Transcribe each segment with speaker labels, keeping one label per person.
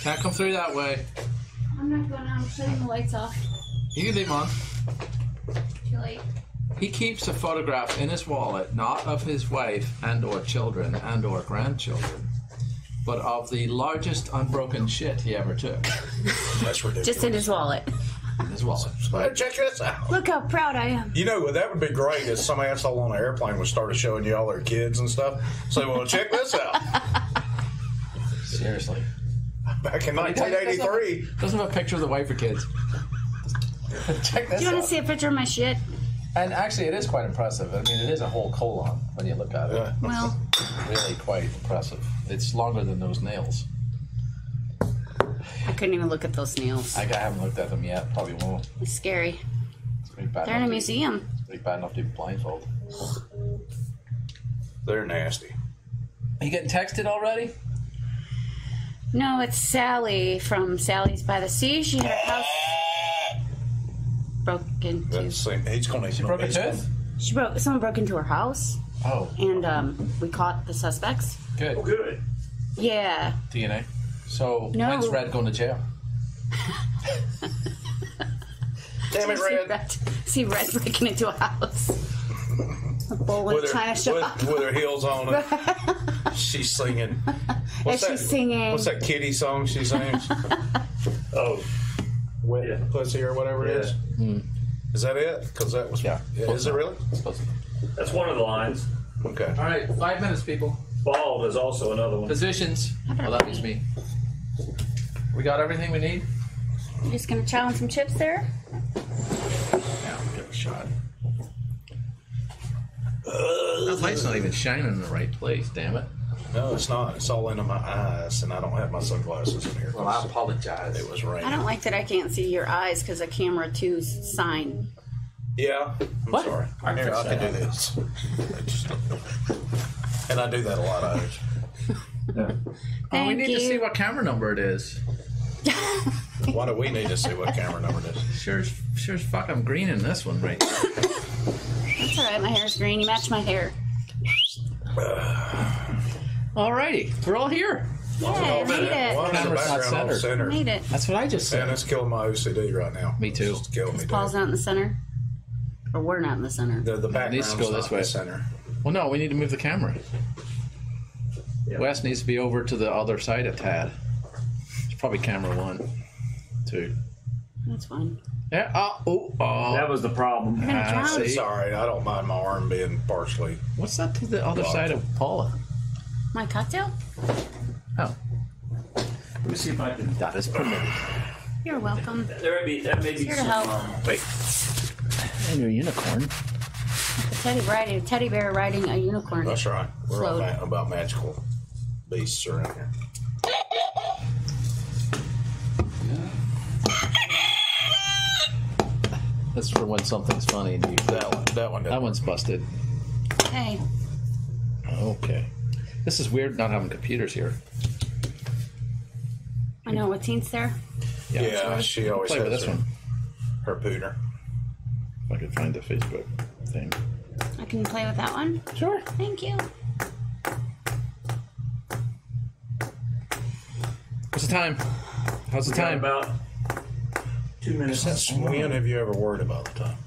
Speaker 1: Can't come through that way.
Speaker 2: I'm not going. I'm shutting the lights off.
Speaker 1: You can leave him on.
Speaker 2: Too late.
Speaker 1: He keeps a photograph in his wallet, not of his wife and or children and or grandchildren, but of the largest unbroken shit he ever took.
Speaker 3: That's ridiculous.
Speaker 2: Just in his wallet.
Speaker 1: In his wallet.
Speaker 3: Hey, check this out.
Speaker 2: Look how proud I am.
Speaker 3: You know, that would be great if some asshole on an airplane would start showing you all their kids and stuff. Say, well, check this out.
Speaker 1: Seriously.
Speaker 3: Back in 1983.
Speaker 1: Doesn't have a picture of the wife or kids. Check this out.
Speaker 2: Do you want to see a picture of my shit?
Speaker 1: And actually, it is quite impressive. I mean, it is a whole colon when you look at it.
Speaker 3: Yeah.
Speaker 2: Well,
Speaker 1: Really quite impressive. It's longer than those nails.
Speaker 2: I couldn't even look at those nails.
Speaker 1: I haven't looked at them yet. Probably won't.
Speaker 2: It's scary.
Speaker 1: It's pretty bad.
Speaker 2: They're in a museum.
Speaker 1: Pretty bad enough to be blindfold.
Speaker 3: They're nasty.
Speaker 1: Are you getting texted already?
Speaker 2: No, it's Sally from Sally's by the Sea. She had her house broken into.
Speaker 3: He's going to.
Speaker 1: She broke a tooth?
Speaker 2: Someone broke into her house,
Speaker 1: Oh,
Speaker 2: and we caught the suspects.
Speaker 1: good.
Speaker 4: Oh, good.
Speaker 2: Yeah.
Speaker 1: DNA. So,
Speaker 2: No.
Speaker 1: when's Red going to jail?
Speaker 3: Damn it, Red.
Speaker 2: See Red breaking into a house. A bowl in China shop.
Speaker 3: With her heels on it. She's singing.
Speaker 2: She's singing.
Speaker 3: What's that kitty song she sings?
Speaker 4: Oh,
Speaker 3: Wet Pussy or whatever it is. Is that it? Because that was.
Speaker 1: Yeah.
Speaker 3: Is it really?
Speaker 1: Supposed to be.
Speaker 4: that's one of the lines.
Speaker 3: Okay.
Speaker 1: All right, 5 minutes, people.
Speaker 4: Bald is also another one.
Speaker 1: Positions. Oh, that means me. We got everything we need?
Speaker 2: You're just gonna chow on some chips there?
Speaker 1: Yeah, we'll give it a shot. That light's not even shining in the right place, damn it.
Speaker 3: No, it's not. It's all into my eyes, and I don't have my sunglasses in here.
Speaker 1: Well, I apologize.
Speaker 3: It was raining.
Speaker 2: I don't like that I can't see your eyes because of camera 2's sign.
Speaker 3: Yeah. I'm
Speaker 1: What?
Speaker 3: sorry.
Speaker 1: I can
Speaker 3: Here,
Speaker 1: fix
Speaker 3: I can
Speaker 1: that.
Speaker 3: do this. And I do that a lot, Irish.
Speaker 1: Oh, we
Speaker 2: Thank
Speaker 1: need to
Speaker 2: you.
Speaker 1: see what camera number it is.
Speaker 3: Why do we need to see what camera number it is?
Speaker 1: Sure as fuck I'm green in this one right now.
Speaker 2: That's alright, my hair's green. You match my hair.
Speaker 1: Alrighty, we're all here.
Speaker 2: Yeah, I made it.
Speaker 3: Why is the
Speaker 1: Camera's not
Speaker 3: background off
Speaker 1: centered.
Speaker 2: I made it.
Speaker 1: That's what I just
Speaker 3: Man,
Speaker 1: said.
Speaker 3: it's killing my OCD right now.
Speaker 1: Me too.
Speaker 3: It's killing me.
Speaker 2: Paul's
Speaker 3: dude.
Speaker 2: not in the center. Or we're not in the center.
Speaker 3: The background's
Speaker 1: needs to go
Speaker 3: not
Speaker 1: this
Speaker 3: in the
Speaker 1: way.
Speaker 3: center.
Speaker 1: Well, no, we need to move the camera.
Speaker 4: Yeah.
Speaker 1: Wes needs to be over to the other side of Tad. It's probably camera 1, 2.
Speaker 2: That's fine.
Speaker 1: Yeah. Oh.
Speaker 4: That was the problem.
Speaker 2: You're gonna drown.
Speaker 1: see.
Speaker 3: It's all right. I don't mind my arm being partially.
Speaker 1: What's that to the other side of Paula?
Speaker 2: My cocktail?
Speaker 1: Oh,
Speaker 4: Let me see if I can.
Speaker 1: that is permitted.
Speaker 2: You're welcome.
Speaker 4: That may be
Speaker 2: Here to
Speaker 4: some.
Speaker 2: help.
Speaker 1: Wait. And your unicorn.
Speaker 2: A teddy bear riding a unicorn.
Speaker 3: That's right. We're all
Speaker 2: Float.
Speaker 3: about magical beasts around here.
Speaker 1: That's for when something's funny. And you,
Speaker 3: That one.
Speaker 1: that one's busted.
Speaker 2: Hey,
Speaker 1: Okay. This is weird not having computers here.
Speaker 2: I know what teen's there.
Speaker 3: Yeah, she always
Speaker 1: Play with
Speaker 3: has
Speaker 1: this one.
Speaker 3: her pooter.
Speaker 1: If I could find the Facebook thing.
Speaker 2: I can play with that one.
Speaker 1: Sure.
Speaker 2: Thank you.
Speaker 1: What's the time? How's the
Speaker 4: Got
Speaker 1: time?
Speaker 4: about 2 minutes.
Speaker 3: Since when have you ever worried about the time?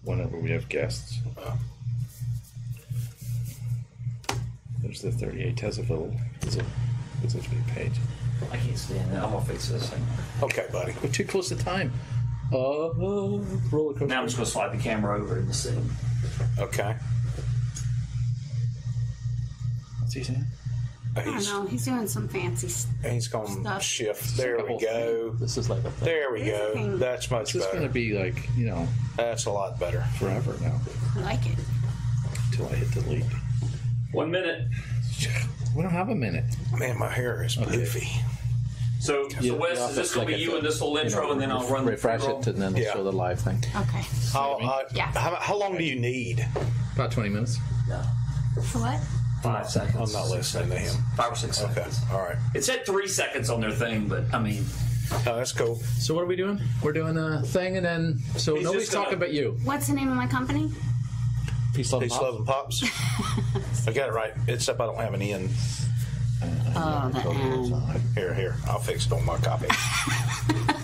Speaker 1: Whenever we have guests. There's the 38 Tesla. It's a big page.
Speaker 4: I can't stand that. I'm gonna fix this thing.
Speaker 3: Okay, buddy.
Speaker 1: We're too close to time. Roller coaster.
Speaker 4: Now I'm just gonna slide the camera over and see.
Speaker 3: Okay.
Speaker 1: What's he saying?
Speaker 2: I don't know. He's doing some fancy stuff.
Speaker 3: He's going to
Speaker 2: Stuff.
Speaker 3: shift. There
Speaker 1: The
Speaker 3: we
Speaker 1: whole
Speaker 3: go.
Speaker 1: thing. This is like a thing.
Speaker 3: There we go.
Speaker 2: Everything.
Speaker 3: That's much
Speaker 1: This is going to
Speaker 3: better.
Speaker 1: be like,
Speaker 3: That's a lot better.
Speaker 1: forever now.
Speaker 2: I like it.
Speaker 1: Until I hit delete.
Speaker 4: 1 minute.
Speaker 1: We don't have a minute.
Speaker 3: Man, my hair is poofy.
Speaker 4: So Wes, is this gonna be you and this little intro, and then I'll run the
Speaker 1: refresh
Speaker 4: pre-roll?
Speaker 1: it, and then
Speaker 3: Yeah.
Speaker 1: show the live thing.
Speaker 2: Okay. Yeah.
Speaker 3: How long do you need?
Speaker 1: About 20 minutes.
Speaker 2: For what?
Speaker 4: 5 seconds.
Speaker 3: I'm not listening to him.
Speaker 4: 5 or 6
Speaker 3: Okay.
Speaker 4: seconds.
Speaker 3: All right.
Speaker 4: It said 3 seconds on their thing, but I mean,
Speaker 3: No, that's cool.
Speaker 1: So what are we doing? We're doing a thing, and then so
Speaker 4: He's
Speaker 1: nobody's
Speaker 4: just gonna-
Speaker 1: talking about you.
Speaker 2: What's the name of my company?
Speaker 1: Peace, love, and
Speaker 3: Peace,
Speaker 1: pop.
Speaker 3: love, and pops. I got it right, except I don't have an N.
Speaker 2: Oh, the N.
Speaker 3: Here. I'll fix it on my copy.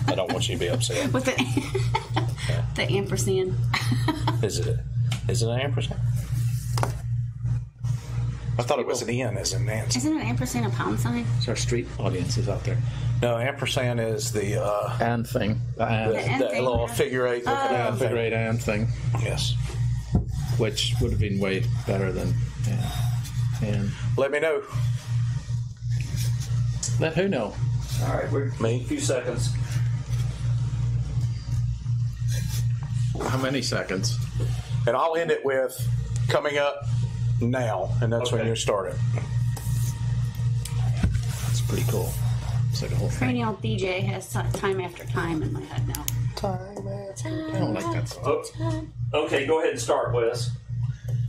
Speaker 3: I don't want you to be upset.
Speaker 2: With the ampersand.
Speaker 3: Is it an ampersand? I thought it was an N as in Nancy.
Speaker 2: Isn't an ampersand a pound sign?
Speaker 1: It's our street audiences out there.
Speaker 3: No, ampersand is the
Speaker 1: And thing. The and.
Speaker 3: the little figure eight.
Speaker 1: Figure eight and thing.
Speaker 3: Yes.
Speaker 1: Which would have been way better than and.
Speaker 3: Let me know.
Speaker 1: Let who know?
Speaker 4: All right, we're
Speaker 3: Me.
Speaker 4: a few seconds.
Speaker 1: How many seconds?
Speaker 3: And I'll end it with coming up now, and that's when
Speaker 4: Okay.
Speaker 3: you start it.
Speaker 1: It's pretty cool. It's like a whole thing.
Speaker 2: Cranial DJ has time after time in my head now.
Speaker 1: I don't like that song.
Speaker 4: Okay, go ahead and start, Wes.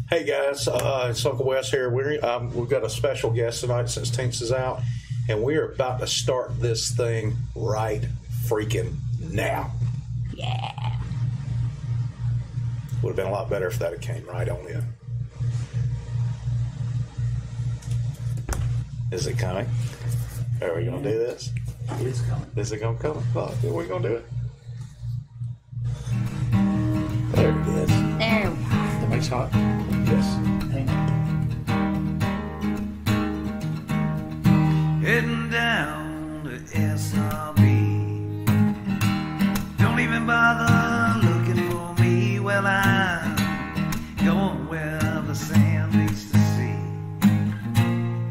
Speaker 3: Hey guys, it's Uncle Wes here. We've got a special guest tonight since Tinks is out, and we are about to start this thing right freaking now.
Speaker 2: Yeah.
Speaker 3: Would have been a lot better if that had came right on in. Is it coming? Are we gonna do this?
Speaker 4: It's coming.
Speaker 3: Is it gonna come? Oh, are we gonna do it? There it is.
Speaker 2: There we are.
Speaker 1: The mic's hot.
Speaker 3: Yes.
Speaker 5: Heading down to SRB. Don't even bother looking for me. Well, I'm going where the sand meets the sea.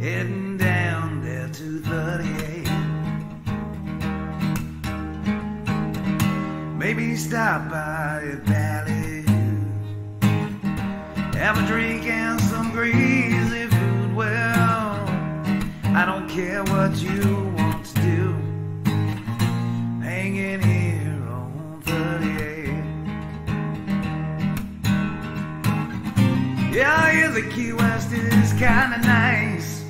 Speaker 5: Heading down there to 38. Maybe stop by at Ballyhoo. Have a drink and some greasy food. Well, I don't care what you want to do. Hanging here on 38. Yeah, I hear the Key West is kinda nice.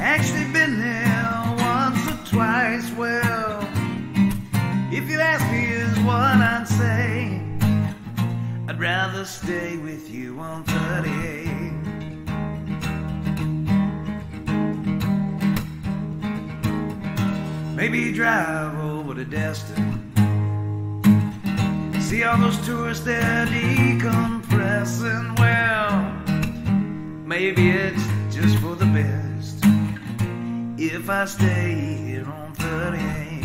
Speaker 5: Actually been there once or twice. Well, if you ask me is what I'd say, I'd rather stay with you on 38. Maybe drive over to Destin. See all those tourists there decompressing. Well, maybe it's just for the best if I stay here on 38.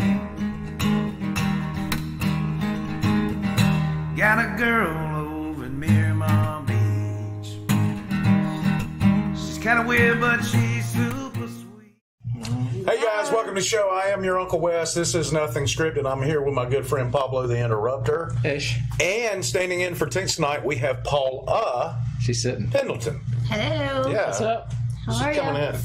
Speaker 5: Got a girl over in Miramar Beach. She's kinda weird, but she's super sweet.
Speaker 3: Hey guys, welcome to the show. I am your Uncle Wes. This is Nothing Scripted. I'm here with my good friend Pablo the Interrupter.
Speaker 1: Ish.
Speaker 3: And standing in for Tinks tonight, we have Paula
Speaker 1: She's sitting.
Speaker 3: Pendleton.
Speaker 2: Hello.
Speaker 3: Yeah.
Speaker 1: What's up?
Speaker 2: How
Speaker 3: She's
Speaker 2: are
Speaker 3: coming
Speaker 2: you?
Speaker 3: in.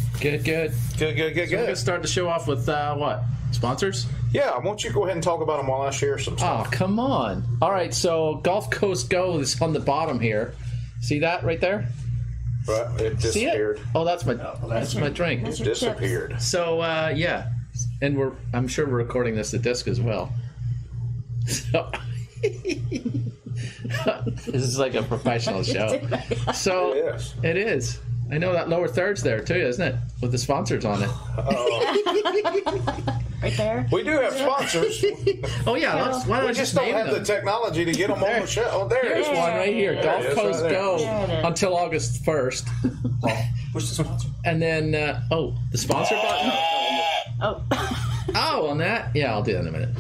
Speaker 1: Good.
Speaker 3: Good.
Speaker 1: We're gonna start the show off with what? Sponsors?
Speaker 3: Yeah, why don't you go ahead and talk about them while I share some stuff?
Speaker 1: Oh, come on. All right, so Gulf Coast Go is on the bottom here. See that right there?
Speaker 3: Right, it
Speaker 1: See it?
Speaker 3: disappeared.
Speaker 1: Oh, that's my drink.
Speaker 2: That's
Speaker 3: It
Speaker 2: your
Speaker 3: disappeared.
Speaker 1: So yeah, and I'm sure we're recording this at disc as well. So this is like a professional show. So
Speaker 3: Yes.
Speaker 1: it is. I know that lower third's there too, isn't it? With the sponsors on it.
Speaker 2: Right there.
Speaker 3: We do have sponsors.
Speaker 1: Oh yeah, why don't
Speaker 3: We
Speaker 1: I
Speaker 3: just don't
Speaker 1: name
Speaker 3: have
Speaker 1: them?
Speaker 3: the technology to get them on the show. Oh, there it
Speaker 1: Here's
Speaker 3: is.
Speaker 1: one right here.
Speaker 3: There
Speaker 1: Gulf
Speaker 3: it is,
Speaker 1: Coast
Speaker 3: right there.
Speaker 1: Go
Speaker 2: There it is.
Speaker 1: until August 1st.
Speaker 3: What's the sponsor?
Speaker 1: And then, the sponsor button.
Speaker 2: Oh.
Speaker 1: Oh, on that? Yeah, I'll do that in a minute.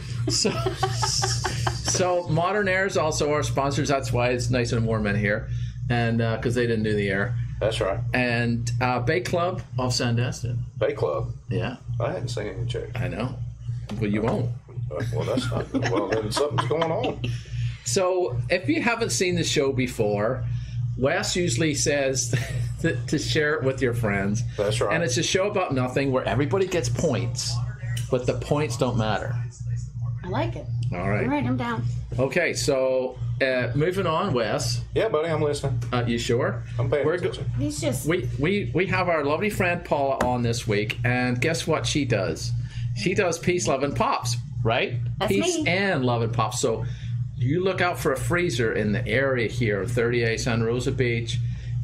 Speaker 1: So Modern Air is also our sponsors. That's why it's nice and warm in here. And because they didn't do the air.
Speaker 3: That's right.
Speaker 1: And Bay Club of Sandestin.
Speaker 3: Bay Club.
Speaker 1: Yeah,
Speaker 3: I hadn't seen any check.
Speaker 1: I know. But you won't.
Speaker 3: Well, that's not good. Well, then something's going on.
Speaker 1: So if you haven't seen the show before, Wes usually says to share it with your friends.
Speaker 3: That's right.
Speaker 1: And it's a show about nothing where everybody gets points, but the points don't matter.
Speaker 2: I like it.
Speaker 1: All right.
Speaker 2: All right, I'm down.
Speaker 1: Okay, so moving on, Wes.
Speaker 3: Yeah, buddy, I'm listening.
Speaker 1: You sure?
Speaker 3: I'm paying
Speaker 1: We're
Speaker 3: attention.
Speaker 2: He's just.
Speaker 1: We have our lovely friend Paula on this week, and guess what she does? She does Peace, Love, and Pops, right?
Speaker 2: That's
Speaker 1: Peace
Speaker 2: me.
Speaker 1: and Love and Pops. So you look out for a freezer in the area here, 38 San Rosa Beach,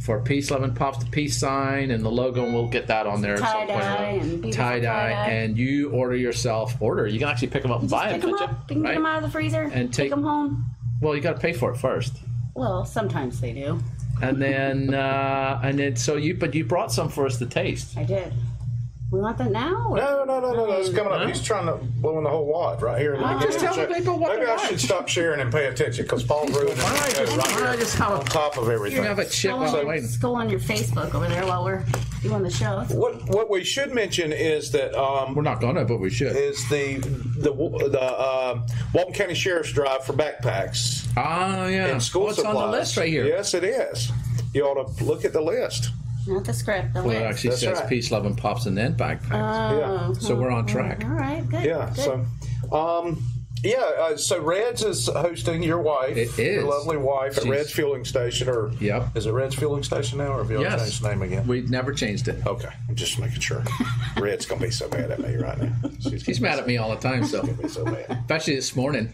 Speaker 1: for Peace, Love, and Pops, the peace sign and the logo, and we'll get that on there at some point. Tie-dye, and you order yourself. You can actually pick them up and buy them, can't you?
Speaker 2: You can get them out of the freezer and take them home.
Speaker 1: Well, you got to pay for it first.
Speaker 2: Well, sometimes they do.
Speaker 1: And then, but you brought some for us to taste.
Speaker 2: I did. We want that now? Or?
Speaker 3: No. It's coming up. He's trying to blow in the whole wad right here.
Speaker 1: Just tell the people what
Speaker 3: Maybe I should stop sharing and pay attention because Paul's ruining it
Speaker 1: just have
Speaker 3: on top of everything.
Speaker 1: You have a chip while we're waiting.
Speaker 2: Go on your Facebook over there while we're doing the show.
Speaker 3: What we should mention is that
Speaker 1: we're not gonna, but we should.
Speaker 3: Is the Walton County Sheriff's Drive for backpacks?
Speaker 1: Oh yeah,
Speaker 3: and school
Speaker 1: it's
Speaker 3: supplies.
Speaker 1: on the list right here.
Speaker 3: Yes, it is. You ought to look at the list.
Speaker 2: Not the script.
Speaker 1: Well, it actually says
Speaker 3: right.
Speaker 1: Peace, Love, and Pops, and then backpacks.
Speaker 3: Yeah.
Speaker 1: So we're on track.
Speaker 2: All right, good.
Speaker 3: Yeah.
Speaker 2: Good.
Speaker 3: So Reds is hosting your wife.
Speaker 1: It is.
Speaker 3: Your lovely wife at Reds Fueling Station. Is it Reds Fueling Station now, or have you changed the name again?
Speaker 1: We never changed it.
Speaker 3: Okay. I'm just making sure. Red's going to be so mad at me right now.
Speaker 1: She's mad at me all the time, so.
Speaker 3: She's going to be so mad.
Speaker 1: Especially this morning.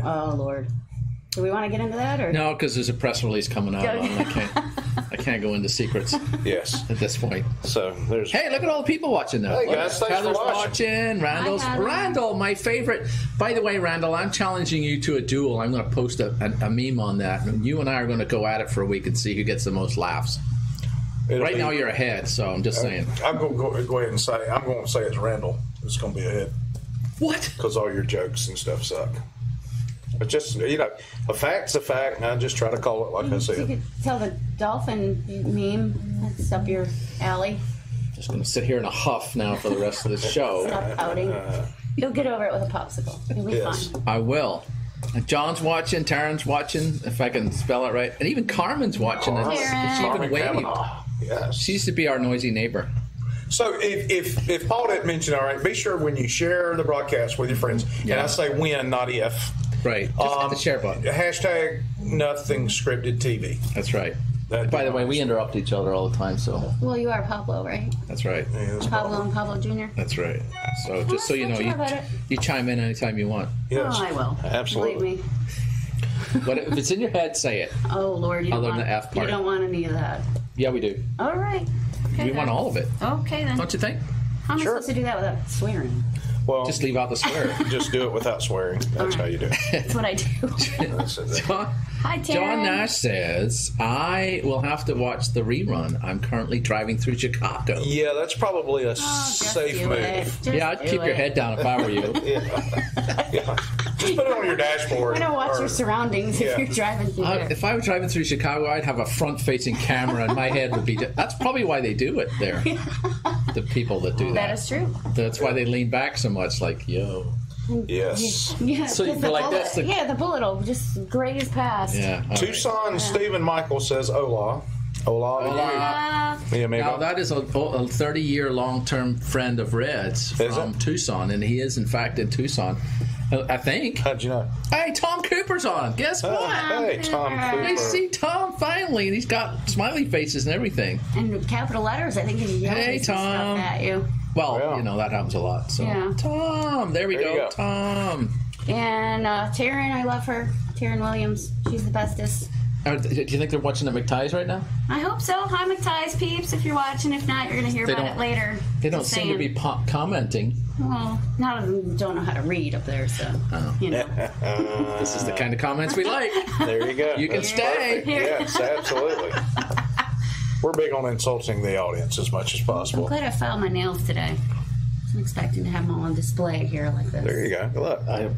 Speaker 2: Oh, Lord. Do we want to get into that? Or?
Speaker 1: No, because there's a press release coming out. I can't go into secrets.
Speaker 3: Yes.
Speaker 1: At this point.
Speaker 3: So there's.
Speaker 1: Hey, look at all the people watching now.
Speaker 3: Hey guys, thanks
Speaker 1: Heather's
Speaker 3: for watching.
Speaker 1: Randall, my favorite. By the way, Randall, I'm challenging you to a duel. I'm going to post a meme on that. And you and I are going to go at it for a week and see who gets the most laughs. Right now you're ahead, so I'm just saying.
Speaker 3: I'm going to go ahead and say. I'm going to say it's Randall. It's going to be ahead.
Speaker 1: What?
Speaker 3: Because all your jokes and stuff suck. But just, a fact's a fact, and I just try to call it like I said.
Speaker 2: You could tell the dolphin meme. That's up your alley.
Speaker 1: Just going to sit here in a huff now for the rest of the show.
Speaker 2: Stop outing. You'll get over it with a popsicle. You'll be fine.
Speaker 1: I will. John's watching, Taryn's watching, if I can spell it right. And even Carmen's watching. She's been waiting.
Speaker 3: Yes.
Speaker 1: She used to be our noisy neighbor.
Speaker 3: So if Paul didn't mention, all right, be sure when you share the broadcast with your friends, and I say when, not if.
Speaker 1: Right. Just hit the share button.
Speaker 3: Hashtag nothing scripted TV.
Speaker 1: That's right. By the way, we interrupt each other all the time, so.
Speaker 2: Well, you are Pablo, right?
Speaker 1: That's right.
Speaker 3: Yeah,
Speaker 2: Pablo and Pablo Jr.
Speaker 1: That's right. So just so you know, you chime in anytime you want.
Speaker 3: Yes.
Speaker 2: Oh, I will.
Speaker 3: Absolutely.
Speaker 2: Believe me.
Speaker 1: But if it's in your head, say it.
Speaker 2: Oh, Lord. You
Speaker 1: Other than the F part.
Speaker 2: You don't want any of that.
Speaker 1: Yeah, we do.
Speaker 2: All right. Okay,
Speaker 1: we want all of it.
Speaker 2: Okay, then.
Speaker 1: Don't you think?
Speaker 2: How am I supposed to do that without swearing?
Speaker 3: Well,
Speaker 1: just leave out the swear.
Speaker 3: Just do it without swearing. That's how you do it.
Speaker 2: That's what I do. Hi, Taryn.
Speaker 1: John Nash says, I will have to watch the rerun. I'm currently driving through Chicago.
Speaker 3: Yeah, that's probably a safe move.
Speaker 1: Yeah, I'd keep your head down if I were you.
Speaker 3: Yeah. Just put it on your dashboard.
Speaker 2: I don't watch your surroundings if you're driving through there.
Speaker 1: If I were driving through Chicago, I'd have a front-facing camera and my head would be... That's probably why they do it there. The people that do that.
Speaker 2: That is true.
Speaker 1: That's why they lean back so much, like, yo.
Speaker 3: Yes.
Speaker 2: Yeah,
Speaker 1: so you feel like that's the...
Speaker 2: Yeah, the bullet will just graze past.
Speaker 1: Yeah.
Speaker 3: Tucson Stephen Michael says, hola. Hola.
Speaker 1: Now, that is a 30-year long-term friend of Red's from Tucson, and he is, in fact, in Tucson. I think.
Speaker 3: How'd you know?
Speaker 1: Hey, Tom Cooper's on. Guess what?
Speaker 3: Hey, Tom Cooper.
Speaker 1: I see Tom finally, and he's got smiley faces and everything.
Speaker 2: And capital letters. I think he's yelling stuff at you.
Speaker 1: Well, that happens a lot. So, Tom, there we go. Tom.
Speaker 2: And Taryn, I love her. Taryn Williams. She's the bestest.
Speaker 1: Do you think they're watching the McTies right now?
Speaker 2: I hope so. Hi, McTies peeps. If you're watching, if not, you're going to hear about it later.
Speaker 1: They don't seem to be commenting.
Speaker 2: Well, none of them don't know how to read up there, so, you know.
Speaker 1: This is the kind of comments we like.
Speaker 3: There you go.
Speaker 1: You can stay.
Speaker 3: Yes, absolutely. We're big on insulting the audience as much as possible.
Speaker 2: I'm glad I filed my nails today. I'm expecting to have them all on display here like this.
Speaker 3: There you go. Look.
Speaker 1: I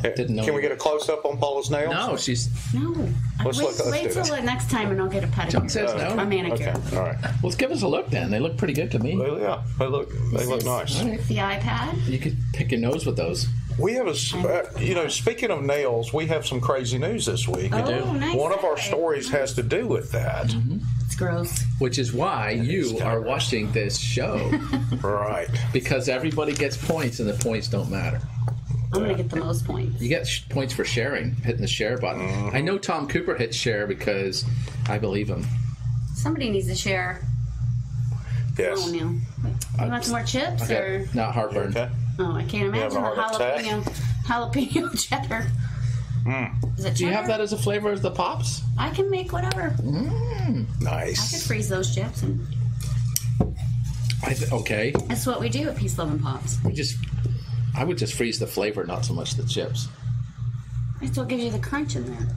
Speaker 1: didn't know.
Speaker 3: Can we get a close-up on Paula's nails?
Speaker 1: No, she's...
Speaker 2: No. Wait till the next time and I'll get a pedicure.
Speaker 1: John says no.
Speaker 2: A manicure.
Speaker 3: Okay. All right.
Speaker 1: Well, give us a look then. They look pretty good to me.
Speaker 3: Yeah. They look nice.
Speaker 2: With the iPad.
Speaker 1: You could pick your nose with those.
Speaker 3: We have speaking of nails, we have some crazy news this week.
Speaker 2: Nice.
Speaker 3: One of our stories has to do with that.
Speaker 1: Mm-hmm.
Speaker 2: It's gross.
Speaker 1: Which is why you are watching this show.
Speaker 3: Right.
Speaker 1: Because everybody gets points and the points don't matter.
Speaker 2: I'm going to get the most points.
Speaker 1: You get points for sharing, hitting the share button. Mm-hmm. I know Tom Cooper hit share because I believe him.
Speaker 2: Somebody needs to share.
Speaker 3: Yes.
Speaker 2: Oh, Neil. You want some more chips? Or?
Speaker 1: Not heartburn.
Speaker 3: Okay.
Speaker 2: Oh, I can't imagine the jalapeno cheddar. Is it
Speaker 1: Do you
Speaker 2: cheddar?
Speaker 1: have that as a flavor as the Pops?
Speaker 2: I can make whatever. I
Speaker 3: Nice.
Speaker 2: could freeze those chips, and
Speaker 1: Okay.
Speaker 2: that's what we do at Peace Loving Pops.
Speaker 1: I would just freeze the flavor, not so much the chips.
Speaker 2: That's what gives you the crunch in there.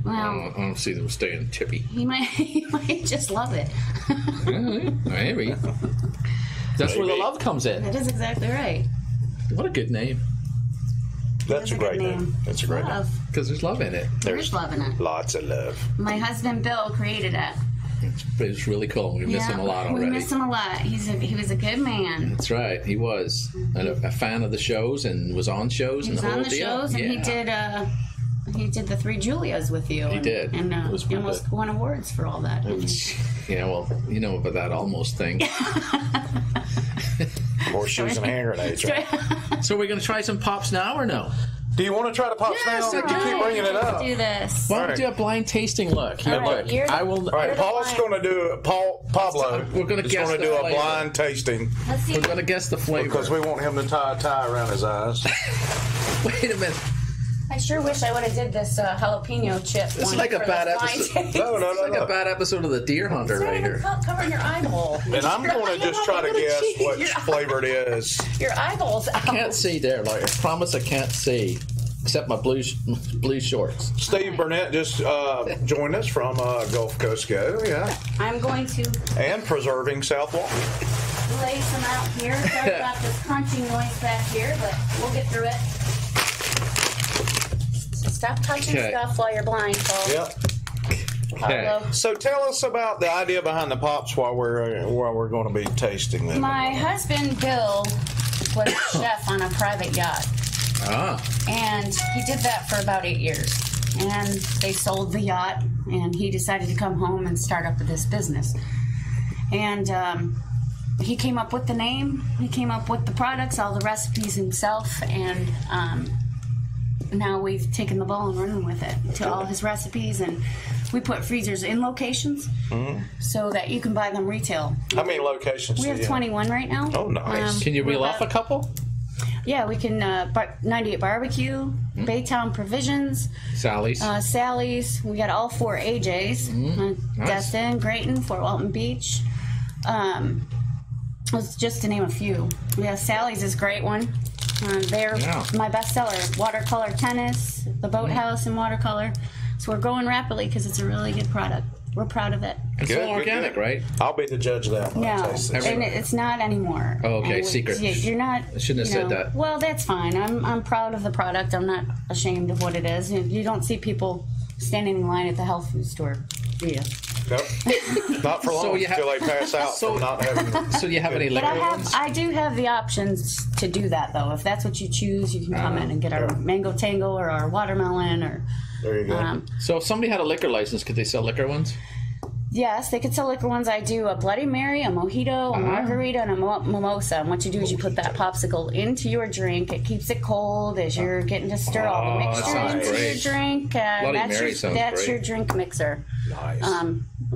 Speaker 2: Well,
Speaker 1: I don't see them staying chippy.
Speaker 2: he might just love it.
Speaker 1: Maybe. That's where the love comes in.
Speaker 2: That is exactly right.
Speaker 1: What a good name.
Speaker 3: That's a great name. That's a great name.
Speaker 2: Love.
Speaker 1: Because there's love in it.
Speaker 2: There's love in it.
Speaker 3: Lots of love.
Speaker 2: My husband Bill created it.
Speaker 1: It's really cool. We miss him a lot already.
Speaker 2: We miss him a lot. He was a good man.
Speaker 1: That's right. He was. And a fan of the shows and was on shows
Speaker 2: He
Speaker 1: and
Speaker 2: was
Speaker 1: the whole
Speaker 2: on the
Speaker 1: deal.
Speaker 2: shows, and he did the 3 Julias with you.
Speaker 1: He did.
Speaker 2: And
Speaker 1: It was
Speaker 2: he
Speaker 1: fun
Speaker 2: almost
Speaker 1: to-
Speaker 2: won awards for all that.
Speaker 1: Yeah, well, you know about that almost thing.
Speaker 3: More shoes and hand grenades. Right?
Speaker 1: So we're going to try some Pops now or no?
Speaker 3: Do you want to try the Pops
Speaker 1: Yes,
Speaker 3: now?
Speaker 1: I do.
Speaker 3: You keep bringing it up.
Speaker 2: Let's do this.
Speaker 1: Why don't we
Speaker 3: Alright.
Speaker 1: do a blind tasting look? Here,
Speaker 2: All right,
Speaker 1: look.
Speaker 2: you're the-
Speaker 1: I will.
Speaker 3: All right,
Speaker 2: You're the
Speaker 3: Paul's
Speaker 2: blind.
Speaker 3: going to do Pablo.
Speaker 1: We're gonna
Speaker 3: is
Speaker 1: guess
Speaker 3: going to
Speaker 1: the
Speaker 3: do a
Speaker 1: flavor.
Speaker 3: blind tasting
Speaker 2: Let's see.
Speaker 1: We're going to guess the flavor.
Speaker 3: because we want him to tie a tie around his eyes.
Speaker 1: Wait a minute.
Speaker 2: I sure wish I would have did this jalapeno chip.
Speaker 1: It's
Speaker 2: one
Speaker 1: like a
Speaker 2: for
Speaker 1: bad
Speaker 2: the blind
Speaker 1: episode.
Speaker 2: taste.
Speaker 3: No,
Speaker 1: It's like a bad episode of The Deer Hunter
Speaker 2: It's not
Speaker 1: right
Speaker 2: even
Speaker 1: here.
Speaker 2: covering your eyeball.
Speaker 3: And I'm going to just try to guess what
Speaker 2: Your-
Speaker 3: flavor it is.
Speaker 2: Your eyeball's out.
Speaker 1: Can't see there, like I promise I can't see. Except my blue shorts.
Speaker 3: Steve Burnett just joined us from Gulf Coast Go, yeah,
Speaker 2: I'm going to
Speaker 3: and Preserving South Walk.
Speaker 2: lay some out here. Sorry about this crunchy noise back here, but we'll get through it. So stop touching
Speaker 1: Okay.
Speaker 2: stuff while you're blindfolded.
Speaker 3: Yep.
Speaker 1: Okay.
Speaker 2: Pablo.
Speaker 3: So tell us about the idea behind the Pops while we're going to be tasting them.
Speaker 2: My husband Bill was a chef on a private yacht,
Speaker 1: Ah.
Speaker 2: and he did that for about 8 years. And they sold the yacht, and he decided to come home and start up this business. And he came up with the name, he came up with the products, all the recipes himself, and now we've taken the ball and running with it to all his recipes, and we put freezers in locations so that you can buy them retail.
Speaker 3: How many locations
Speaker 2: We
Speaker 3: do
Speaker 2: have
Speaker 3: you
Speaker 2: 21 right now.
Speaker 3: Oh, nice.
Speaker 1: Can you
Speaker 2: we're
Speaker 1: reel off a
Speaker 2: about-
Speaker 1: couple?
Speaker 2: Yeah, we can. 98 Barbecue, Baytown Provisions,
Speaker 1: Sally's.
Speaker 2: Sally's. We got all 4 AJs.
Speaker 1: Nice.
Speaker 2: Destin, Grayton, Fort Walton Beach. Was just to name a few. Yeah, Sally's is a great one. They're
Speaker 1: Yeah.
Speaker 2: my bestseller. Watercolor tennis, the boathouse in watercolor. So we're growing rapidly because it's a really good product. We're proud of it.
Speaker 1: It's
Speaker 3: Good,
Speaker 1: all
Speaker 3: good,
Speaker 1: organic,
Speaker 3: good.
Speaker 1: right?
Speaker 3: I'll be the judge of that. when I
Speaker 2: No,
Speaker 3: taste this.
Speaker 2: and it's not anymore.
Speaker 1: Oh, okay,
Speaker 2: And
Speaker 1: secret.
Speaker 2: You're not.
Speaker 1: I shouldn't have
Speaker 2: you
Speaker 1: said
Speaker 2: know,
Speaker 1: that.
Speaker 2: Well, that's fine. I'm proud of the product. I'm not ashamed of what it is. You don't see people standing in line at the health food store, do you?
Speaker 3: Nope. Not for long
Speaker 1: So you have-
Speaker 3: until they pass out
Speaker 1: So-
Speaker 3: from not having.
Speaker 1: So do you have any
Speaker 2: But
Speaker 1: liquor ones?
Speaker 2: I do have the options to do that though. If that's what you choose, you can come in and get our mango tango or our watermelon or.
Speaker 3: There you go.
Speaker 1: So if somebody had a liquor license, could they sell liquor ones?
Speaker 2: Yes, they could sell liquor ones. I do a Bloody Mary, a mojito, a margarita, and a mimosa. And what you do is you put that popsicle into your drink. It keeps it cold as you're getting to stir all the
Speaker 1: Oh, that
Speaker 2: mixture
Speaker 1: sounds
Speaker 2: into
Speaker 1: great.
Speaker 2: your drink. And
Speaker 1: Bloody
Speaker 2: that's
Speaker 1: Mary
Speaker 2: your,
Speaker 1: sounds
Speaker 2: that's
Speaker 1: great.
Speaker 2: your drink mixer.
Speaker 3: Nice.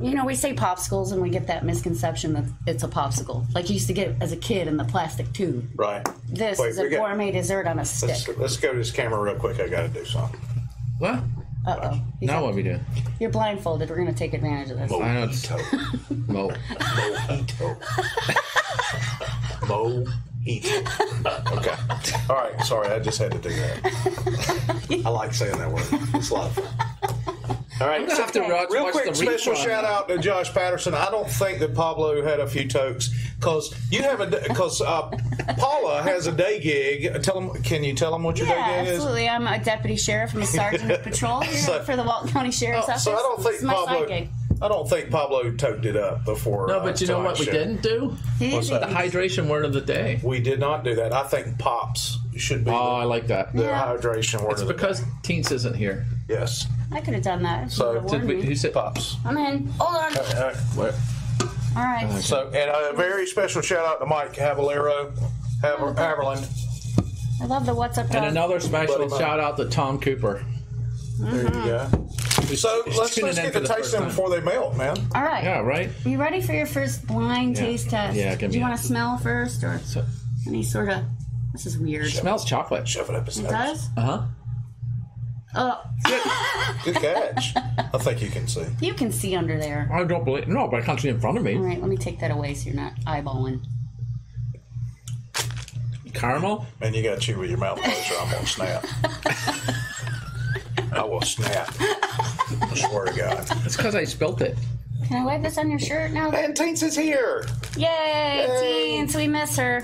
Speaker 2: You know, we say popsicles and we get that misconception that it's a popsicle. Like you used to get as a kid in the plastic tube.
Speaker 3: Right.
Speaker 2: This
Speaker 3: Wait,
Speaker 2: is a
Speaker 3: we got-
Speaker 2: gourmet dessert on a stick.
Speaker 3: Let's go to this camera real quick. I got to do something.
Speaker 1: What?
Speaker 2: Uh-oh.
Speaker 1: Now what are we doing?
Speaker 2: You're blindfolded. We're going to take advantage of this.
Speaker 1: I know it's Mo.
Speaker 3: Mojito. Mojito. Okay. All right. Sorry, I just had to do that. I like saying that word. It's a lot of fun. All right.
Speaker 1: I'm gonna have to watch
Speaker 3: Real
Speaker 1: the
Speaker 3: quick, special
Speaker 1: rerun.
Speaker 3: shout out to Josh Patterson. I don't think that Pablo had a few tokes because you have Paula has a day gig. Tell him. Can you tell him what your
Speaker 2: Yeah,
Speaker 3: day gig is?
Speaker 2: absolutely. I'm a deputy sheriff. I'm a sergeant of patrol here
Speaker 3: So-
Speaker 2: for the Walton County Sheriff's Office.
Speaker 3: So I don't think
Speaker 2: It's my
Speaker 3: Pablo.
Speaker 2: side gig.
Speaker 3: I don't think Pablo toked it up before.
Speaker 1: No, but you know what we didn't do?
Speaker 3: What's
Speaker 1: The
Speaker 3: that?
Speaker 1: hydration word of the day.
Speaker 3: We did not do that. I think Pops should be
Speaker 1: Oh, I like that.
Speaker 3: the
Speaker 2: Yeah.
Speaker 3: hydration word
Speaker 1: It's
Speaker 3: of the
Speaker 1: because
Speaker 3: day.
Speaker 1: Teens isn't here.
Speaker 3: Yes.
Speaker 2: I could have done that. If
Speaker 3: So,
Speaker 2: you would've
Speaker 1: Did
Speaker 2: warned
Speaker 1: we,
Speaker 2: me.
Speaker 1: who said
Speaker 3: Pops.
Speaker 2: I'm in. Hold on.
Speaker 1: Where?
Speaker 2: All right.
Speaker 3: So, and a very special shout out to Mike Havalero, Haverland.
Speaker 2: I love the What's Up
Speaker 1: And
Speaker 2: dog.
Speaker 1: another special
Speaker 3: Buddy Mike.
Speaker 1: shout out to Tom Cooper.
Speaker 3: There you go. So let's
Speaker 1: tuning in
Speaker 3: get
Speaker 1: for
Speaker 3: to
Speaker 1: the
Speaker 3: taste
Speaker 1: first
Speaker 3: them
Speaker 1: time.
Speaker 3: before they melt, man.
Speaker 2: All right.
Speaker 1: Yeah, right?
Speaker 2: Are you ready for your first blind
Speaker 1: Yeah.
Speaker 2: taste test?
Speaker 1: Yeah, give
Speaker 2: Do you
Speaker 1: me
Speaker 2: want
Speaker 1: a-
Speaker 2: to smell first or
Speaker 1: So,
Speaker 2: any sort of This is weird.
Speaker 1: It smells chocolate.
Speaker 3: Shove it up his
Speaker 2: It
Speaker 3: nose.
Speaker 2: does?
Speaker 1: Uh-huh.
Speaker 2: Oh,
Speaker 3: Good catch. I think you can see.
Speaker 2: you can see under there.
Speaker 1: I don't believe... No, but I can't see in front of
Speaker 2: All
Speaker 1: me.
Speaker 2: right, let me take that away so you're not eyeballing.
Speaker 1: Caramel?
Speaker 3: Man, you got to chew with your mouth closed or I'm going to snap. I will snap. I swear to God.
Speaker 1: It's because I spilt it.
Speaker 2: Can I wipe this on your shirt now?
Speaker 3: And Teens is here.
Speaker 2: Yay,
Speaker 3: Yay.
Speaker 2: Teens, we miss her.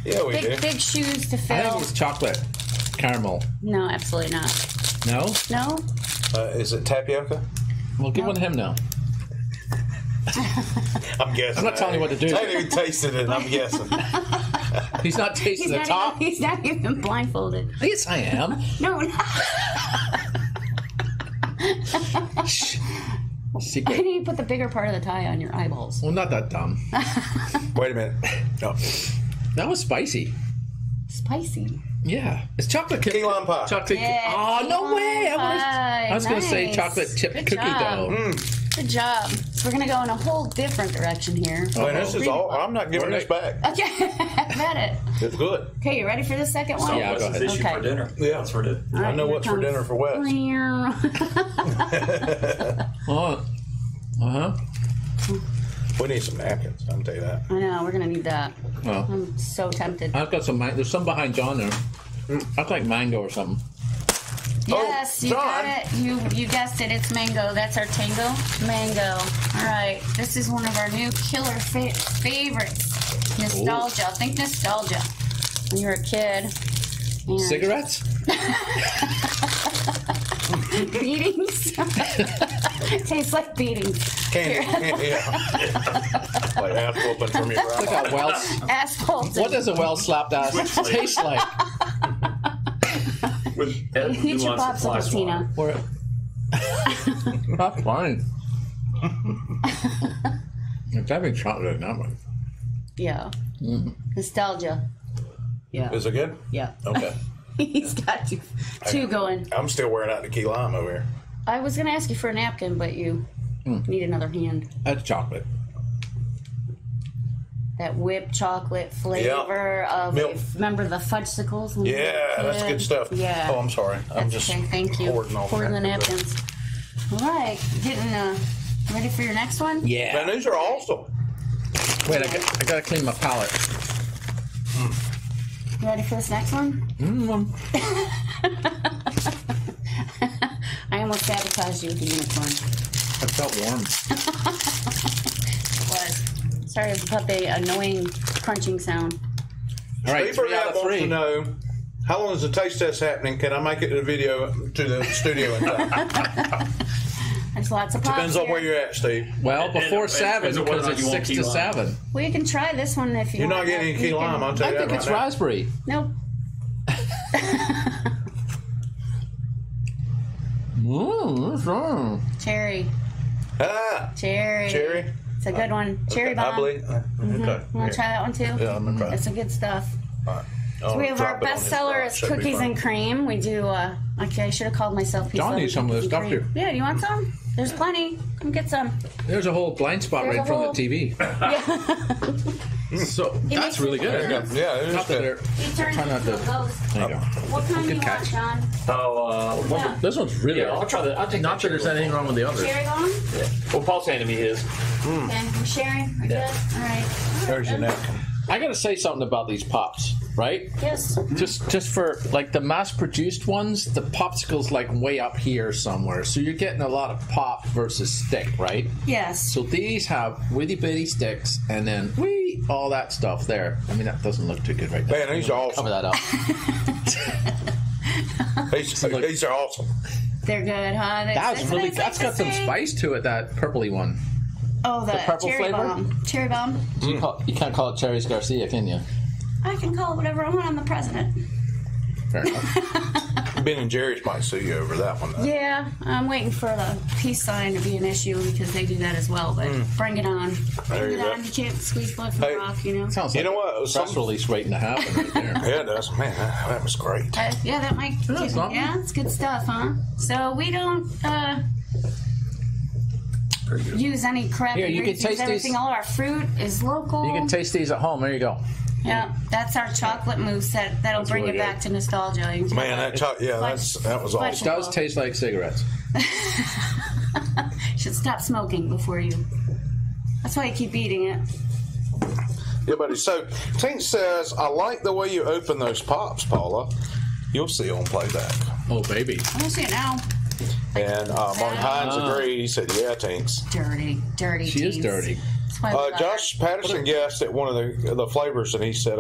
Speaker 3: Yeah, we do.
Speaker 2: Big shoes to
Speaker 1: I think
Speaker 2: fill.
Speaker 1: it's chocolate. Caramel.
Speaker 2: No, absolutely not.
Speaker 1: No?
Speaker 2: No?
Speaker 3: Is it tapioca?
Speaker 1: Well, give one to him now.
Speaker 3: I'm guessing.
Speaker 1: I'm not telling you what to do.
Speaker 3: I haven't even tasted it. I'm guessing.
Speaker 1: He's not tasting the top.
Speaker 2: He's not even blindfolded.
Speaker 1: Yes, I am.
Speaker 2: No,
Speaker 1: Shh.
Speaker 2: I
Speaker 1: Secret.
Speaker 2: need you to put the bigger part of the tie on your eyeballs.
Speaker 1: Well, not that dumb.
Speaker 3: Wait a minute. No.
Speaker 1: That was spicy.
Speaker 2: Spicy.
Speaker 1: Yeah. It's chocolate
Speaker 3: Key lime pie.
Speaker 1: Chocolate.
Speaker 2: Yeah,
Speaker 1: Oh,
Speaker 2: key
Speaker 1: no
Speaker 2: lime
Speaker 1: way.
Speaker 2: pie.
Speaker 1: I was going to say
Speaker 2: Nice.
Speaker 1: chocolate chip
Speaker 2: Good
Speaker 1: cookie
Speaker 2: job.
Speaker 1: dough.
Speaker 2: Good job. So we're going to go in a whole different direction here.
Speaker 3: Man, this is all. I'm not giving this back.
Speaker 2: Okay, I bet it.
Speaker 3: It's good.
Speaker 2: Okay, you ready for the second one?
Speaker 1: Yeah,
Speaker 4: What's
Speaker 1: go
Speaker 4: his
Speaker 1: ahead.
Speaker 4: issue
Speaker 2: Okay.
Speaker 4: for dinner?
Speaker 3: Yeah.
Speaker 4: What's for dinner?
Speaker 2: All right,
Speaker 3: I know
Speaker 2: here
Speaker 3: what's for
Speaker 2: comes.
Speaker 3: dinner for Wes.
Speaker 1: Oh. Uh-huh.
Speaker 3: We need some napkins. I'm tell you that.
Speaker 2: I know, we're going to need that.
Speaker 1: Well,
Speaker 2: I'm so tempted.
Speaker 1: I've got some. There's some behind John there. That's like mango or something.
Speaker 2: Yes, you
Speaker 3: John.
Speaker 2: got it. You guessed it. It's mango. That's our tango. Mango. All right. This is one of our new killer favorites. Nostalgia. Think nostalgia. When you were a kid. And
Speaker 1: Cigarettes?
Speaker 2: beatings. Tastes like beatings.
Speaker 3: Candy. Yeah. Like ass whooping from your
Speaker 1: Look
Speaker 3: grandma.
Speaker 1: at Wells.
Speaker 2: Asphalt.
Speaker 1: What does a well-slapped ass taste like?
Speaker 4: With
Speaker 2: Eat your popsicle, Tina.
Speaker 1: Where- That's fine. It's having chocolate, not one.
Speaker 2: Yeah. Nostalgia. Yeah.
Speaker 3: Is it good?
Speaker 2: Yeah.
Speaker 3: Okay.
Speaker 2: He's got two going.
Speaker 3: I'm still wearing out the key lime over here.
Speaker 2: I was going to ask you for a napkin, but you need another hand.
Speaker 1: That's chocolate.
Speaker 2: That whipped chocolate flavor of
Speaker 3: Milk.
Speaker 2: remember the fudgesicles? when you were a
Speaker 3: Yeah, that's
Speaker 2: kid?
Speaker 3: good stuff.
Speaker 2: Yeah.
Speaker 3: Oh, I'm sorry. I'm
Speaker 2: That's
Speaker 3: just
Speaker 2: okay. Thank you.
Speaker 3: hoarding all
Speaker 2: Pouring the
Speaker 3: that.
Speaker 2: napkins. All right, getting ready for your next one.
Speaker 1: Yeah.
Speaker 3: Man, these are awesome.
Speaker 1: Wait, I got to clean my palate.
Speaker 2: You ready for this next one? I almost sabotaged you with the unicorn.
Speaker 1: I felt warm.
Speaker 2: Was sorry about the annoying crunching sound.
Speaker 1: All right,
Speaker 3: Steve
Speaker 1: 3 out
Speaker 3: Burnett
Speaker 1: of
Speaker 3: wants
Speaker 1: 3.
Speaker 3: to know, how long is the taste test happening? Can I make it a video to the studio in time?
Speaker 2: There's lots of pops
Speaker 3: Depends on
Speaker 2: here.
Speaker 3: where you're at, Steve.
Speaker 1: Well, before
Speaker 4: and
Speaker 1: 7,
Speaker 4: depends on whether
Speaker 1: because
Speaker 4: or not
Speaker 1: it's
Speaker 4: you want
Speaker 1: 6 to
Speaker 4: key lime.
Speaker 1: 7.
Speaker 2: Well, you can try this one if you
Speaker 3: You're
Speaker 2: want.
Speaker 3: not getting any
Speaker 2: You
Speaker 3: key
Speaker 2: can-
Speaker 3: lime, I'll tell
Speaker 1: I
Speaker 3: you
Speaker 1: think
Speaker 3: that
Speaker 1: it's
Speaker 3: right now.
Speaker 1: raspberry.
Speaker 2: Nope.
Speaker 1: What's wrong?
Speaker 2: Cherry.
Speaker 3: Ah,
Speaker 2: Cherry.
Speaker 3: cherry.
Speaker 2: It's a good one. Cherry bomb.
Speaker 3: I believe. Okay.
Speaker 2: You want to try that one too?
Speaker 3: Yeah, I'm gonna try.
Speaker 2: It's a good stuff.
Speaker 3: All right.
Speaker 2: So we have our bestseller is cookies and cream. We do. Okay, I should have called myself.
Speaker 1: John needs some of this stuff
Speaker 2: here.
Speaker 1: here.
Speaker 2: Yeah, do you want some? There's plenty. Come get some.
Speaker 1: There's a whole blind spot
Speaker 2: There's
Speaker 1: right in
Speaker 2: a
Speaker 1: front
Speaker 2: whole-
Speaker 1: of the TV.
Speaker 2: Yeah.
Speaker 1: So that's
Speaker 2: makes
Speaker 1: really
Speaker 2: it
Speaker 1: good.
Speaker 2: work.
Speaker 3: Yeah, it is
Speaker 1: Not that
Speaker 3: good.
Speaker 1: they're-
Speaker 2: He turns
Speaker 1: Try not
Speaker 2: into
Speaker 1: to-
Speaker 2: a ghost.
Speaker 1: There you go.
Speaker 2: What kind do
Speaker 1: Good
Speaker 2: you
Speaker 1: catch.
Speaker 2: want, John?
Speaker 4: Oh,
Speaker 2: Yeah.
Speaker 1: This one's really
Speaker 4: yeah, I'll try that. I'll take
Speaker 1: Not that there's anything wrong with the others.
Speaker 2: Cherry bomb?
Speaker 4: Well, Paul's handing me his.
Speaker 2: Okay, we're sharing. We're good? All right.
Speaker 3: There's your napkin.
Speaker 1: I got to say something about these pops, right?
Speaker 2: Yes.
Speaker 1: Just for like the mass-produced ones, the popsicle's like way up here somewhere, so you're getting a lot of pop versus stick, right?
Speaker 2: Yes.
Speaker 1: So these have witty bitty sticks and then all that stuff there. I mean, that doesn't look too good right there.
Speaker 3: Man, these are awesome.
Speaker 1: Cover that up.
Speaker 3: These are awesome.
Speaker 2: They're good, huh?
Speaker 1: That's got some spice to it. That purpley one.
Speaker 2: Oh, the
Speaker 1: purple
Speaker 2: cherry
Speaker 1: flavor?
Speaker 2: bomb. Cherry bomb.
Speaker 1: You can't call it Cherries Garcia, can you?
Speaker 2: I can call it whatever I want. I'm the president.
Speaker 1: Fair enough.
Speaker 3: Ben and Jerry's might sue you over that one, though.
Speaker 2: Yeah, I'm waiting for the peace sign to be an issue because they do that as well. But bring it on.
Speaker 3: There
Speaker 2: Bring
Speaker 3: you
Speaker 2: it
Speaker 3: go.
Speaker 2: on. You can't squeeze blood from
Speaker 3: Hey.
Speaker 2: a rock, you know.
Speaker 1: Sounds
Speaker 3: You
Speaker 1: like
Speaker 3: know what?
Speaker 1: a press release waiting to happen right there.
Speaker 3: Yeah, it does. Man, that was great.
Speaker 2: Yeah, that might.
Speaker 1: it's not-
Speaker 2: Yeah, it's good stuff, huh? So we don't use any crap
Speaker 1: Here, you can
Speaker 2: ingredients,
Speaker 1: taste
Speaker 2: everything.
Speaker 1: these.
Speaker 2: All our fruit is local.
Speaker 1: You can taste these at home. There you go.
Speaker 2: Yeah, that's our chocolate mousse. That'll bring
Speaker 1: really
Speaker 2: it back
Speaker 1: good.
Speaker 2: to nostalgia.
Speaker 3: Man, that was awesome.
Speaker 1: It does taste like cigarettes.
Speaker 2: Should stop smoking before you. That's why you keep eating it.
Speaker 3: Yeah, buddy. So, Tink says, I like the way you open those pops, Paula. You'll see on playback.
Speaker 1: Oh, baby.
Speaker 2: I don't see it now.
Speaker 3: And Mark Hines agreed. He said, yeah, Tinks.
Speaker 2: Dirty.
Speaker 1: She is
Speaker 2: teens.
Speaker 1: dirty.
Speaker 2: That's why we love
Speaker 3: Josh Patterson guessed at one of the flavors, and he said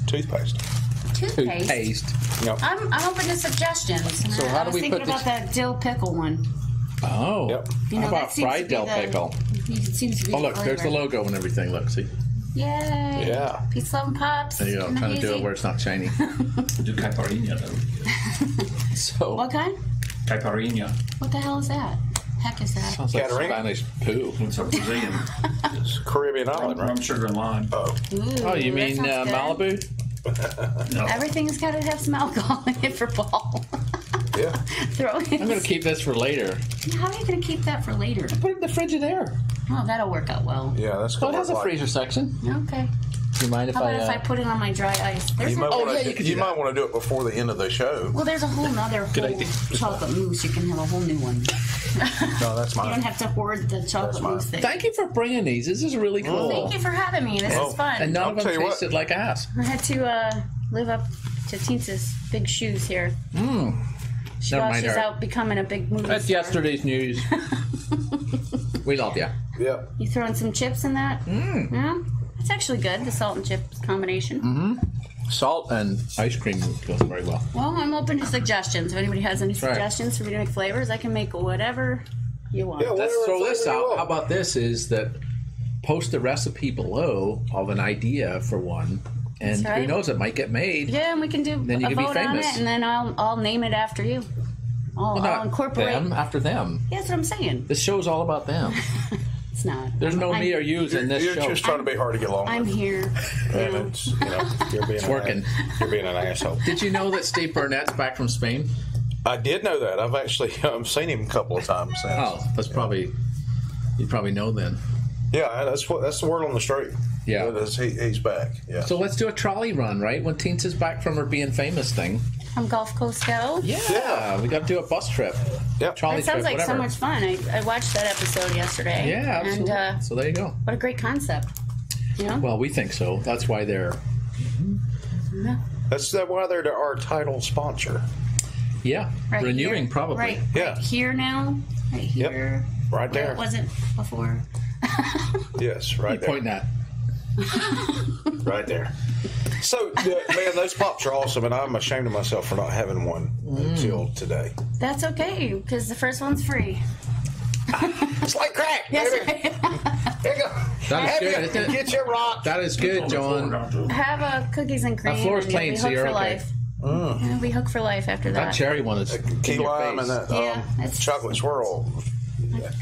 Speaker 3: toothpaste.
Speaker 2: her. Toothpaste.
Speaker 3: Yep.
Speaker 2: I'm open to suggestions.
Speaker 1: So how
Speaker 2: I
Speaker 1: do
Speaker 2: was
Speaker 1: we
Speaker 2: thinking
Speaker 1: put
Speaker 2: about
Speaker 1: this-
Speaker 2: that dill pickle one.
Speaker 1: Oh.
Speaker 3: Yep.
Speaker 2: You know,
Speaker 1: How
Speaker 2: that
Speaker 1: about
Speaker 2: seems to
Speaker 1: fried
Speaker 2: be
Speaker 1: dill pickle?
Speaker 2: It seems to be
Speaker 1: Oh,
Speaker 2: the
Speaker 1: look, there's the
Speaker 2: flavor.
Speaker 1: logo and everything. Look, see?
Speaker 2: Yay.
Speaker 3: Yeah.
Speaker 2: Peace, love, and pops.
Speaker 1: There you go. I'm trying to do it where it's not shiny.
Speaker 4: Do caipirinha, though.
Speaker 1: So,
Speaker 2: What kind?
Speaker 4: Caipirinha.
Speaker 2: What the hell is that? Heck is that?
Speaker 1: sounds like
Speaker 3: Catarina?
Speaker 1: Spanish poo.
Speaker 4: It's a Brazilian.
Speaker 3: It's Caribbean island, right?
Speaker 4: Rum, sugar, and lime.
Speaker 2: Ooh,
Speaker 1: Oh, you
Speaker 2: that
Speaker 1: mean
Speaker 2: sounds good.
Speaker 1: Malibu?
Speaker 4: No.
Speaker 2: Everything's got to have some alcohol in it for Paul.
Speaker 3: Yeah.
Speaker 2: Throw it.
Speaker 1: I'm going to keep this for later.
Speaker 2: How are you going to keep that for later?
Speaker 1: Put it in the fridge there.
Speaker 2: Oh, that'll work out well.
Speaker 3: Yeah, that's
Speaker 1: Oh,
Speaker 3: good.
Speaker 1: it has a freezer section.
Speaker 2: Okay.
Speaker 1: Do you mind if
Speaker 2: How about if I
Speaker 1: I...
Speaker 2: put it on my dry ice? There's
Speaker 3: You might
Speaker 1: Oh,
Speaker 3: wanna
Speaker 1: yeah,
Speaker 3: do-
Speaker 1: you could do
Speaker 3: might
Speaker 1: that.
Speaker 3: want to do it before the end of the show.
Speaker 2: well, there's a whole nother whole
Speaker 1: idea.
Speaker 2: chocolate mousse. You can have a whole new one.
Speaker 3: No, that's
Speaker 2: You don't
Speaker 3: mine.
Speaker 2: have to hoard the chocolate
Speaker 3: mine.
Speaker 2: mousse thing.
Speaker 1: Thank you for bringing these. This is really cool.
Speaker 2: Thank you for having me. This is fun.
Speaker 1: And none
Speaker 3: I'll
Speaker 1: of them
Speaker 3: tell you what.
Speaker 1: tasted like ass.
Speaker 2: I had to live up to Teen's big shoes here.
Speaker 1: Never
Speaker 2: Josh
Speaker 1: mind
Speaker 2: is
Speaker 1: her.
Speaker 2: out becoming a big movie
Speaker 1: That's
Speaker 2: star.
Speaker 1: yesterday's news. We love you.
Speaker 3: Yep.
Speaker 2: You throwing some chips in that? Yeah, it's actually good. The salt and chips combination.
Speaker 1: Salt and ice cream goes very well.
Speaker 2: Well, I'm open to suggestions. If anybody has any
Speaker 1: right.
Speaker 2: suggestions for me to make flavors, I can make whatever you want.
Speaker 3: Yeah,
Speaker 1: Let's
Speaker 3: whatever
Speaker 1: throw this
Speaker 3: flavor you
Speaker 1: out.
Speaker 3: want.
Speaker 1: How about this? Is that post a recipe below of an idea for one, and
Speaker 2: That's right.
Speaker 1: who knows, it might get made.
Speaker 2: Yeah, and we can do
Speaker 1: Then you
Speaker 2: a
Speaker 1: can be
Speaker 2: vote on
Speaker 1: famous.
Speaker 2: it, and then I'll name it after you. I'll
Speaker 1: Not
Speaker 2: incorporate.
Speaker 1: them after them.
Speaker 2: Yeah, that's what I'm saying.
Speaker 1: This show's all about them.
Speaker 2: It's not.
Speaker 1: There's no
Speaker 2: I'm,
Speaker 1: me or yous in this
Speaker 3: You're
Speaker 1: show.
Speaker 3: just trying to be hard to get along
Speaker 2: I'm
Speaker 3: with.
Speaker 2: here.
Speaker 3: And it's, you're being
Speaker 1: working.
Speaker 3: You're being an asshole.
Speaker 1: Did you know that Steve Burnett's back from Spain?
Speaker 3: I did know that. I've actually seen him a couple of times since.
Speaker 1: Oh, that's probably you probably know then.
Speaker 3: Yeah, that's the word on the street.
Speaker 1: Yeah.
Speaker 3: He's back. Yeah.
Speaker 1: So let's do a trolley run, right? When Teens is back from her being famous thing.
Speaker 2: From Gulf Coast Go.
Speaker 1: Yeah, we got to do a bus trip.
Speaker 3: Yep.
Speaker 1: Trolley
Speaker 2: That sounds
Speaker 1: trip,
Speaker 2: like so
Speaker 1: whatever.
Speaker 2: much fun. I watched that episode yesterday.
Speaker 1: Yeah, absolutely.
Speaker 2: And
Speaker 1: so there you go.
Speaker 2: what a great concept. You know?
Speaker 1: Well, we think so. That's why they're
Speaker 3: That's why they're our title sponsor.
Speaker 2: Right
Speaker 1: renewing
Speaker 2: here.
Speaker 1: probably.
Speaker 2: Right,
Speaker 3: Yeah.
Speaker 2: right here now. Right here.
Speaker 3: Right
Speaker 2: Where
Speaker 3: there.
Speaker 2: it wasn't before.
Speaker 3: Yes, right
Speaker 1: You
Speaker 3: there.
Speaker 1: pointing at.
Speaker 3: Right there. So, man, those pops are awesome, and I'm ashamed of myself for not having one until today.
Speaker 2: That's okay, because the first one's free.
Speaker 3: It's like crack,
Speaker 2: Yes,
Speaker 3: baby. There you go.
Speaker 1: That is good, isn't it?
Speaker 3: Get your rock.
Speaker 1: That is good, John.
Speaker 2: Have a cookies and cream.
Speaker 1: That floor's
Speaker 2: and you'll
Speaker 1: clean,
Speaker 2: be
Speaker 1: so
Speaker 2: hooked
Speaker 1: you're
Speaker 2: for
Speaker 1: okay.
Speaker 2: life. You'll be hooked for life after
Speaker 1: That
Speaker 2: that.
Speaker 1: cherry one is
Speaker 3: Key
Speaker 1: in your
Speaker 3: lime
Speaker 1: face.
Speaker 3: and that
Speaker 2: Yeah, it's-
Speaker 3: chocolate swirl.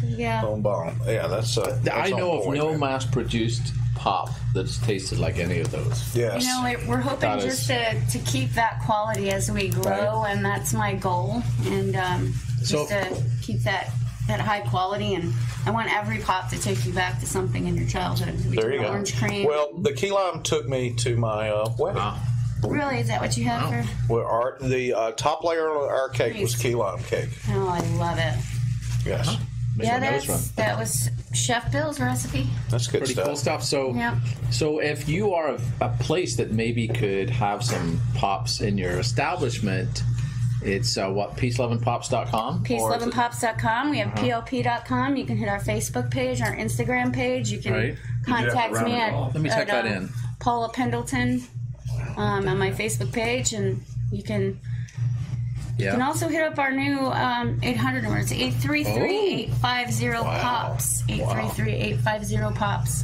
Speaker 2: Yeah.
Speaker 3: Boom, boom. Yeah, that's
Speaker 1: I know
Speaker 3: on
Speaker 1: of
Speaker 3: point,
Speaker 1: no
Speaker 3: man.
Speaker 1: mass-produced pop that's tasted like any of those.
Speaker 3: Yes.
Speaker 2: You know, we're hoping
Speaker 1: That is-
Speaker 2: just to keep that quality as we grow, and that's my goal. And just
Speaker 1: So-
Speaker 2: to keep that high quality. And I want every pop to take you back to something in your childhood.
Speaker 3: There you go.
Speaker 2: Orange cream.
Speaker 3: Well, the key lime took me to my wedding.
Speaker 1: Wow.
Speaker 2: Really, is that what you have for?
Speaker 3: Well, the top layer of our cake was key lime cake.
Speaker 2: Oh, I love it.
Speaker 3: Yes.
Speaker 1: Make
Speaker 2: Yeah,
Speaker 1: my nose run.
Speaker 2: that was Chef Bill's recipe.
Speaker 3: That's good
Speaker 1: Pretty
Speaker 3: stuff.
Speaker 1: cool stuff. So,
Speaker 2: Yeah.
Speaker 1: so if you are a place that maybe could have some pops in your establishment, it's what, peaceloveandpops.com?
Speaker 2: PeaceLoveandPops.com. We have PLP.com. You can hit our Facebook page, our Instagram page. You can
Speaker 1: Right.
Speaker 2: contact
Speaker 4: round
Speaker 2: me
Speaker 4: it
Speaker 2: at,
Speaker 4: off.
Speaker 1: Let me type that in.
Speaker 2: Paula Pendleton on my Facebook page, and you can also hit up our new 800 number. It's 833-850-POPS. 833-850-POPS.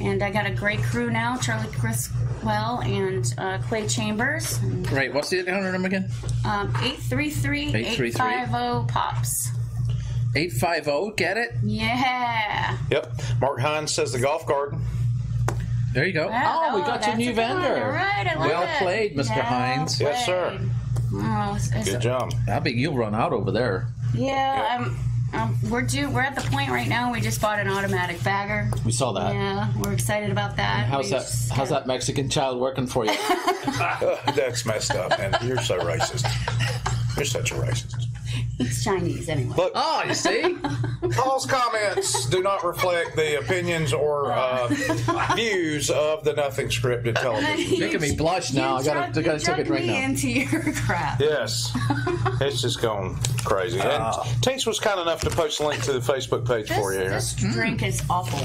Speaker 2: And I got a great crew now, Charlie Criswell and Clay Chambers. And,
Speaker 1: Right. What's the 800 number again?
Speaker 2: 833-850-POPS.
Speaker 1: 850. Get it?
Speaker 2: Yeah.
Speaker 3: Yep. Mark Hines says the golf garden.
Speaker 1: There you go.
Speaker 2: Yeah,
Speaker 1: Oh, we got your
Speaker 2: that's
Speaker 1: new
Speaker 2: a good one.
Speaker 1: vendor.
Speaker 2: All right, I love
Speaker 1: Well
Speaker 2: it.
Speaker 1: played, Mr.
Speaker 2: Well
Speaker 1: Hines.
Speaker 3: Yes, sir.
Speaker 2: played. Oh,
Speaker 3: Good job.
Speaker 1: I think you'll run out over there.
Speaker 2: Yeah, We're at the point right now. We just bought an automatic bagger.
Speaker 1: We saw that.
Speaker 2: Yeah, we're excited about that.
Speaker 1: How's that Mexican child working for you?
Speaker 3: That's messed up, man. You're so racist. You're such a racist.
Speaker 2: It's Chinese anyway.
Speaker 3: Look,
Speaker 1: Oh, you see?
Speaker 3: Paul's comments do not reflect the opinions or views of the Nothing Scripted television.
Speaker 1: Making me blush now. I gotta take a drink now.
Speaker 2: Into your crap.
Speaker 3: Yes, it's just going crazy. And Tinks was kind enough to post a link to the Facebook page for you here.
Speaker 2: This drink is awful.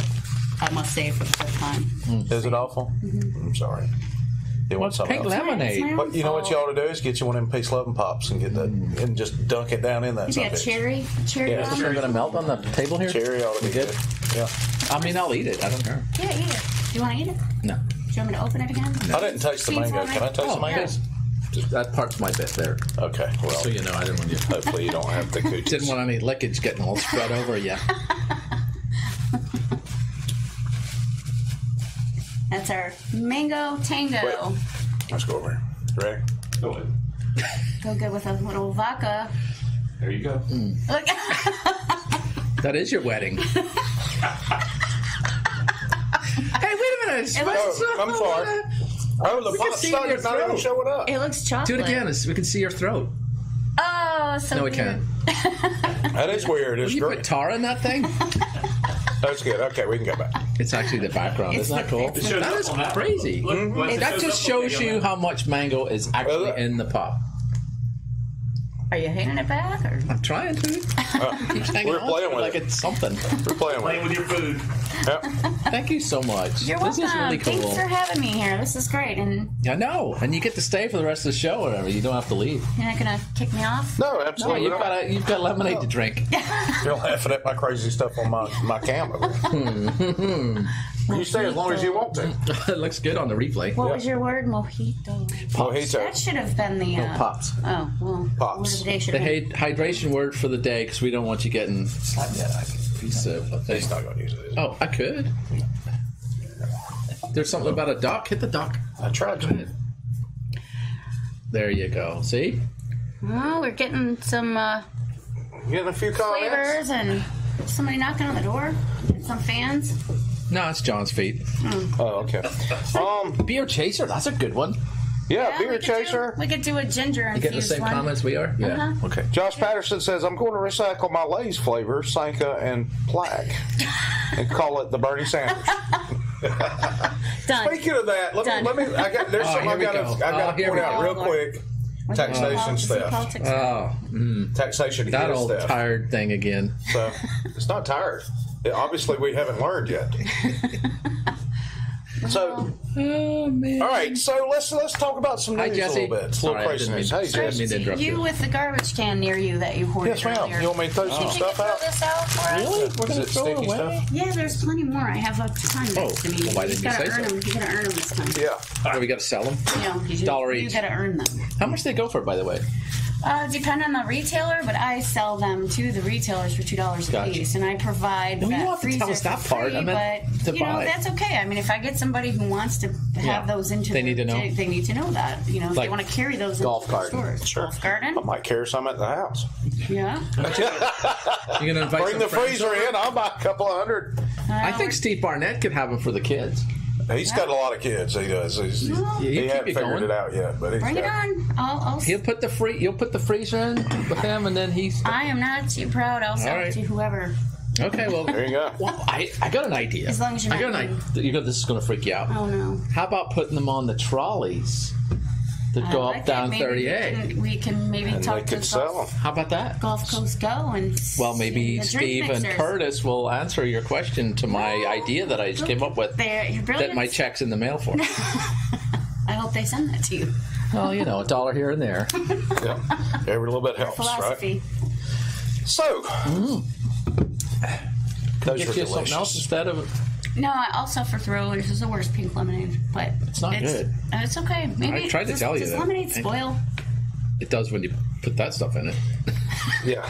Speaker 2: I must say for the first time.
Speaker 3: Is it awful? I'm sorry. You want something
Speaker 1: Pink
Speaker 3: else?
Speaker 1: lemonade.
Speaker 3: But you know what you ought to do is get you one of them Peace Loving Pops and get that and just dunk it down in that.
Speaker 2: Maybe a
Speaker 3: sucker.
Speaker 2: cherry.
Speaker 3: Yeah,
Speaker 1: Is this
Speaker 2: bomb?
Speaker 1: going to melt on the table here?
Speaker 3: Cherry ought to be good. Yeah.
Speaker 1: I mean, I'll eat it. I don't care.
Speaker 2: Yeah, eat it. Do you want to eat it?
Speaker 1: No.
Speaker 2: Do you want me to open it again?
Speaker 3: I didn't taste the
Speaker 2: Seeds
Speaker 3: mango.
Speaker 2: on
Speaker 3: Can I
Speaker 2: it?
Speaker 3: taste the mango?
Speaker 1: Just that part's my bit there.
Speaker 3: Okay. Well,
Speaker 1: So you know, I didn't want you.
Speaker 3: hopefully you don't have the coochies.
Speaker 1: Didn't want any lickage getting all spread over you.
Speaker 2: That's our mango tango.
Speaker 3: Wait. Let's go over here. Ready?
Speaker 4: Go ahead.
Speaker 2: Go good with a little vodka.
Speaker 4: There you go.
Speaker 2: Look.
Speaker 1: That is your wedding. Hey, wait a minute.
Speaker 3: Oh, I'm sorry. Oh, the
Speaker 1: We can
Speaker 3: pot
Speaker 1: see your
Speaker 3: started not even
Speaker 1: throat.
Speaker 3: showing up.
Speaker 2: It looks
Speaker 1: Do
Speaker 2: chocolate.
Speaker 1: it again. We can see your throat.
Speaker 2: Oh, so
Speaker 1: No, we
Speaker 2: weird.
Speaker 1: can't.
Speaker 3: That is weird. It's
Speaker 1: You put
Speaker 3: great.
Speaker 1: tar in that thing?
Speaker 3: That's good. Okay, we can go back.
Speaker 1: It's actually the background.
Speaker 2: It's
Speaker 1: Isn't that
Speaker 2: the-
Speaker 1: cool?
Speaker 2: it's
Speaker 4: It shows
Speaker 1: That
Speaker 4: up
Speaker 1: is
Speaker 4: on that.
Speaker 1: crazy.
Speaker 4: Look, well, it
Speaker 1: That just
Speaker 4: up on
Speaker 1: shows
Speaker 4: the
Speaker 1: you how much mango is actually in the pop.
Speaker 2: Are you handing it back? Or?
Speaker 1: I'm trying to. Keeps hanging
Speaker 3: We're
Speaker 1: on
Speaker 3: playing
Speaker 1: to it
Speaker 3: with
Speaker 1: like
Speaker 3: it.
Speaker 1: it's something.
Speaker 3: We're playing
Speaker 4: Playing
Speaker 3: with
Speaker 4: with your food.
Speaker 3: it. Yep.
Speaker 1: Thank you so much.
Speaker 2: You're
Speaker 1: This
Speaker 2: welcome.
Speaker 1: is really cool.
Speaker 2: Thanks for having me here. This is great. And
Speaker 1: I know, and you get to stay for the rest of the show or whatever. You don't have to leave.
Speaker 2: you're not going to kick me off?
Speaker 3: No,
Speaker 1: No,
Speaker 3: absolutely not.
Speaker 1: you've got lemonade to drink.
Speaker 3: You're laughing at my crazy stuff on my camera. You stay as long as you want to.
Speaker 1: It looks good on the replay.
Speaker 2: What was your word? Mojito.
Speaker 3: Mojito.
Speaker 2: That should have been the...
Speaker 1: Pops.
Speaker 2: Oh, well.
Speaker 3: Pops.
Speaker 2: Word of the day should
Speaker 1: The
Speaker 2: have been...
Speaker 1: hydration word for the day, because we don't want you getting piece of a thing.
Speaker 3: He's not going to use it. Is he?
Speaker 1: Oh, I could. There's something about a duck. Hit the duck.
Speaker 3: I tried to.
Speaker 1: There you go. See?
Speaker 2: Oh, we're getting some
Speaker 3: Getting a few comments.
Speaker 2: flavors and somebody knocking on the door. Some fans.
Speaker 1: No, it's John's feet.
Speaker 3: Oh, okay.
Speaker 1: Beer chaser. That's a good one.
Speaker 3: Yeah, Beer
Speaker 2: we could
Speaker 3: Chaser.
Speaker 2: we could do a ginger
Speaker 1: You
Speaker 2: infused
Speaker 1: getting the same
Speaker 2: one.
Speaker 1: comments we are? Yeah.
Speaker 2: Uh-huh.
Speaker 1: Okay.
Speaker 3: Josh Patterson says, I'm going to recycle my Lay's flavor, Sanka and Plaque, and call it the Bernie Sanders.
Speaker 2: Done.
Speaker 3: Speaking of that, let
Speaker 2: Done.
Speaker 3: me there's something
Speaker 1: here we go.
Speaker 3: I got to
Speaker 1: Here we
Speaker 3: point out
Speaker 1: go.
Speaker 3: real quick. Taxation
Speaker 2: Politics,
Speaker 3: theft.
Speaker 2: politics.
Speaker 3: Taxation
Speaker 1: That
Speaker 3: is
Speaker 1: old
Speaker 3: theft.
Speaker 1: tired thing again.
Speaker 3: So it's not tired. Obviously, we haven't learned yet. So,
Speaker 1: Oh man.
Speaker 3: all right. So let's talk about some
Speaker 1: Hi,
Speaker 3: news
Speaker 1: Jesse.
Speaker 3: a little bit.
Speaker 1: Sorry, I
Speaker 3: Little
Speaker 1: didn't
Speaker 3: craziness.
Speaker 1: mean-
Speaker 3: Hey,
Speaker 1: sorry, I didn't
Speaker 3: Jesse.
Speaker 1: mean to interrupt
Speaker 2: You
Speaker 1: you.
Speaker 2: with the garbage can near you that you hoarded
Speaker 3: Yes, ma'am.
Speaker 2: earlier.
Speaker 3: You want me to throw some
Speaker 2: Can you
Speaker 3: stuff
Speaker 2: throw
Speaker 3: out?
Speaker 2: this out for us?
Speaker 1: Really? We're
Speaker 3: Is
Speaker 1: gonna
Speaker 3: it
Speaker 1: throw it
Speaker 3: sticky
Speaker 1: away?
Speaker 3: stuff?
Speaker 2: Yeah, there's plenty more. I have a ton next to me.
Speaker 1: well, why didn't you
Speaker 2: gotta
Speaker 1: say
Speaker 2: earn
Speaker 1: so?
Speaker 2: them. You gotta earn them this time.
Speaker 3: Yeah.
Speaker 1: What, we got to sell them?
Speaker 2: $1
Speaker 1: each.
Speaker 2: You gotta earn them.
Speaker 1: How much do they go for, by the way?
Speaker 2: Depend on the retailer, but I sell them to the retailers for $2 a
Speaker 1: Gotcha.
Speaker 2: piece, and I provide
Speaker 1: Well, you
Speaker 2: that
Speaker 1: don't have to
Speaker 2: freezer
Speaker 1: tell us that
Speaker 2: for
Speaker 1: part.
Speaker 2: free,
Speaker 1: I meant
Speaker 2: but
Speaker 1: to
Speaker 2: you know
Speaker 1: buy.
Speaker 2: that's okay. I mean, if I get somebody who wants to have
Speaker 1: Yeah.
Speaker 2: those into,
Speaker 1: They need to know.
Speaker 2: They need to know that. You know, if
Speaker 1: Like
Speaker 2: they want to carry those
Speaker 1: golf
Speaker 2: into the
Speaker 1: cart.
Speaker 2: stores.
Speaker 3: Sure.
Speaker 2: Golf garden.
Speaker 3: I might carry some at the house.
Speaker 2: Yeah.
Speaker 1: You're gonna invite
Speaker 3: Bring
Speaker 1: some
Speaker 3: the
Speaker 1: friends
Speaker 3: freezer
Speaker 1: over?
Speaker 3: in. I'll buy a couple of hundred.
Speaker 1: I think Steve Barnett could have them for the kids.
Speaker 3: He's got a lot of kids. He does.
Speaker 2: Well,
Speaker 3: He
Speaker 1: he'll keep
Speaker 3: hasn't
Speaker 1: you
Speaker 3: figured
Speaker 1: going.
Speaker 3: it out yet, but he's
Speaker 2: Bring it
Speaker 3: got
Speaker 2: on. I'll
Speaker 1: You'll put the freezer in with him, and then he's
Speaker 2: I am not too proud. I'll sell
Speaker 1: All right.
Speaker 2: it to whoever.
Speaker 1: okay. Well,
Speaker 3: There you go.
Speaker 1: well, I got an idea.
Speaker 2: As long as you're
Speaker 1: I got
Speaker 2: not
Speaker 1: an idea. This is going to freak you out.
Speaker 2: Oh no.
Speaker 1: How about putting them on the trolleys that
Speaker 2: I
Speaker 1: go
Speaker 2: like
Speaker 1: up
Speaker 2: it.
Speaker 1: down
Speaker 2: Maybe
Speaker 1: 30A?
Speaker 2: We can maybe
Speaker 3: And
Speaker 2: talk
Speaker 3: they
Speaker 2: to
Speaker 3: could sell them.
Speaker 1: How about that?
Speaker 2: Gulf Coast Go and
Speaker 1: Well, maybe
Speaker 2: the drink
Speaker 1: Steve and
Speaker 2: mixers.
Speaker 1: Curtis will answer your question to my idea that I just came up with.
Speaker 2: You're
Speaker 1: That
Speaker 2: brilliant.
Speaker 1: my check's in the mail for.
Speaker 2: I hope they send that to you.
Speaker 1: Well, you know, $1 here and there.
Speaker 3: Yeah. Every little bit helps,
Speaker 2: Philosophy.
Speaker 3: right? So, those
Speaker 1: Get
Speaker 3: were
Speaker 1: you something else
Speaker 3: delicious.
Speaker 1: instead of.
Speaker 2: No, I'll suffer through. This is the worst pink lemonade, but
Speaker 1: It's not good.
Speaker 2: It's okay. Maybe
Speaker 1: I tried to
Speaker 2: does-
Speaker 1: tell you
Speaker 2: does
Speaker 1: that.
Speaker 2: lemonade spoil?
Speaker 1: It does when you put that stuff in it.
Speaker 3: Yeah.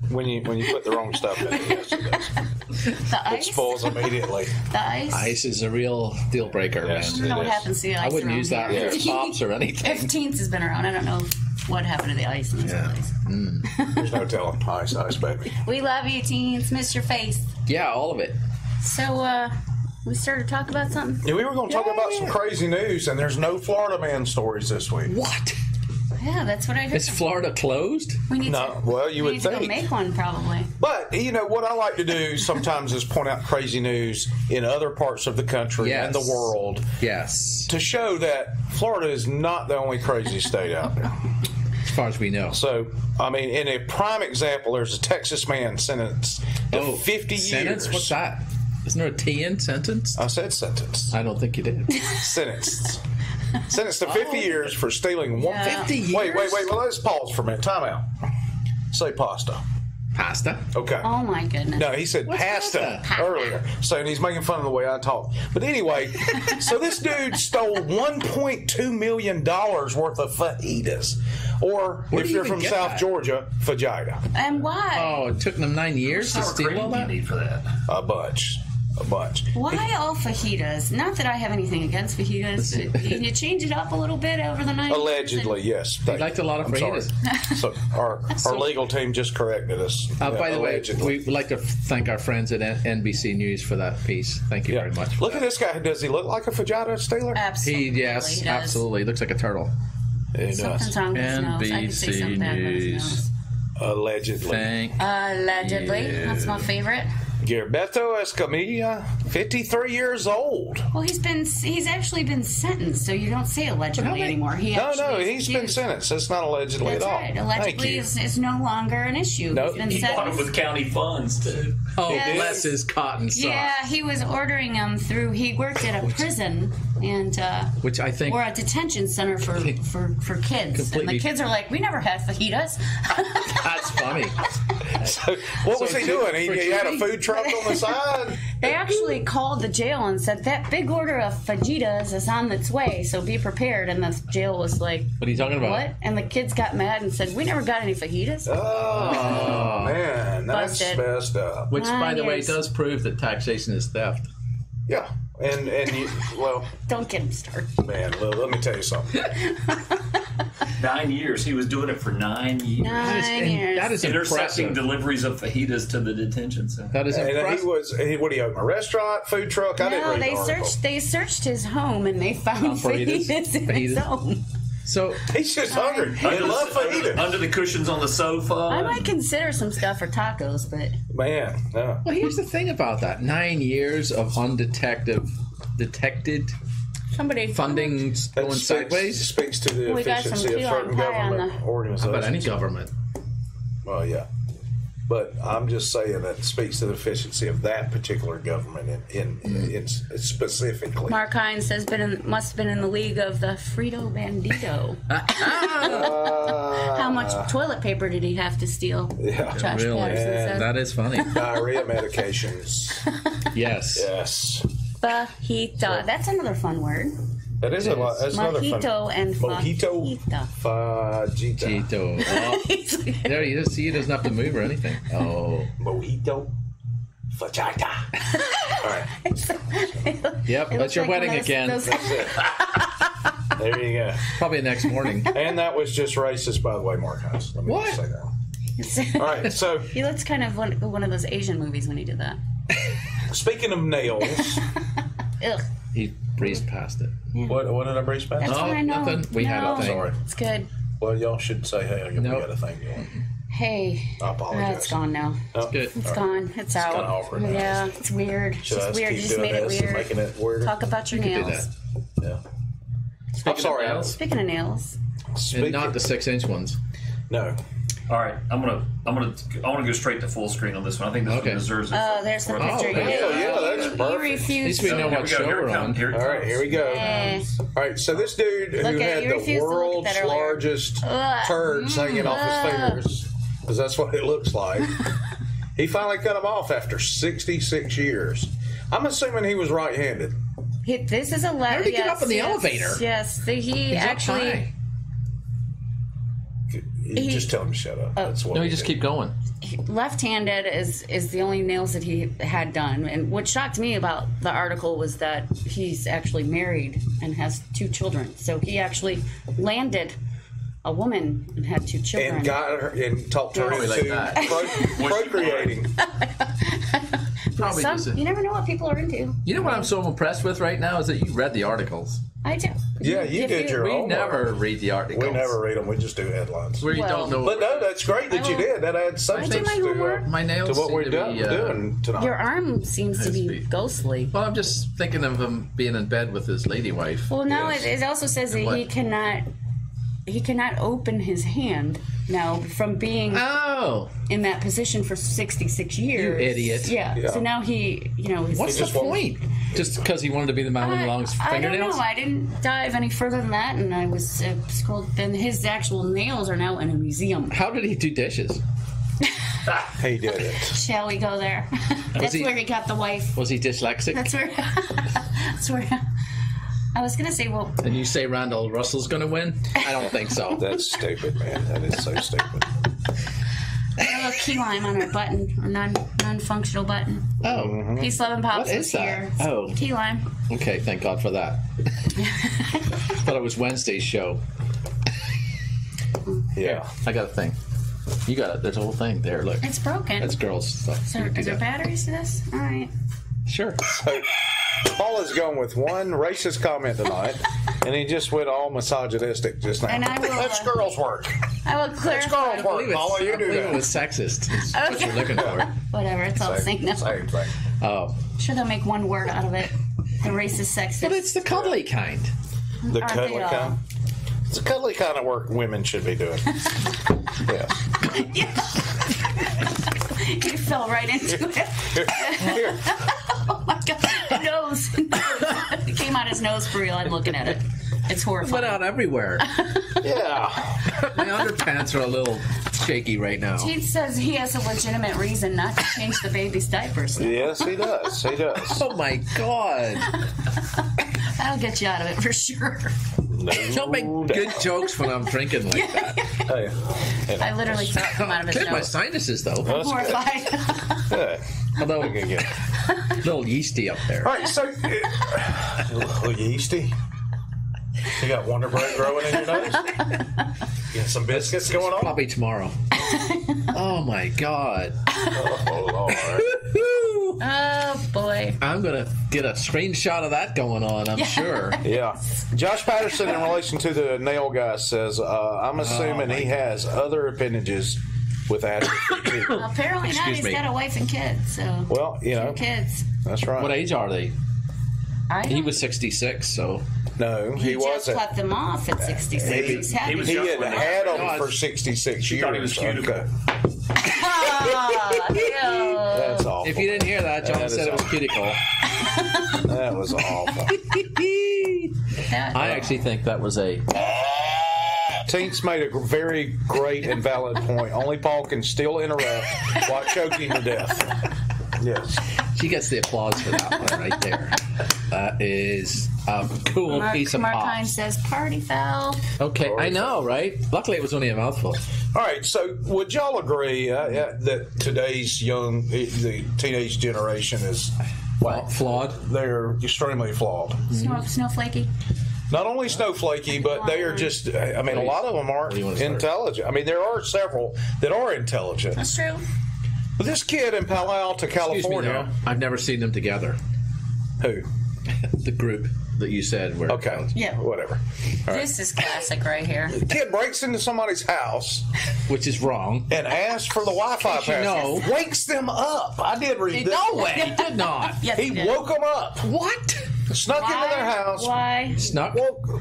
Speaker 3: When you put the wrong stuff in it, yes, it does.
Speaker 2: The
Speaker 3: It
Speaker 2: ice.
Speaker 3: spoils immediately.
Speaker 2: The ice.
Speaker 1: Ice is a real deal breaker,
Speaker 3: Yes.
Speaker 2: I
Speaker 1: man.
Speaker 2: don't know what
Speaker 3: It is.
Speaker 2: happens to the ice.
Speaker 1: I wouldn't
Speaker 2: around
Speaker 1: use that
Speaker 2: here.
Speaker 1: for pops or anything.
Speaker 2: 15th has been around. I don't know. what happened to the ice in this place.
Speaker 3: There's no telling. Ice, baby.
Speaker 2: We love you, teens. Miss your face.
Speaker 1: Yeah, all of it.
Speaker 2: So, we started to talk about something?
Speaker 3: Yeah, we were going to talk about some crazy news, and there's no Florida man stories this week.
Speaker 1: What?
Speaker 2: Yeah, that's what I heard.
Speaker 1: Is Florida closed?
Speaker 2: We need
Speaker 3: No,
Speaker 2: to,
Speaker 3: well, you
Speaker 2: we
Speaker 3: would
Speaker 2: need to
Speaker 3: think.
Speaker 2: go make one, probably.
Speaker 3: But, you know, what I like to do sometimes is point out crazy news in other parts of the country and the world
Speaker 1: Yes.
Speaker 3: to show that Florida is not the only crazy state out there.
Speaker 1: As far as we know.
Speaker 3: So, I mean, in a prime example, there's a Texas man sentenced to 50
Speaker 1: sentence?
Speaker 3: years.
Speaker 1: What's that? Isn't there a T in sentence?
Speaker 3: I said sentenced.
Speaker 1: I don't think you did.
Speaker 3: Sentenced. Sentenced to 50 years for stealing one.
Speaker 1: 50 years?
Speaker 3: Wait. Well, let's pause for a minute. Time out. Say pasta.
Speaker 1: Pasta?
Speaker 3: Okay.
Speaker 2: Oh, my goodness.
Speaker 3: No, he said
Speaker 1: What's
Speaker 3: pasta
Speaker 1: pasta?
Speaker 3: earlier. So, and he's making fun of the way I talk. But anyway, so this dude stole $1.2 million worth of fajitas. Or,
Speaker 1: Where
Speaker 3: if
Speaker 1: do you
Speaker 3: you're
Speaker 1: even
Speaker 3: from
Speaker 1: get
Speaker 3: South
Speaker 1: that?
Speaker 3: Georgia, vagina.
Speaker 2: And why?
Speaker 1: Oh, it took them 9 years to
Speaker 4: Sour
Speaker 1: steal
Speaker 4: cream
Speaker 1: all
Speaker 4: do you
Speaker 1: that?
Speaker 4: need for that?
Speaker 3: A bunch.
Speaker 2: Why all fajitas? Not that I have anything against fajitas. Can you change it up a little bit over the night?
Speaker 3: Allegedly, yes.
Speaker 1: He liked a lot of
Speaker 3: I'm sorry.
Speaker 1: fajitas.
Speaker 3: So our legal team just corrected us.
Speaker 1: By the way,
Speaker 3: Allegedly.
Speaker 1: we'd like to thank our friends at NBC News for that piece. Thank you very much. for
Speaker 3: Look
Speaker 1: that.
Speaker 3: at this guy. Does he look like a vagina stealer?
Speaker 2: Absolutely.
Speaker 1: Yes,
Speaker 2: he does.
Speaker 1: absolutely. Looks like a turtle.
Speaker 3: He does.
Speaker 2: Something's wrong with his nose. I could say
Speaker 1: NBC
Speaker 2: something bad about his
Speaker 1: News.
Speaker 2: nose.
Speaker 3: Allegedly.
Speaker 2: Allegedly. That's my favorite.
Speaker 3: Gilberto Escamilla, 53 years old.
Speaker 2: Well, he's actually been sentenced, so you don't say allegedly anymore.
Speaker 3: No, he's been sentenced. It's not allegedly
Speaker 2: That's
Speaker 3: at all.
Speaker 2: right.
Speaker 3: Thank
Speaker 2: Allegedly
Speaker 3: you.
Speaker 2: is no longer an issue.
Speaker 3: Nope.
Speaker 2: He's been
Speaker 4: He bought them
Speaker 2: sentenced.
Speaker 4: with county funds, too.
Speaker 1: Oh,
Speaker 2: Yes.
Speaker 1: bless his cotton socks.
Speaker 2: Yeah, he was ordering them through. He worked at a prison and
Speaker 1: Which I think.
Speaker 2: or a detention center for kids. And
Speaker 1: Completely-
Speaker 2: the kids are like, we never had fajitas.
Speaker 1: That's funny.
Speaker 3: So, what was
Speaker 1: So
Speaker 3: he
Speaker 1: to-
Speaker 3: doing?
Speaker 1: for
Speaker 3: He had a
Speaker 1: Jimmy?
Speaker 3: food truck on the side?
Speaker 2: They actually called the jail and said that big order of fajitas is on its way, so be prepared. And the jail was like,
Speaker 1: What are you talking about?
Speaker 2: what? And the kids got mad and said, we never got any fajitas.
Speaker 3: Oh, man. That's
Speaker 2: Busted.
Speaker 3: messed up.
Speaker 1: Which, by the way,
Speaker 2: Yes.
Speaker 1: does prove that taxation is theft.
Speaker 3: Yeah. And you, well,
Speaker 2: Don't get him started.
Speaker 3: man, let me tell you something.
Speaker 4: 9 years. He was doing it for 9 years.
Speaker 2: 9 years.
Speaker 1: That is
Speaker 4: Intercepting
Speaker 1: impressive.
Speaker 4: deliveries of fajitas to the detention center.
Speaker 1: That is
Speaker 3: And
Speaker 1: impressive.
Speaker 3: what do you open? A restaurant, food truck? I didn't
Speaker 2: No,
Speaker 3: read
Speaker 2: they
Speaker 3: the article.
Speaker 2: searched his home and they found
Speaker 1: fajitas?
Speaker 2: fajitas in his
Speaker 1: Fajitas?
Speaker 2: home.
Speaker 1: So,
Speaker 3: He's just hungry. He loves fajitas.
Speaker 4: Under the cushions on the sofa.
Speaker 2: I might consider some stuff for tacos, but
Speaker 3: Man, no.
Speaker 1: well, here's the thing about that: 9 years of detected
Speaker 2: somebody
Speaker 1: funding
Speaker 3: That
Speaker 1: going
Speaker 3: speaks,
Speaker 1: sideways.
Speaker 3: speaks to the
Speaker 2: We got some
Speaker 3: efficiency of
Speaker 2: key
Speaker 3: certain
Speaker 2: lime pie on
Speaker 3: government
Speaker 2: the-
Speaker 3: organizations.
Speaker 1: But any government.
Speaker 3: Well, yeah. But I'm just saying that speaks to the efficiency of that particular government in specifically.
Speaker 2: Mark Hines has must have been in the league of the Frito Bandito. How much toilet paper did he have to steal?
Speaker 3: Yeah.
Speaker 2: Josh
Speaker 1: Really?
Speaker 2: Patterson says.
Speaker 1: That is funny.
Speaker 3: Diarrhea medications.
Speaker 1: Yes.
Speaker 3: Yes.
Speaker 2: Fajita. That's another fun word.
Speaker 3: That is a lot. That's another fun.
Speaker 2: Mojito and
Speaker 3: Mojito.
Speaker 2: fajita.
Speaker 3: Fajita.
Speaker 1: Cheeto. Oh, there he is. See, he doesn't have to move or anything. Oh.
Speaker 3: Mojito. Fajita. All right.
Speaker 1: Yep,
Speaker 2: It
Speaker 1: that's
Speaker 2: looks
Speaker 1: your
Speaker 2: like
Speaker 1: wedding
Speaker 2: one of those-
Speaker 1: again.
Speaker 2: those-
Speaker 3: That's it. There you go.
Speaker 1: Probably next morning.
Speaker 3: And that was just racist, by the way, Mark Hines. Let me
Speaker 1: What?
Speaker 3: just say that. All right. So,
Speaker 2: He looks kind of one of those Asian movies when he did that.
Speaker 3: speaking of nails,
Speaker 2: Ugh.
Speaker 1: He breezed past it.
Speaker 3: what did I breeze past?
Speaker 2: That's
Speaker 1: Oh,
Speaker 2: what I know.
Speaker 1: nothing. We had a
Speaker 2: No,
Speaker 1: thing.
Speaker 3: Sorry.
Speaker 2: It's good.
Speaker 3: Well, y'all should say, hey, we
Speaker 1: Nope.
Speaker 3: got a thing going.
Speaker 2: Hey.
Speaker 3: I apologize.
Speaker 2: It's gone now.
Speaker 3: Oh,
Speaker 1: Good.
Speaker 2: It's gone. It's out.
Speaker 3: kinda awkward now.
Speaker 2: Yeah, it's weird. It's
Speaker 3: Should I
Speaker 2: just
Speaker 3: just
Speaker 2: weird.
Speaker 3: keep
Speaker 2: You just
Speaker 3: doing
Speaker 2: made it
Speaker 3: this and
Speaker 2: weird.
Speaker 3: making it weirder?
Speaker 2: Talk about your
Speaker 1: You could do
Speaker 2: nails.
Speaker 1: that.
Speaker 3: Yeah. I'm sorry,
Speaker 1: of
Speaker 3: Al.
Speaker 1: nails.
Speaker 2: Speaking of nails,
Speaker 1: And not the 6-inch ones.
Speaker 3: No.
Speaker 4: All right, I want to go straight to full screen on this one. I think this
Speaker 1: Okay.
Speaker 4: one deserves it.
Speaker 2: oh, there's the
Speaker 1: Oh,
Speaker 2: picture.
Speaker 1: yeah,
Speaker 3: that's
Speaker 2: You
Speaker 3: perfect.
Speaker 1: At
Speaker 2: refused
Speaker 1: least we
Speaker 2: to.
Speaker 1: know
Speaker 4: Here
Speaker 1: what
Speaker 4: we go.
Speaker 1: show
Speaker 4: Here
Speaker 1: we're
Speaker 4: it
Speaker 1: on.
Speaker 4: comes. Here it
Speaker 3: All right,
Speaker 4: comes.
Speaker 3: here we go.
Speaker 2: Eh.
Speaker 3: All right, so this dude who
Speaker 2: Look at
Speaker 3: had
Speaker 2: you,
Speaker 3: the
Speaker 2: refused to look at
Speaker 3: world's
Speaker 2: that earlier.
Speaker 3: largest
Speaker 2: Ugh.
Speaker 3: turds hanging off his fingers, because that's what it looks like, he finally cut them off after 66 years. I'm assuming he was right-handed.
Speaker 2: This is a letter.
Speaker 1: How did he get up in the elevator?
Speaker 2: Yes, he
Speaker 1: He's up
Speaker 2: actually.
Speaker 1: high.
Speaker 3: You just tell him to shut up. That's what
Speaker 1: No,
Speaker 3: he
Speaker 1: you just
Speaker 3: did.
Speaker 1: keep going.
Speaker 2: Left-handed is the only nails that he had done, and what shocked me about the article was that he's actually married and has 2 children. So he actually landed a woman and had 2 children.
Speaker 3: And got her and talked her
Speaker 1: Probably like
Speaker 3: into
Speaker 1: that.
Speaker 3: procreating.
Speaker 1: Probably just
Speaker 2: you never know what people are into.
Speaker 1: You know what I'm so impressed with right now is that you read the articles.
Speaker 2: I do.
Speaker 3: Yeah, you did your
Speaker 1: We
Speaker 3: own.
Speaker 1: never read the articles.
Speaker 3: We never read them. We just do headlines.
Speaker 1: We
Speaker 2: Well,
Speaker 1: don't know.
Speaker 3: But no, that's great that you did. That adds substance
Speaker 2: my homework.
Speaker 1: My nails
Speaker 3: to what
Speaker 1: seem
Speaker 3: we're
Speaker 1: to be,
Speaker 3: doing tonight.
Speaker 2: Your arm seems to be
Speaker 1: Speak.
Speaker 2: ghostly.
Speaker 1: Well, I'm just thinking of him being in bed with his lady wife.
Speaker 2: Well, no,
Speaker 3: Yes.
Speaker 2: it also says that
Speaker 1: what?
Speaker 2: he cannot open his hand now from being
Speaker 1: Oh,
Speaker 2: in that position for 66 years.
Speaker 1: You idiot.
Speaker 2: Yeah.
Speaker 3: Yeah.
Speaker 2: So now he, his
Speaker 1: what's the
Speaker 3: just won't-
Speaker 1: point? Just because he wanted to be the man with the longest
Speaker 2: I don't
Speaker 1: fingernails?
Speaker 2: know. I didn't dive any further than that, and I was scrolled. Then his actual nails are now in a museum.
Speaker 1: How did he do dishes?
Speaker 3: He did it.
Speaker 2: Shall we go there? That's
Speaker 1: he-
Speaker 2: where he got the wife.
Speaker 1: Was he dyslexic?
Speaker 2: That's where. That's where. I was gonna say, well,
Speaker 1: And you say Randall Russell's going to win? I don't think so.
Speaker 3: That's stupid, man. That is so stupid.
Speaker 2: a little key lime on our button, or non-functional button.
Speaker 1: Oh,
Speaker 2: Peace, love, and pops
Speaker 1: What
Speaker 2: was
Speaker 1: is that?
Speaker 2: here.
Speaker 1: Oh.
Speaker 2: Key lime.
Speaker 1: okay. Thank God for that. Thought it was Wednesday's show.
Speaker 3: Yeah.
Speaker 1: I got a thing. You got it. There's a whole thing there. Look.
Speaker 2: It's broken.
Speaker 1: That's girls' stuff.
Speaker 2: So, is there batteries to this? All right.
Speaker 1: Sure.
Speaker 3: So, Paul is going with one racist comment tonight, and he just went all misogynistic just now.
Speaker 2: And I will,
Speaker 3: That's girls' work.
Speaker 2: I will clarify.
Speaker 3: Girls' work, Paula. You
Speaker 1: I
Speaker 3: do
Speaker 1: believe it
Speaker 3: that.
Speaker 1: was sexist. Is what
Speaker 2: Okay.
Speaker 1: you're looking for.
Speaker 2: Whatever. It's all the same now.
Speaker 3: Same thing.
Speaker 1: Oh,
Speaker 2: Sure, they'll make one word out of it. The racist, sexist.
Speaker 1: but it's the cuddly kind.
Speaker 3: The
Speaker 2: Aren't
Speaker 3: cuddly
Speaker 2: they all?
Speaker 3: kind. It's the cuddly kind of work women should be doing. Yes.
Speaker 2: You fell right into it.
Speaker 3: Here.
Speaker 2: Oh my god, nose. It came out his nose for real. I'm looking at it. It's horrifying.
Speaker 1: Went out everywhere.
Speaker 3: Yeah.
Speaker 1: My underpants are a little shaky right now.
Speaker 2: He says he has a legitimate reason not to change the baby's diapers.
Speaker 3: Yes, he does. He does.
Speaker 1: Oh my God!
Speaker 2: That'll get you out of it for sure.
Speaker 1: Don't make good jokes when I'm drinking like that.
Speaker 3: Hey,
Speaker 2: I literally saw it come out of his
Speaker 1: Cleared my
Speaker 2: nose.
Speaker 1: sinuses though.
Speaker 3: That's good.
Speaker 2: Horrified.
Speaker 3: Good.
Speaker 1: Although
Speaker 3: Okay, good.
Speaker 1: a little yeasty up there.
Speaker 3: All right, so a little yeasty. You got Wonder Bread growing in your nose? You got some biscuits going on?
Speaker 1: Probably tomorrow. Oh my God!
Speaker 3: Oh, Lord.
Speaker 2: Oh boy.
Speaker 1: I'm gonna get a screenshot of that going on. I'm sure.
Speaker 3: Yeah. Josh Patterson, in relation to the nail guy, says, I'm assuming he has other appendages with atrophy, too.
Speaker 2: Apparently not.
Speaker 1: Excuse
Speaker 2: He's
Speaker 1: me.
Speaker 2: got a wife and kids. So
Speaker 3: Well, you know,
Speaker 2: 2 kids.
Speaker 3: that's right.
Speaker 1: What age are they? He
Speaker 2: He
Speaker 1: was 66, so
Speaker 3: No, he
Speaker 2: just
Speaker 3: wasn't.
Speaker 2: cut them off at 66.
Speaker 3: Maybe.
Speaker 2: He's happy.
Speaker 4: He was
Speaker 3: He
Speaker 4: just
Speaker 3: had
Speaker 4: when
Speaker 3: had them
Speaker 1: No,
Speaker 3: for 66
Speaker 4: She
Speaker 3: years.
Speaker 4: thought he was cuticle.
Speaker 3: Okay.
Speaker 2: Ah, ew.
Speaker 3: That's awful.
Speaker 1: if you didn't hear that, John
Speaker 3: That
Speaker 1: said
Speaker 3: is
Speaker 1: it was
Speaker 3: awful.
Speaker 1: cuticle.
Speaker 3: That was awful.
Speaker 2: That-
Speaker 1: I actually think that was a.
Speaker 3: Tinks made a very great and valid point. Only Paul can still interrupt while choking to death. Yes.
Speaker 1: She gets the applause for that one right there. That is a cool piece of
Speaker 2: Markine
Speaker 1: pop.
Speaker 2: says party foul.
Speaker 1: Okay, I know, right? Luckily, it was only a mouthful.
Speaker 3: All right. So, would y'all agree that today's the teenage generation is
Speaker 1: Flawed.
Speaker 3: they're extremely flawed?
Speaker 2: Snowflakey.
Speaker 3: Not only snowflakey, but they are just. I mean, a lot of them aren't
Speaker 1: do you want to start?
Speaker 3: intelligent. I mean, there are several that are intelligent.
Speaker 2: That's true.
Speaker 3: But this kid in Palo Alto,
Speaker 1: Excuse me,
Speaker 3: California,
Speaker 1: now. I've never seen them together.
Speaker 3: who?
Speaker 1: The group that you said were.
Speaker 3: Okay.
Speaker 2: Yeah.
Speaker 3: Whatever.
Speaker 2: This is classic right here.
Speaker 3: Kid breaks into somebody's house
Speaker 1: Which is wrong.
Speaker 3: and asks for the Wi-Fi
Speaker 1: Yes, you
Speaker 3: password.
Speaker 1: know.
Speaker 3: Wakes them up. I did read this.
Speaker 1: No way, he did not.
Speaker 2: Yes,
Speaker 3: He
Speaker 2: did.
Speaker 3: woke them up.
Speaker 1: What?
Speaker 3: Snuck into their house.
Speaker 2: Why?
Speaker 1: Snuck?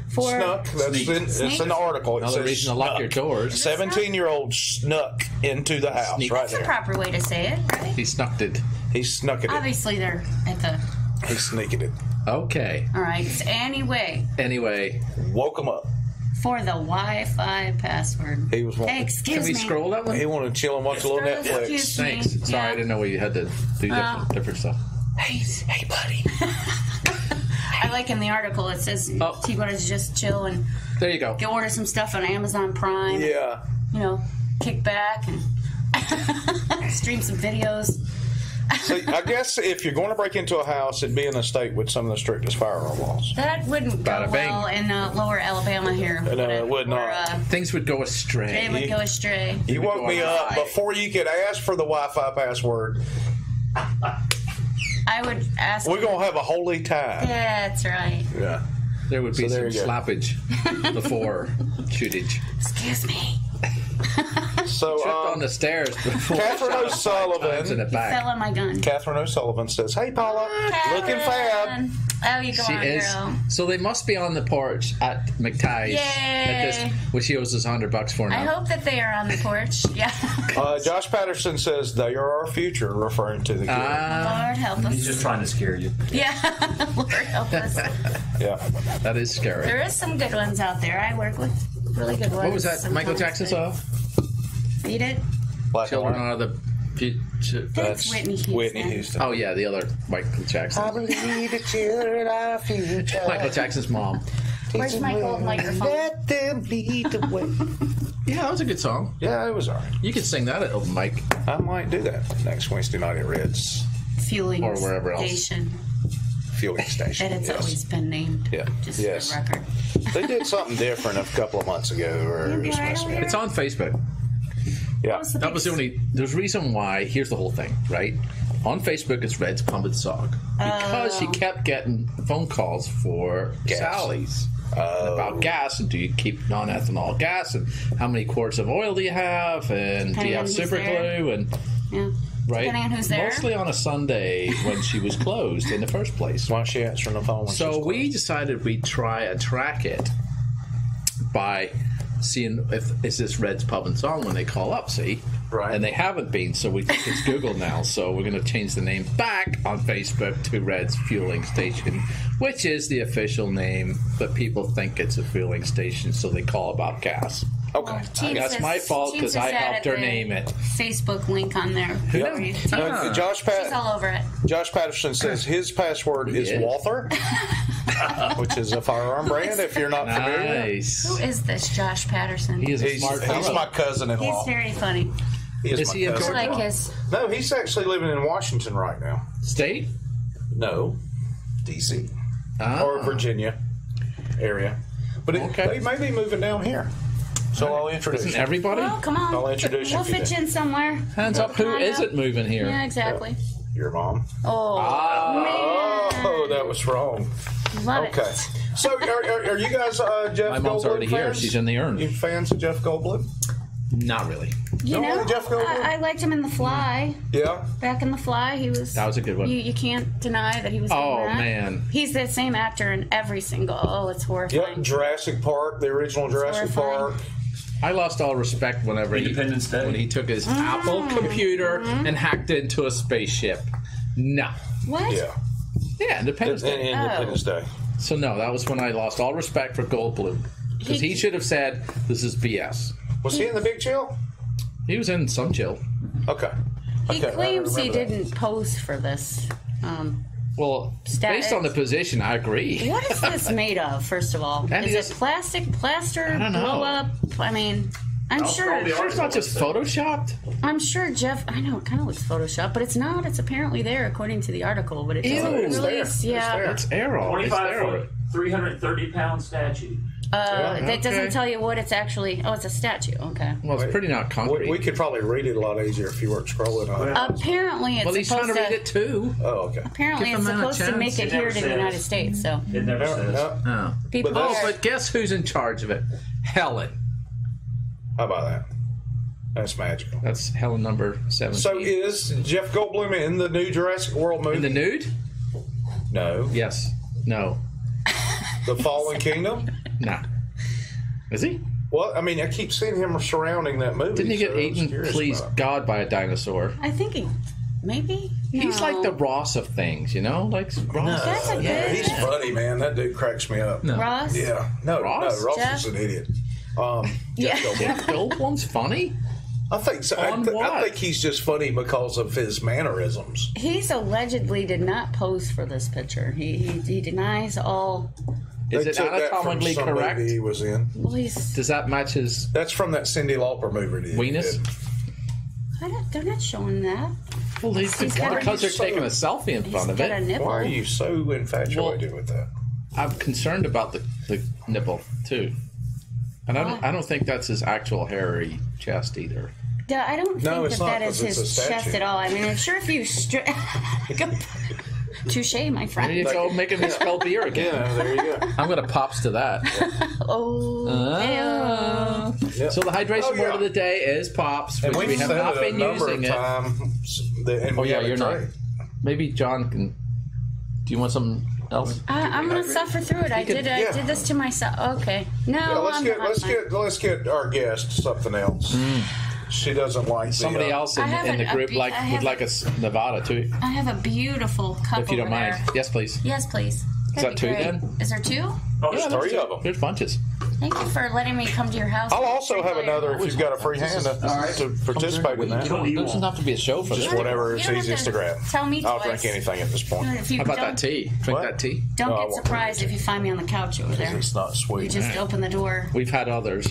Speaker 3: Snuck. It's in the article. It
Speaker 1: Another
Speaker 3: says
Speaker 1: reason to lock
Speaker 3: snuck.
Speaker 1: your doors.
Speaker 3: 17-year-old snuck into the house
Speaker 1: Sneak.
Speaker 3: right
Speaker 2: That's the
Speaker 3: there.
Speaker 2: proper way to say it, right?
Speaker 1: He snucked it.
Speaker 3: He snuck it.
Speaker 2: Obviously, they're at the.
Speaker 3: He sneaked it.
Speaker 1: Okay.
Speaker 2: All right. So anyway,
Speaker 1: Anyway,
Speaker 3: Woke him up.
Speaker 2: for the Wi-Fi password.
Speaker 3: He was wanting.
Speaker 2: Hey, excuse
Speaker 1: can we
Speaker 2: me.
Speaker 1: scroll that one?
Speaker 3: He wanted to chill and watch a little
Speaker 2: Excuse
Speaker 3: Netflix.
Speaker 2: me.
Speaker 1: Thanks. Sorry,
Speaker 2: Yeah.
Speaker 1: I didn't know you had to do different stuff.
Speaker 3: Hey, buddy.
Speaker 2: I like in the article it says
Speaker 1: Oh.
Speaker 2: he wanted to just chill and
Speaker 1: There you go.
Speaker 2: go order some stuff on Amazon Prime.
Speaker 3: Yeah.
Speaker 2: You know, kick back and stream some videos.
Speaker 3: So I guess if you're going to break into a house, it'd be in a state with some of the strictest firearm laws.
Speaker 2: That wouldn't go
Speaker 1: Bada bing.
Speaker 2: well in lower Alabama here.
Speaker 3: No, it would not.
Speaker 1: Things would go astray.
Speaker 2: It would go astray.
Speaker 3: You woke me up before you could ask for the Wi-Fi password.
Speaker 2: I would ask.
Speaker 3: We're going to have a holy time.
Speaker 2: That's right.
Speaker 3: Yeah.
Speaker 1: There would be
Speaker 3: So
Speaker 1: some
Speaker 3: there you go.
Speaker 1: slappage before shootage.
Speaker 2: Excuse me.
Speaker 3: So,
Speaker 1: Tripped on the stairs before.
Speaker 3: Catherine
Speaker 1: shot 5 times in the
Speaker 3: O'Sullivan.
Speaker 1: back.
Speaker 2: Fell on my gun.
Speaker 3: Catherine O'Sullivan says, "Hey, Paula, looking fab."
Speaker 2: Catherine. Oh, you go
Speaker 1: She
Speaker 2: on,
Speaker 1: is.
Speaker 2: girl.
Speaker 1: So they must be on the porch at McTie's.
Speaker 2: Yay.
Speaker 1: Which he owes us $100 for now.
Speaker 2: I hope that they are on the porch. Yeah.
Speaker 3: Josh Patterson says, "They are our future," referring to the kid.
Speaker 2: Lord help us.
Speaker 4: He's just trying to scare you.
Speaker 2: Yeah. Lord help us.
Speaker 3: Yeah.
Speaker 1: That is scary.
Speaker 2: There is some good ones out there. I work with really good ones.
Speaker 1: What was that? Michael Jackson
Speaker 2: song? Read it.
Speaker 3: Black
Speaker 1: Children
Speaker 3: and white.
Speaker 1: are the future.
Speaker 2: That's Whitney Houston.
Speaker 3: Whitney Houston.
Speaker 1: Oh yeah, the other Michael Jackson.
Speaker 3: I believe the children are our future.
Speaker 1: Michael Jackson's mom.
Speaker 2: Where's my gold microphone?
Speaker 3: Let them lead the way.
Speaker 1: Yeah, that was a good song.
Speaker 3: Yeah, it was all right.
Speaker 1: You could sing that at open mic.
Speaker 3: I might do that next Wednesday night at Red's
Speaker 2: Fueling
Speaker 1: Or wherever else.
Speaker 2: station.
Speaker 3: fueling station.
Speaker 2: That it's
Speaker 3: yes.
Speaker 2: always been named.
Speaker 3: Yeah.
Speaker 2: Just
Speaker 3: Yes.
Speaker 2: for the record.
Speaker 3: They did something different a couple of months ago. Or it was
Speaker 2: right
Speaker 3: messing
Speaker 2: over
Speaker 3: up.
Speaker 1: It's on Facebook.
Speaker 3: Yeah.
Speaker 1: That was the only. There's a reason why. Here's the whole thing, right? On Facebook, it's Red's Pumping Song because he kept getting phone calls for
Speaker 3: Gas.
Speaker 1: Sally's about gas, and do you keep non-ethanol gas, and how many quarts of oil do you have, and do
Speaker 2: Depending
Speaker 1: you have
Speaker 2: on who's
Speaker 1: super
Speaker 2: there.
Speaker 1: glue, and
Speaker 2: Yeah.
Speaker 1: right?
Speaker 2: Depending on who's there.
Speaker 1: Mostly on a Sunday when she was closed in the first place.
Speaker 3: Why don't she answer the phone? When
Speaker 1: So
Speaker 3: she's
Speaker 1: we decided we'd try and track it by seeing if is this Red's Pub and Song when they call up, see?
Speaker 3: Right.
Speaker 1: And they haven't been, so we think it's Google now. So we're going to change the name back on Facebook to Red's Fueling Station, which is the official name, but people think it's a fueling station, so they call about gas.
Speaker 3: Okay.
Speaker 2: Team
Speaker 1: That's
Speaker 2: says-
Speaker 1: my fault
Speaker 2: Team
Speaker 1: 'cause
Speaker 2: says
Speaker 1: I
Speaker 2: that
Speaker 1: helped
Speaker 2: at
Speaker 1: her
Speaker 2: the
Speaker 1: name it.
Speaker 2: Facebook link on there.
Speaker 3: Yeah.
Speaker 2: For you.
Speaker 3: Josh
Speaker 2: She's all over it.
Speaker 3: Josh Patterson says his password is
Speaker 1: Yeah.
Speaker 3: Walther, which is a firearm brand. If you're not familiar,
Speaker 1: Nice.
Speaker 2: Who is this Josh Patterson?
Speaker 1: He is a
Speaker 3: he's
Speaker 1: smart
Speaker 3: my
Speaker 1: fellow.
Speaker 3: cousin-in-law.
Speaker 2: He's very funny.
Speaker 1: Is he in
Speaker 2: I
Speaker 1: Georgia?
Speaker 2: like his.
Speaker 3: No, he's actually living in Washington right now.
Speaker 1: State?
Speaker 3: No, D.C.
Speaker 1: Ah.
Speaker 3: or Virginia area, but
Speaker 1: Okay.
Speaker 3: they may be moving down here. So I'll introduce
Speaker 1: Isn't
Speaker 3: you.
Speaker 1: everybody?
Speaker 2: Well, come on.
Speaker 3: I'll introduce you
Speaker 2: We'll
Speaker 3: if you
Speaker 2: fit
Speaker 3: do.
Speaker 2: you in somewhere.
Speaker 1: Hands up, who
Speaker 2: Come on up.
Speaker 1: isn't moving here?
Speaker 2: Yeah, exactly.
Speaker 3: Your mom.
Speaker 2: Oh,
Speaker 3: Oh, that was wrong.
Speaker 2: man. Love
Speaker 3: Okay.
Speaker 2: it.
Speaker 3: So are you guys Jeff
Speaker 1: My mom's
Speaker 3: Goldblum
Speaker 1: already here.
Speaker 3: fans?
Speaker 1: She's in the urn.
Speaker 3: You fans of Jeff Goldblum?
Speaker 1: Not really.
Speaker 2: You
Speaker 3: No,
Speaker 2: know,
Speaker 3: Jeff Goldblum?
Speaker 2: I liked him in The Fly.
Speaker 3: Yeah.
Speaker 2: Back in The Fly, he was.
Speaker 1: That was a good one.
Speaker 2: You can't deny that he was.
Speaker 1: Oh,
Speaker 2: in that.
Speaker 1: man.
Speaker 2: He's the same actor in every single. Oh, it's
Speaker 3: Yep.
Speaker 2: horrifying.
Speaker 3: Jurassic Park, the original Jurassic
Speaker 2: horrifying.
Speaker 3: Park.
Speaker 1: I lost all respect whenever
Speaker 4: Independence Day.
Speaker 1: when he took his Apple computer and hacked into a spaceship. No.
Speaker 2: What?
Speaker 3: Yeah.
Speaker 1: Yeah, Independence
Speaker 3: And
Speaker 1: Day.
Speaker 3: Independence Day.
Speaker 1: So no, that was when I lost all respect for Goldblum because he should have said this is BS.
Speaker 3: Was he in the Big Chill?
Speaker 1: He was in some chill.
Speaker 3: Okay.
Speaker 2: He
Speaker 3: Okay, I
Speaker 2: claims he
Speaker 3: remember that.
Speaker 2: didn't pose for this.
Speaker 1: Well,
Speaker 2: Status.
Speaker 1: based on the position, I agree.
Speaker 2: What is this made of? First of all,
Speaker 1: And he
Speaker 2: is
Speaker 1: just-
Speaker 2: it plastic, plaster,
Speaker 1: don't know.
Speaker 2: blow up? I mean, I'm
Speaker 4: I'll
Speaker 2: sure.
Speaker 4: scroll the
Speaker 1: Sure, it's not just photoshopped.
Speaker 2: I'm sure Jeff. I know it kind of looks photoshopped, but it's not. It's apparently there according to the article, but it doesn't
Speaker 1: Ew. It's
Speaker 2: really.
Speaker 3: there. It's
Speaker 2: Yeah,
Speaker 3: there.
Speaker 1: It's Arrow. It's
Speaker 4: 25
Speaker 1: Arrow.
Speaker 4: foot, 330-pound statue.
Speaker 2: that
Speaker 1: okay.
Speaker 2: doesn't tell you what it's actually. Oh, it's a statue. Okay.
Speaker 1: Well, it's pretty not concrete.
Speaker 3: We could probably read it a lot easier if you weren't scrolling on it.
Speaker 2: Apparently, it's
Speaker 1: well, he's trying
Speaker 2: supposed
Speaker 1: to read it too.
Speaker 3: Oh, okay.
Speaker 2: Apparently,
Speaker 1: Give
Speaker 2: it's
Speaker 1: him a
Speaker 2: supposed to
Speaker 1: chance.
Speaker 2: make it
Speaker 4: It
Speaker 2: here
Speaker 4: never
Speaker 2: to the
Speaker 4: says.
Speaker 2: United States. So
Speaker 4: It never
Speaker 3: No,
Speaker 4: says.
Speaker 3: no.
Speaker 1: Oh.
Speaker 2: people
Speaker 3: But
Speaker 1: Oh,
Speaker 3: that's-
Speaker 2: are.
Speaker 1: but guess who's in charge of it? Helen.
Speaker 3: How about that? That's magical.
Speaker 1: That's Helen number 17.
Speaker 3: So is Jeff Goldblum in the new Jurassic World movie?
Speaker 1: in the nude?
Speaker 3: No.
Speaker 1: Yes. No.
Speaker 3: The Fallen Kingdom?
Speaker 1: Nah. Is he?
Speaker 3: Well, I mean, I keep seeing him surrounding that movie.
Speaker 1: Didn't he get
Speaker 3: so I was
Speaker 1: eaten,
Speaker 3: curious
Speaker 1: please
Speaker 3: about it.
Speaker 1: God, by a dinosaur?
Speaker 2: I think he. Maybe.
Speaker 1: He's
Speaker 2: No.
Speaker 1: like the Ross of things, you know? Like Ross.
Speaker 2: That's a
Speaker 3: Yeah,
Speaker 2: good.
Speaker 3: he's funny, man. That dude cracks me up.
Speaker 1: No.
Speaker 2: Ross.
Speaker 3: Yeah. No,
Speaker 1: Ross?
Speaker 3: no, Ross
Speaker 2: Jeff?
Speaker 3: is an idiot.
Speaker 2: Yeah.
Speaker 3: Jeff Goldblum.
Speaker 1: Jeff Goldblum's funny?
Speaker 3: I think so.
Speaker 1: On
Speaker 3: I
Speaker 1: what?
Speaker 3: think he's just funny because of his mannerisms.
Speaker 2: He's allegedly did not pose for this picture. He denies all.
Speaker 1: Is
Speaker 3: They
Speaker 1: it
Speaker 3: took that from
Speaker 1: anatomically
Speaker 3: some
Speaker 1: correct?
Speaker 3: movie he was in.
Speaker 2: Well, he's.
Speaker 1: Does that match his
Speaker 3: That's from that Cyndi Lauper movie. he
Speaker 1: weenus?
Speaker 3: did.
Speaker 2: They're not showing that.
Speaker 1: Well, because they're taking a selfie in front of
Speaker 2: got a
Speaker 1: it.
Speaker 2: nipple.
Speaker 3: Why are you so infatuated with that?
Speaker 1: I'm concerned about the nipple too, and I don't think that's his actual hairy chest either.
Speaker 2: Yeah, I don't
Speaker 3: No,
Speaker 2: think
Speaker 3: it's
Speaker 2: that
Speaker 3: not,
Speaker 2: that is
Speaker 3: 'cause it's a
Speaker 2: his
Speaker 3: statue.
Speaker 2: chest at all. I mean, I'm sure if you touche, my
Speaker 1: There you
Speaker 2: friend.
Speaker 1: go, making me spell beer again.
Speaker 3: Yeah, there you go.
Speaker 1: I'm gonna pops to that.
Speaker 2: Oh,
Speaker 3: Yep.
Speaker 1: So the hydration
Speaker 3: Oh, yeah.
Speaker 1: word of the day is pops,
Speaker 3: And
Speaker 1: which we
Speaker 3: we've
Speaker 1: have
Speaker 3: said
Speaker 1: not
Speaker 3: it a
Speaker 1: been
Speaker 3: number
Speaker 1: using
Speaker 3: of
Speaker 1: it.
Speaker 3: times. And
Speaker 1: Oh
Speaker 3: we
Speaker 1: yeah,
Speaker 3: have a
Speaker 1: you're not.
Speaker 3: tray.
Speaker 1: Maybe John can. Do you want something else?
Speaker 2: I'm gonna suffer through it. I
Speaker 1: can-
Speaker 2: did.
Speaker 3: yeah.
Speaker 2: I did this to myself. Okay, no,
Speaker 3: Yeah,
Speaker 2: I'm
Speaker 3: let's get our guest something else. She doesn't like
Speaker 1: Somebody
Speaker 3: the,
Speaker 1: else
Speaker 2: I
Speaker 1: in
Speaker 2: have
Speaker 1: the
Speaker 2: a
Speaker 1: group
Speaker 2: be-
Speaker 1: like
Speaker 2: I
Speaker 1: would
Speaker 2: have-
Speaker 1: like a Nevada too,
Speaker 2: I have a beautiful cup
Speaker 1: if you don't
Speaker 2: over
Speaker 1: mind.
Speaker 2: there.
Speaker 1: Yes, please.
Speaker 2: Yes, please. That'd
Speaker 1: that
Speaker 2: be
Speaker 1: two
Speaker 2: great.
Speaker 1: then?
Speaker 2: Is there two?
Speaker 4: Oh, there's
Speaker 3: three of them.
Speaker 1: There's bunches.
Speaker 2: Thank you for letting me come to your house.
Speaker 3: I'll also have another if you've got a free hand to participate in that.
Speaker 1: It doesn't have to be a show for
Speaker 3: Just
Speaker 1: this.
Speaker 3: whatever is
Speaker 2: You don't have
Speaker 3: easiest
Speaker 2: to
Speaker 3: to grab.
Speaker 2: tell me
Speaker 3: I'll
Speaker 2: twice.
Speaker 3: drink anything at this point.
Speaker 2: If you
Speaker 1: How about
Speaker 2: don't,
Speaker 1: that tea? Drink
Speaker 3: What?
Speaker 1: that tea.
Speaker 2: Don't
Speaker 3: No, I
Speaker 2: get
Speaker 3: won't
Speaker 2: surprised
Speaker 3: drink
Speaker 2: if you find me on the couch over there.
Speaker 3: It's not
Speaker 2: You
Speaker 3: sweet.
Speaker 2: just open the door.
Speaker 1: We've had others.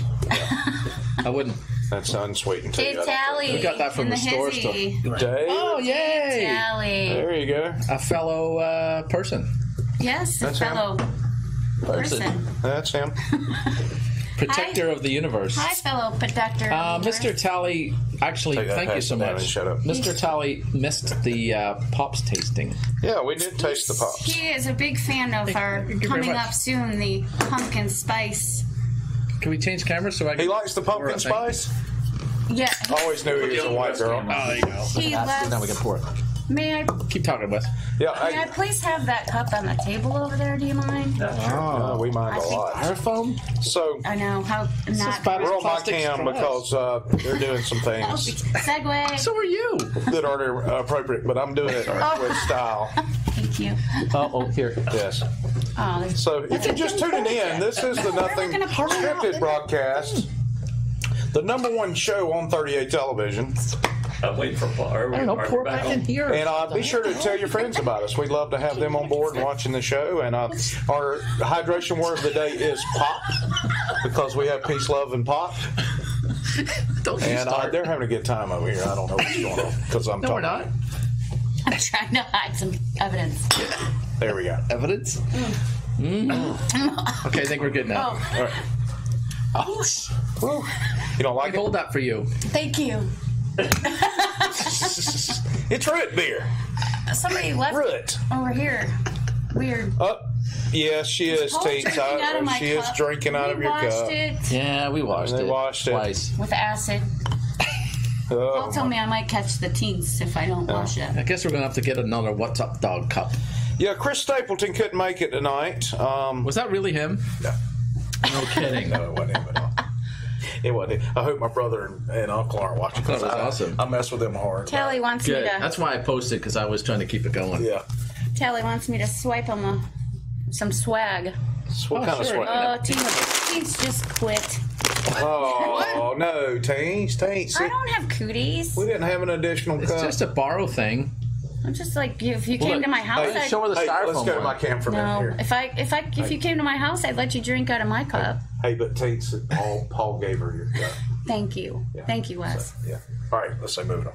Speaker 1: I wouldn't.
Speaker 3: That's unsweetened tea.
Speaker 2: Dave Tally.
Speaker 1: We got that from
Speaker 2: in
Speaker 1: the store
Speaker 2: hizzy.
Speaker 3: Dave,
Speaker 1: Oh yay!
Speaker 2: Tally.
Speaker 3: there you go.
Speaker 1: A fellow person.
Speaker 2: Yes, a
Speaker 3: That's him.
Speaker 2: fellow person.
Speaker 3: That's him.
Speaker 1: Protector of the universe.
Speaker 2: Hi, fellow protector.
Speaker 1: Mr. Tally, actually,
Speaker 3: Take that
Speaker 1: thank you
Speaker 3: pass
Speaker 1: so
Speaker 3: it down
Speaker 1: much.
Speaker 3: and shut up.
Speaker 1: Mr. Tally missed the pops tasting.
Speaker 3: Yeah, we did taste the pops.
Speaker 2: He is a big fan of our
Speaker 1: thank you very
Speaker 2: coming
Speaker 1: much.
Speaker 2: up soon, the pumpkin spice.
Speaker 1: Can we change cameras so I can?
Speaker 3: He likes the pumpkin
Speaker 1: Or-
Speaker 3: spice.
Speaker 2: Yeah,
Speaker 3: I always knew he was a white girl.
Speaker 1: Oh, there you go.
Speaker 2: he
Speaker 1: Now we can
Speaker 2: loves.
Speaker 1: pour it.
Speaker 2: May I
Speaker 1: Keep talking, Wes.
Speaker 3: Yeah,
Speaker 2: May I please have that cup on the table over there? Do you mind?
Speaker 3: we mind
Speaker 2: I
Speaker 3: a
Speaker 2: think-
Speaker 3: lot.
Speaker 1: Styrofoam?
Speaker 3: So
Speaker 2: I know how not.
Speaker 1: about
Speaker 3: we're on my
Speaker 1: plastic
Speaker 3: cam
Speaker 1: straws.
Speaker 3: because they're doing some things
Speaker 2: Segue.
Speaker 1: So are you.
Speaker 3: that aren't appropriate, but I'm doing it with style.
Speaker 2: Thank you.
Speaker 1: Oh, here.
Speaker 3: Yes.
Speaker 2: Oh, there's
Speaker 3: So if you're just tuning in, this is the Nothing
Speaker 2: gonna pour it out.
Speaker 3: Scripted broadcast, the #1 show on 38 television.
Speaker 4: I'm waiting for Paul.
Speaker 1: I don't know, pour it back in here.
Speaker 3: And be sure to tell your friends about us. We'd love to have them on board and watching the show. And our hydration word of the day is pop, because we have peace, love, and pop.
Speaker 1: Don't you
Speaker 3: And
Speaker 1: start.
Speaker 3: they're having a good time over here. I don't know what's going on because I'm
Speaker 1: No, we're
Speaker 3: talking.
Speaker 1: not.
Speaker 2: I'm trying to hide some evidence.
Speaker 3: There we go.
Speaker 1: Evidence? Okay, I think we're good now.
Speaker 2: Oh,
Speaker 3: All right.
Speaker 1: Oh.
Speaker 3: Woo. You don't like
Speaker 1: I
Speaker 3: it?
Speaker 1: hold that for you.
Speaker 2: thank you.
Speaker 3: It's root beer.
Speaker 2: Somebody left
Speaker 3: Root.
Speaker 2: over here. Weird.
Speaker 3: Yes, she is,
Speaker 2: Paul's
Speaker 3: Tate.
Speaker 2: drinking out of my
Speaker 3: She is
Speaker 2: cup.
Speaker 3: drinking out
Speaker 2: We
Speaker 3: of your
Speaker 2: washed
Speaker 3: cup.
Speaker 2: it
Speaker 1: Yeah, we washed
Speaker 3: They
Speaker 1: it.
Speaker 3: washed it.
Speaker 1: Twice.
Speaker 2: with acid.
Speaker 3: Oh,
Speaker 2: Paul told me I might catch the teens if I don't wash it.
Speaker 1: I guess we're going to have to get another What's Up Dog cup.
Speaker 3: yeah, Chris Stapleton couldn't make it tonight.
Speaker 1: Was that really him?
Speaker 3: No.
Speaker 1: No kidding.
Speaker 3: No, it wasn't him at all. It wasn't him. I hope my brother and uncle aren't watching.
Speaker 1: That was awesome.
Speaker 3: I mess with them hard.
Speaker 2: Tally wants me
Speaker 1: Good.
Speaker 2: to.
Speaker 1: That's why I posted, because I was trying to keep it going.
Speaker 3: Yeah.
Speaker 2: Tally wants me to swipe him some swag.
Speaker 3: So what
Speaker 1: Oh,
Speaker 3: kind of
Speaker 1: sure.
Speaker 3: sweat?
Speaker 2: Oh, teens just quit.
Speaker 3: Oh, no, Taints.
Speaker 2: I don't have cooties.
Speaker 3: We didn't have an additional
Speaker 1: It's
Speaker 3: cup.
Speaker 1: just a borrow thing.
Speaker 2: I'm just like, if you
Speaker 1: Well,
Speaker 2: came to my house,
Speaker 3: hey,
Speaker 2: I'd,
Speaker 1: show her the
Speaker 3: Hey, let's
Speaker 1: styrofoam
Speaker 3: go to my
Speaker 1: one.
Speaker 3: cam for a minute
Speaker 2: no.
Speaker 3: here.
Speaker 2: If you came to my house, I'd let you drink out of my cup.
Speaker 3: Hey, but Tate's all Paul gave her your cup.
Speaker 2: Thank you.
Speaker 3: Yeah.
Speaker 2: Thank you, Wes.
Speaker 3: Yeah. All right, let's say moving on.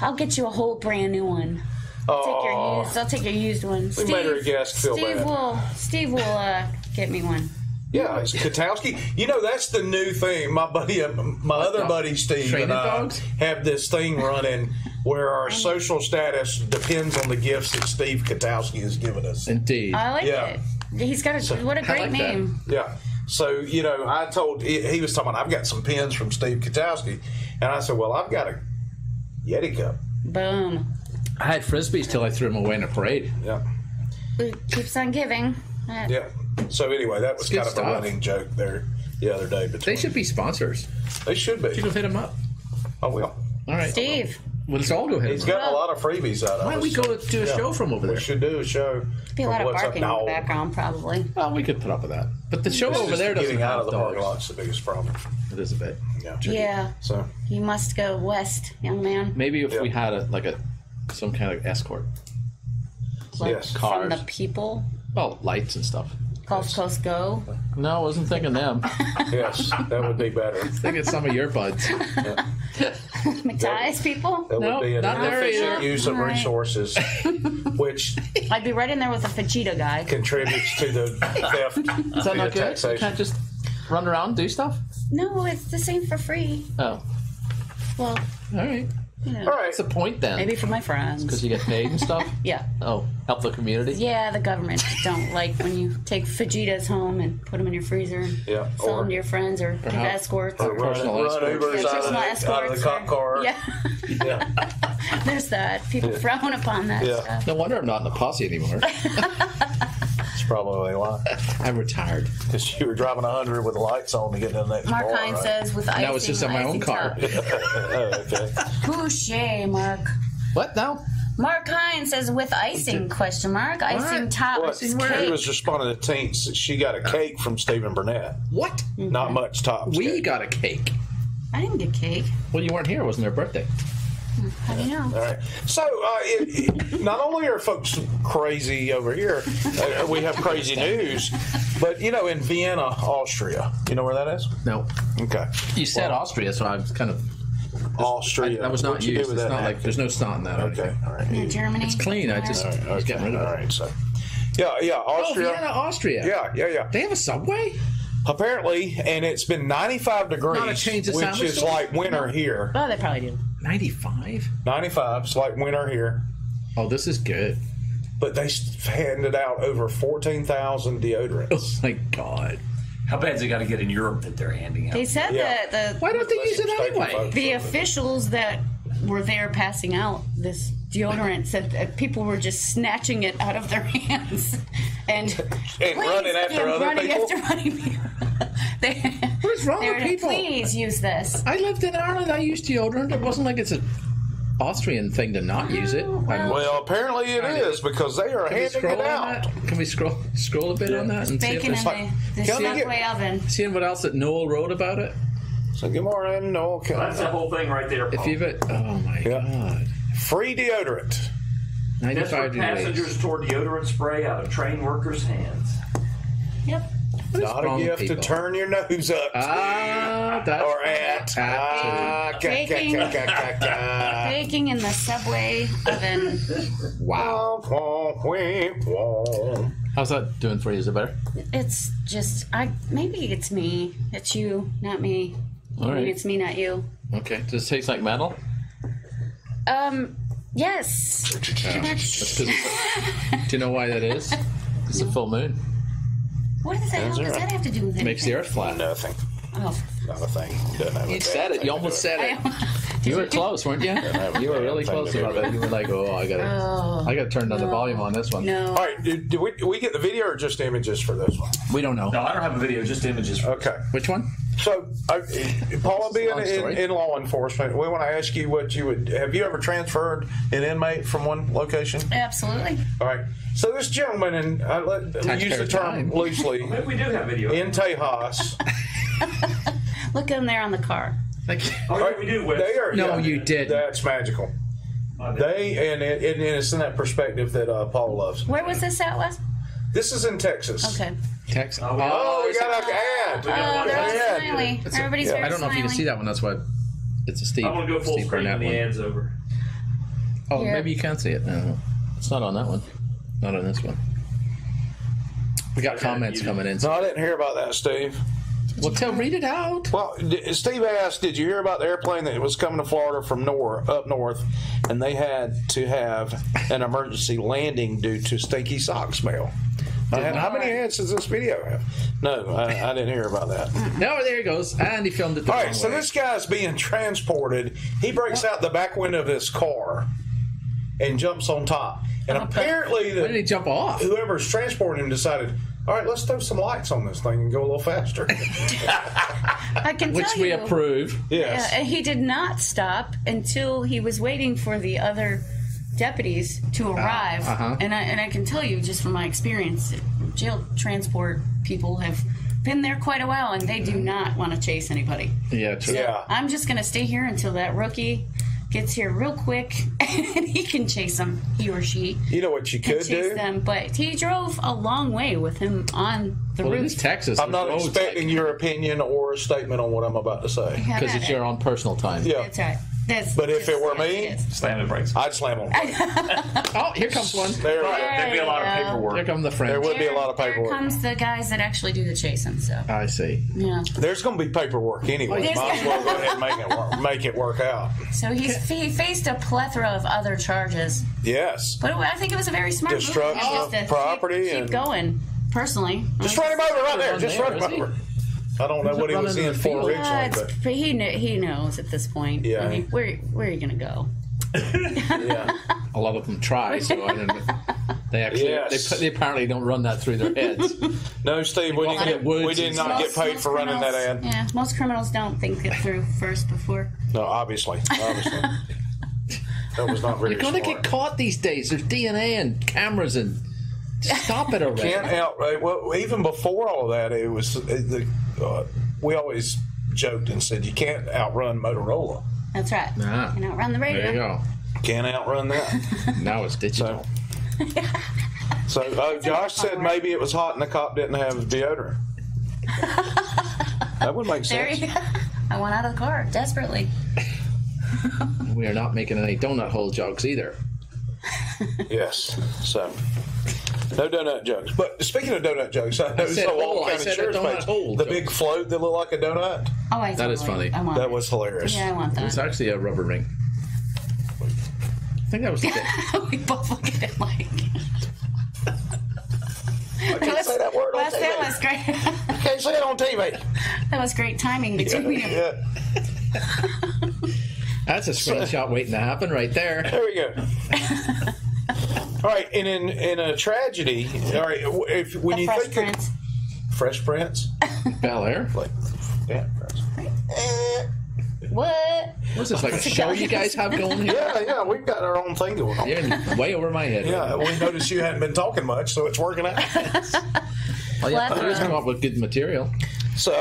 Speaker 2: I'll get you a whole brand new one.
Speaker 3: Oh,
Speaker 2: I'll take your used one.
Speaker 3: We made our guest feel bad.
Speaker 2: Steve will get me one.
Speaker 3: yeah, it's Katowski. You know, that's the new thing. My buddy, my other buddy Steve
Speaker 1: Training
Speaker 3: and I
Speaker 1: dogs?
Speaker 3: have this thing running where our social status depends on the gifts that Steve Katowski has given us.
Speaker 1: Indeed.
Speaker 2: I like
Speaker 3: Yeah.
Speaker 2: it. He's got what a great
Speaker 1: like that.
Speaker 2: name.
Speaker 3: Yeah. So, you know, I told, he was talking about, I've got some pins from Steve Katowski. And I said, well, I've got a Yeti cup.
Speaker 2: Boom.
Speaker 1: I had Frisbees till I threw them away in a parade.
Speaker 3: Yeah.
Speaker 2: It keeps on giving.
Speaker 3: Yeah. So anyway, that was
Speaker 1: Good
Speaker 3: kind of
Speaker 1: stuff.
Speaker 3: a running joke there the other day. Between,
Speaker 1: They should be sponsors.
Speaker 3: They should be.
Speaker 1: You can hit them up.
Speaker 3: I will.
Speaker 1: All right.
Speaker 2: Steve.
Speaker 1: Well, let's all go hit
Speaker 3: He's
Speaker 1: them up.
Speaker 3: got a lot of freebies out of
Speaker 1: Why don't we
Speaker 3: us.
Speaker 1: go do a show from over
Speaker 3: We
Speaker 1: there?
Speaker 3: should do a show.
Speaker 2: Be a lot
Speaker 3: from
Speaker 2: of
Speaker 3: what's up
Speaker 2: barking in
Speaker 3: now.
Speaker 2: the background, probably.
Speaker 1: Well, we could put up with that. But the show
Speaker 3: It's
Speaker 1: over
Speaker 3: just
Speaker 1: there doesn't
Speaker 3: getting out
Speaker 1: have
Speaker 3: of the parking
Speaker 1: dogs.
Speaker 3: lot's the biggest problem.
Speaker 1: It is a bit.
Speaker 3: Yeah.
Speaker 2: Yeah.
Speaker 3: So
Speaker 2: You must go west, young man.
Speaker 1: Maybe if we
Speaker 3: Yeah.
Speaker 1: had some kind of escort.
Speaker 2: Like,
Speaker 3: yes.
Speaker 2: From
Speaker 1: Cars.
Speaker 2: the people.
Speaker 1: Well, lights and stuff.
Speaker 2: Gulf Coast Go.
Speaker 1: No, I wasn't thinking them.
Speaker 3: Yes, that would be better.
Speaker 1: Thinking some of your buds.
Speaker 2: Matthias people.
Speaker 3: That
Speaker 1: No,
Speaker 3: would be an
Speaker 1: not there
Speaker 3: inefficient
Speaker 1: either.
Speaker 3: use of
Speaker 2: Right.
Speaker 3: resources, which
Speaker 2: I'd be right in there with a fajita guy.
Speaker 3: contributes to the theft.
Speaker 1: Is that
Speaker 3: via
Speaker 1: not good? You
Speaker 3: taxation.
Speaker 1: can't just run around and do stuff?
Speaker 2: No, it's the same for free.
Speaker 1: Oh,
Speaker 2: Well,
Speaker 1: all right.
Speaker 2: you know,
Speaker 3: All right.
Speaker 1: What's the point then?
Speaker 2: maybe for my
Speaker 1: Because
Speaker 2: friends.
Speaker 1: you get paid and stuff?
Speaker 2: Yeah.
Speaker 1: Oh, help the community?
Speaker 2: Yeah, the government don't like when you take fajitas home and put them in your freezer and
Speaker 3: Yeah,
Speaker 2: sell
Speaker 3: or-
Speaker 2: them to your friends or give
Speaker 1: how-
Speaker 2: escorts.
Speaker 3: Run
Speaker 1: Personal escorts.
Speaker 3: Ubers
Speaker 2: Yeah,
Speaker 3: out
Speaker 2: personal
Speaker 3: of the cop car.
Speaker 2: Yeah,
Speaker 3: Yeah.
Speaker 2: there's that. People frown upon that
Speaker 3: Yeah.
Speaker 2: stuff.
Speaker 1: No wonder I'm not in the posse anymore.
Speaker 3: That's probably why.
Speaker 1: I'm retired.
Speaker 3: Because you were driving 100 with the lights on to get to the next
Speaker 2: Mark
Speaker 3: bar,
Speaker 2: Hines
Speaker 3: right?
Speaker 2: says with icing.
Speaker 1: That was just in my own
Speaker 2: icing
Speaker 1: car.
Speaker 2: top.
Speaker 3: Oh, okay.
Speaker 2: Touche, Mark.
Speaker 1: What now?
Speaker 2: Mark Hines says with icing, question mark. Icing
Speaker 1: What?
Speaker 2: top
Speaker 3: What?
Speaker 2: is
Speaker 3: He
Speaker 2: cake.
Speaker 3: was responding to Tinks that she got a cake from Stephen Burnett.
Speaker 1: What?
Speaker 3: Not much tops.
Speaker 1: We
Speaker 3: cake.
Speaker 1: got a cake.
Speaker 2: I didn't get cake.
Speaker 1: Well, you weren't here. It wasn't their birthday.
Speaker 2: How do you know?
Speaker 3: All right. So, not only are folks crazy over here, we have crazy news, but, you know, in Vienna, Austria, you know where that is?
Speaker 1: No.
Speaker 3: Okay.
Speaker 1: You said Austria, so I was kind of.
Speaker 3: Austria.
Speaker 1: That was not
Speaker 3: What'd you do
Speaker 1: used.
Speaker 3: with
Speaker 1: It's
Speaker 3: that
Speaker 1: not like
Speaker 3: napkin?
Speaker 1: there's no snot in that. or
Speaker 3: Okay.
Speaker 1: anything.
Speaker 3: All right.
Speaker 2: Yeah, Germany.
Speaker 1: It's clean. I just
Speaker 3: All
Speaker 1: was getting rid of
Speaker 3: All
Speaker 1: it.
Speaker 3: right. So, yeah,
Speaker 1: Oh,
Speaker 3: Austria.
Speaker 1: Vienna, Austria.
Speaker 3: Yeah.
Speaker 1: They have a subway?
Speaker 3: Apparently, and it's been 95 degrees,
Speaker 1: Not a change of
Speaker 3: which
Speaker 1: sandwich
Speaker 3: is
Speaker 1: store?
Speaker 3: like winter here.
Speaker 2: Oh, they probably do.
Speaker 1: 95?
Speaker 3: 95 is like winter here.
Speaker 1: Oh, this is good.
Speaker 3: But they handed out over 14,000
Speaker 1: Oh,
Speaker 3: deodorants.
Speaker 1: my God.
Speaker 4: How bad's it got to get in Europe that they're handing out?
Speaker 2: They said
Speaker 3: Yeah.
Speaker 2: that
Speaker 1: Why don't they use it
Speaker 3: Thank you,
Speaker 1: anyway?
Speaker 3: folks.
Speaker 2: the officials that were there passing out this deodorant said that people were just snatching it out of their hands and
Speaker 3: running after other people?
Speaker 1: What's wrong
Speaker 2: they
Speaker 1: with
Speaker 2: were,
Speaker 1: people?
Speaker 2: Please use this.
Speaker 1: I lived in Ireland. I used deodorant. It wasn't like it's an Austrian thing to not use it.
Speaker 3: Well, apparently it is because they are
Speaker 1: Can we
Speaker 3: handing
Speaker 1: scroll
Speaker 3: it
Speaker 1: on
Speaker 3: out.
Speaker 1: that? Can we scroll a bit on that and see if
Speaker 2: Bacon
Speaker 1: there's
Speaker 2: in the
Speaker 3: Can we get-
Speaker 2: subway oven.
Speaker 1: seeing what else that Noel wrote about it?
Speaker 3: So good morning, Noel.
Speaker 4: That's the whole thing right there.
Speaker 1: If you've oh my
Speaker 3: Yeah.
Speaker 1: God,
Speaker 3: Free deodorant.
Speaker 1: 95
Speaker 4: Desperate
Speaker 1: degrees.
Speaker 4: passengers toward deodorant spray out of train workers' hands.
Speaker 2: Yep.
Speaker 1: What is
Speaker 3: Not a
Speaker 1: wrong with
Speaker 3: gift to
Speaker 1: people?
Speaker 3: turn your nose up to.
Speaker 1: Ah, that's
Speaker 3: Or at.
Speaker 2: Baking. Baking in the subway oven.
Speaker 1: wow. How's that doing for you? Is it better?
Speaker 2: It's just maybe it's me. It's you, not me.
Speaker 1: All
Speaker 2: Maybe
Speaker 1: right.
Speaker 2: it's me, not you.
Speaker 1: Okay. Does it taste like metal?
Speaker 2: Yes.
Speaker 1: That's 'cause do you know why that is? It's a full moon.
Speaker 2: What does that, how does that have to do with
Speaker 1: It
Speaker 2: anything?
Speaker 1: makes the earth flat.
Speaker 3: Nothing.
Speaker 2: Oh.
Speaker 3: Not a thing. Doesn't have a
Speaker 1: You
Speaker 3: damn
Speaker 1: said it.
Speaker 3: thing
Speaker 1: You
Speaker 3: to
Speaker 1: almost
Speaker 3: do
Speaker 1: said
Speaker 3: with
Speaker 1: it. You were close, weren't you? You were really close about that. You were like, "Oh, I gotta turn down the volume on this one."
Speaker 2: No.
Speaker 3: All right, do we get the video or just images for this one?
Speaker 1: We don't know.
Speaker 4: No, I don't have a video, just images.
Speaker 3: Okay.
Speaker 1: Which one?
Speaker 3: So, Paula, being
Speaker 1: Long story.
Speaker 3: in law enforcement, we want to ask you what you would. Have you ever transferred an inmate from one location?
Speaker 2: Absolutely.
Speaker 3: All right. So this gentleman, and we use the
Speaker 1: Taxpayer
Speaker 3: term
Speaker 1: time.
Speaker 3: loosely,
Speaker 4: Maybe we do have video.
Speaker 3: in Tejas.
Speaker 2: Look at him there on the car.
Speaker 1: Like,
Speaker 4: Oh, yeah, we do, Wes.
Speaker 3: They are.
Speaker 1: No, you didn't.
Speaker 3: That's magical.
Speaker 4: My bad.
Speaker 3: And it's in that perspective that Paul loves.
Speaker 2: Where was this at, Wes?
Speaker 3: This is in Texas.
Speaker 2: Okay.
Speaker 1: text.
Speaker 3: Oh, we got an ad.
Speaker 2: Oh, they're all
Speaker 3: Yeah.
Speaker 2: smiley. Everybody's very
Speaker 1: I don't know if you can see that one. That's why it's a Steve.
Speaker 4: I want to go full
Speaker 1: Steve
Speaker 4: screen
Speaker 1: Burnett
Speaker 4: when the
Speaker 1: one.
Speaker 4: ad's over.
Speaker 1: Oh,
Speaker 2: Here.
Speaker 1: maybe you can see it. No, it's not on that one. Not on this one. We got comments coming in.
Speaker 3: No, I didn't hear about that, Steve.
Speaker 1: Well, read it out.
Speaker 3: Well, Steve asked, did you hear about the airplane that was coming to Florida from up north, and they had to have an emergency landing due to stinky sock smell? How many ads does this video have? No, I didn't hear about that.
Speaker 1: No, there he goes. And he filmed it the
Speaker 3: All
Speaker 1: wrong
Speaker 3: right, so
Speaker 1: way.
Speaker 3: this guy's being transported. He breaks out the back window of his car and jumps on top. And apparently,
Speaker 1: Why did he jump off?
Speaker 3: whoever's transporting him decided, all right, let's throw some lights on this thing and go a little faster.
Speaker 2: I can
Speaker 1: Which
Speaker 2: tell
Speaker 1: we
Speaker 2: you.
Speaker 1: approve.
Speaker 3: Yes.
Speaker 2: He did not stop until he was waiting for the other deputies to arrive. And I can tell you just from my experience, jail transport people have been there quite a while, and they do not want to chase anybody.
Speaker 1: Yeah, true.
Speaker 3: Yeah.
Speaker 2: I'm just going to stay here until that rookie gets here real quick, and he can chase them, he or she.
Speaker 3: You know what you
Speaker 2: Can
Speaker 3: could
Speaker 2: chase
Speaker 3: do?
Speaker 2: them, but he drove a long way with him on the
Speaker 1: Well, it
Speaker 2: roof.
Speaker 1: is Texas.
Speaker 3: I'm not expecting your opinion or a statement on what I'm about to say.
Speaker 1: because it's your own personal time.
Speaker 3: Yeah.
Speaker 2: That's right. That's
Speaker 3: But if
Speaker 2: just-
Speaker 3: it were
Speaker 2: yes,
Speaker 3: me-
Speaker 2: it is.
Speaker 4: Slam the brakes.
Speaker 3: I'd slam on.
Speaker 1: Oh, here comes one.
Speaker 3: There we go.
Speaker 4: There'd be a lot of
Speaker 2: There you go.
Speaker 1: Here
Speaker 4: paperwork.
Speaker 1: come the friends.
Speaker 3: There would be a lot of
Speaker 2: There
Speaker 3: paperwork.
Speaker 2: comes the guys that actually do the chasing. So
Speaker 1: I see.
Speaker 2: yeah.
Speaker 3: There's going to be paperwork anyway.
Speaker 2: There's-
Speaker 3: Might as well go ahead and make it work out.
Speaker 2: So he faced a plethora of other charges,
Speaker 3: Yes.
Speaker 2: but I think it was a very smart move
Speaker 3: Destruction
Speaker 2: just to
Speaker 3: of property
Speaker 2: keep
Speaker 3: and-
Speaker 2: going. Personally,
Speaker 3: Just run him over right there.
Speaker 1: Run
Speaker 3: Just
Speaker 1: there,
Speaker 3: run him
Speaker 1: is he?
Speaker 3: over. I don't know
Speaker 1: He's
Speaker 3: what he was
Speaker 1: running in
Speaker 3: in
Speaker 1: the
Speaker 3: for
Speaker 1: field.
Speaker 3: originally, but
Speaker 2: but he knows at this point.
Speaker 3: Yeah.
Speaker 2: I mean, where are you going to go?
Speaker 3: yeah.
Speaker 1: A lot of them try, so I don't know. They actually,
Speaker 3: Yes.
Speaker 1: they apparently don't run that through their heads.
Speaker 3: No, Steve, we
Speaker 1: walk
Speaker 3: didn't
Speaker 1: in woods
Speaker 3: we did
Speaker 1: and
Speaker 3: not get paid for running that ad.
Speaker 2: Yeah, most criminals don't think it through first before.
Speaker 3: No, obviously. That was not very
Speaker 1: You're going to
Speaker 3: smart.
Speaker 1: get caught these days. There's DNA and cameras and. Stop it already.
Speaker 3: Can't outright. Well, even before all of that, it was we always joked and said you can't outrun Motorola.
Speaker 2: That's right.
Speaker 1: Ah.
Speaker 2: You know, run the radio.
Speaker 1: There you go.
Speaker 3: Can't outrun that.
Speaker 1: Now it's digital.
Speaker 3: So Josh said maybe it was hot and the cop didn't have deodorant. That would make
Speaker 2: There
Speaker 3: sense.
Speaker 2: you go. I went out of the car desperately.
Speaker 1: We are not making any donut hole jokes either.
Speaker 3: Yes. So no donut jokes. But speaking of donut jokes, I noticed
Speaker 1: said
Speaker 3: on
Speaker 1: hole.
Speaker 3: Walton
Speaker 1: I
Speaker 3: County
Speaker 1: said a
Speaker 3: Sheriff's
Speaker 1: donut
Speaker 3: page
Speaker 1: hole
Speaker 3: the
Speaker 1: joke.
Speaker 3: big float that looked like a donut.
Speaker 2: Oh, I
Speaker 1: That is
Speaker 2: totally-
Speaker 1: funny.
Speaker 2: I want
Speaker 3: That
Speaker 2: it.
Speaker 3: was hilarious.
Speaker 2: Yeah, I want
Speaker 1: It's
Speaker 2: that.
Speaker 1: actually a rubber ring. I think that was the
Speaker 2: We both look at it like.
Speaker 3: I can't say that word on
Speaker 2: That
Speaker 3: TV.
Speaker 2: was great.
Speaker 3: I can't say it on TV.
Speaker 2: That was great timing between you.
Speaker 3: Yeah.
Speaker 1: That's a screenshot waiting to happen right there.
Speaker 3: There we go. All right, and in a tragedy, all right, when
Speaker 2: The
Speaker 3: you
Speaker 2: Fresh
Speaker 3: think
Speaker 2: Prince.
Speaker 3: of Fresh Prince,
Speaker 1: Bel Air.
Speaker 3: like yeah,
Speaker 2: What?
Speaker 1: What's this, like a show you guys have going here?
Speaker 3: yeah, we've got our own thing going on.
Speaker 1: You're way over my head.
Speaker 3: Yeah, we noticed you hadn't been talking much, so it's working out.
Speaker 1: All you have to do is
Speaker 2: Plethora.
Speaker 1: come up with good material.
Speaker 3: So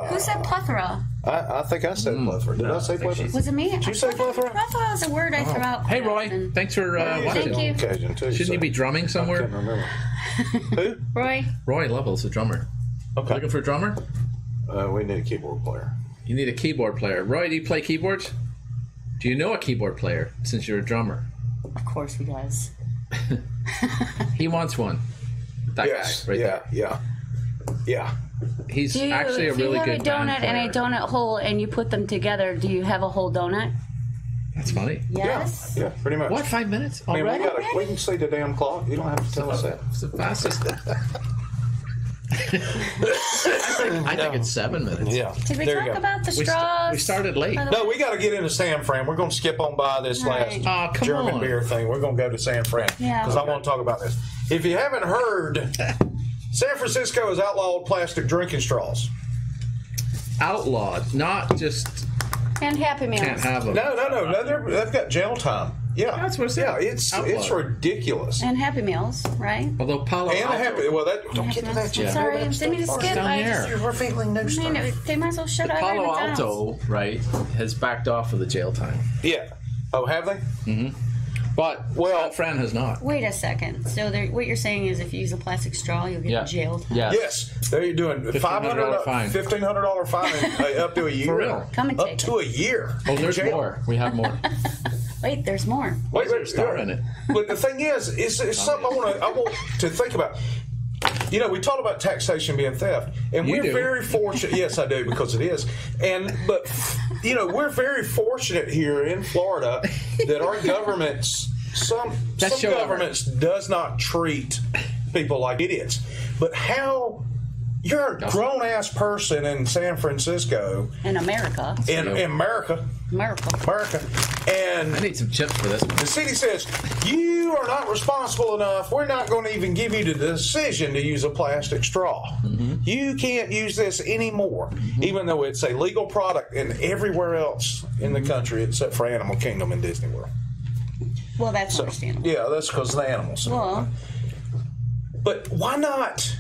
Speaker 2: Who said plethora?
Speaker 3: I think I said plethora. Did I say plethora?
Speaker 2: Was it me?
Speaker 3: Did you say plethora?
Speaker 2: Plethora is a word I throw out.
Speaker 1: Hey,
Speaker 2: quite
Speaker 1: Roy.
Speaker 2: often.
Speaker 1: Thanks for watching.
Speaker 2: Thank you.
Speaker 3: Occasion too.
Speaker 1: Shouldn't
Speaker 3: so
Speaker 1: you be drumming
Speaker 3: I
Speaker 1: somewhere?
Speaker 3: can't remember. Who?
Speaker 2: Roy,
Speaker 1: Roy Lovell's a drummer.
Speaker 3: Okay.
Speaker 1: Looking for a drummer?
Speaker 3: We need a keyboard player.
Speaker 1: You need a keyboard player. Roy, do you play keyboards? Do you know a keyboard player since you're a drummer?
Speaker 2: of course he does.
Speaker 1: He wants one. That
Speaker 3: Yes.
Speaker 1: guy right
Speaker 3: yeah.
Speaker 1: there.
Speaker 3: Yeah.
Speaker 1: He's
Speaker 2: Do you,
Speaker 1: actually a
Speaker 2: if
Speaker 1: really
Speaker 2: you have
Speaker 1: good
Speaker 2: a donut
Speaker 1: band
Speaker 2: and a
Speaker 1: player.
Speaker 2: donut hole and you put them together, do you have a whole donut?
Speaker 1: That's funny.
Speaker 2: Yes.
Speaker 3: Yeah. Pretty much.
Speaker 1: What, 5 minutes
Speaker 3: I mean,
Speaker 1: already?
Speaker 3: we can see the damn clock. You don't have to tell us that.
Speaker 1: It's the fastest. I think it's 7 minutes.
Speaker 3: Yeah.
Speaker 2: Did we
Speaker 3: There you
Speaker 2: talk
Speaker 3: go.
Speaker 2: about the
Speaker 1: We
Speaker 2: straws?
Speaker 1: started late.
Speaker 2: By the
Speaker 3: No, we got to get into San Fran. We're going to skip on by this
Speaker 2: Right.
Speaker 3: last
Speaker 1: Aw, come
Speaker 3: German
Speaker 1: on.
Speaker 3: beer thing. We're going to go to San Fran
Speaker 2: Yeah.
Speaker 3: because I want to talk about this. If you haven't heard, San Francisco has outlawed plastic drinking straws.
Speaker 1: Outlawed, not just
Speaker 2: And Happy Meals.
Speaker 1: can't have them.
Speaker 3: No. They've got jail time. Yeah,
Speaker 1: That's what it said.
Speaker 3: Yeah, it's
Speaker 1: Outlawed.
Speaker 3: ridiculous.
Speaker 2: And Happy Meals, right?
Speaker 1: Although Palo
Speaker 3: And a
Speaker 1: Alto,
Speaker 3: happy. Well, don't get to that
Speaker 2: I'm
Speaker 3: yet.
Speaker 2: sorry, I didn't mean to skip.
Speaker 1: down
Speaker 2: I
Speaker 1: there.
Speaker 2: just,
Speaker 3: We're feeling new
Speaker 2: I mean,
Speaker 3: stuff.
Speaker 2: they might as well shut up.
Speaker 1: Palo Alto, right, has backed off of the jail time.
Speaker 3: Yeah. Oh, have they?
Speaker 1: But
Speaker 3: Well-
Speaker 1: Fran has not.
Speaker 2: Wait a second. So what you're saying is if you use a plastic straw, you'll get
Speaker 1: Yeah.
Speaker 2: jailed?
Speaker 1: Yes.
Speaker 3: Yes. There you're doing
Speaker 1: $1,500 fine.
Speaker 3: $1,500 fine up to a year.
Speaker 1: For real.
Speaker 2: Come and
Speaker 3: Up
Speaker 2: take
Speaker 3: to
Speaker 2: it.
Speaker 3: a year.
Speaker 1: Oh, there's
Speaker 3: in jail.
Speaker 1: more. We have more.
Speaker 2: Wait, there's more.
Speaker 3: Wait,
Speaker 1: There's a star in it.
Speaker 3: But the thing is, it's something I want to think about. You know, we talked about taxation being theft, and
Speaker 1: You
Speaker 3: we're
Speaker 1: do.
Speaker 3: very fortunate. Yes, I do, because it is. But you know, we're very fortunate here in Florida that our governments, some
Speaker 1: That's your
Speaker 3: governments, does not treat people like idiots. But how? You're a grown ass person in San Francisco,
Speaker 2: In America.
Speaker 3: in America, and
Speaker 1: I need some chips for this one.
Speaker 3: the city says, you are not responsible enough. We're not going to even give you the decision to use a plastic straw. You can't use this anymore, even though it's a legal product in everywhere else in the country except for Animal Kingdom and Disney World.
Speaker 2: Well, that's understandable.
Speaker 3: Yeah, that's because of the animals.
Speaker 2: Well,
Speaker 3: But why not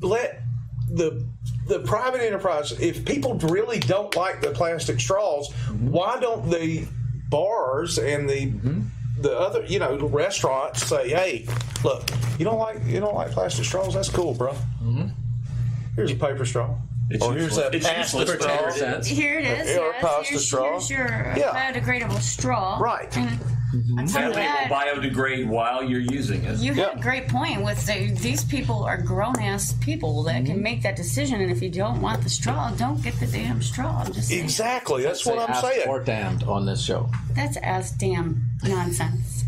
Speaker 3: let the private enterprise, if people really don't like the plastic straws, why don't they bars and the other, restaurants say, "Hey, look, you don't like plastic straws? That's cool, bro. Here's a paper straw." Or here's a pasta straw.
Speaker 2: Here it is.
Speaker 3: Or a pasta straw.
Speaker 2: Here's your biodegradable straw.
Speaker 3: Right.
Speaker 2: And
Speaker 4: That will biodegrade while you're using it.
Speaker 2: You had a great point with these people are grown-ass people that can make that decision, and if you don't want the straw, don't get the damn straw. I'm just saying.
Speaker 3: Exactly. That's what I'm
Speaker 1: ass
Speaker 3: saying.
Speaker 1: or damned on this show.
Speaker 2: That's ass damn nonsense.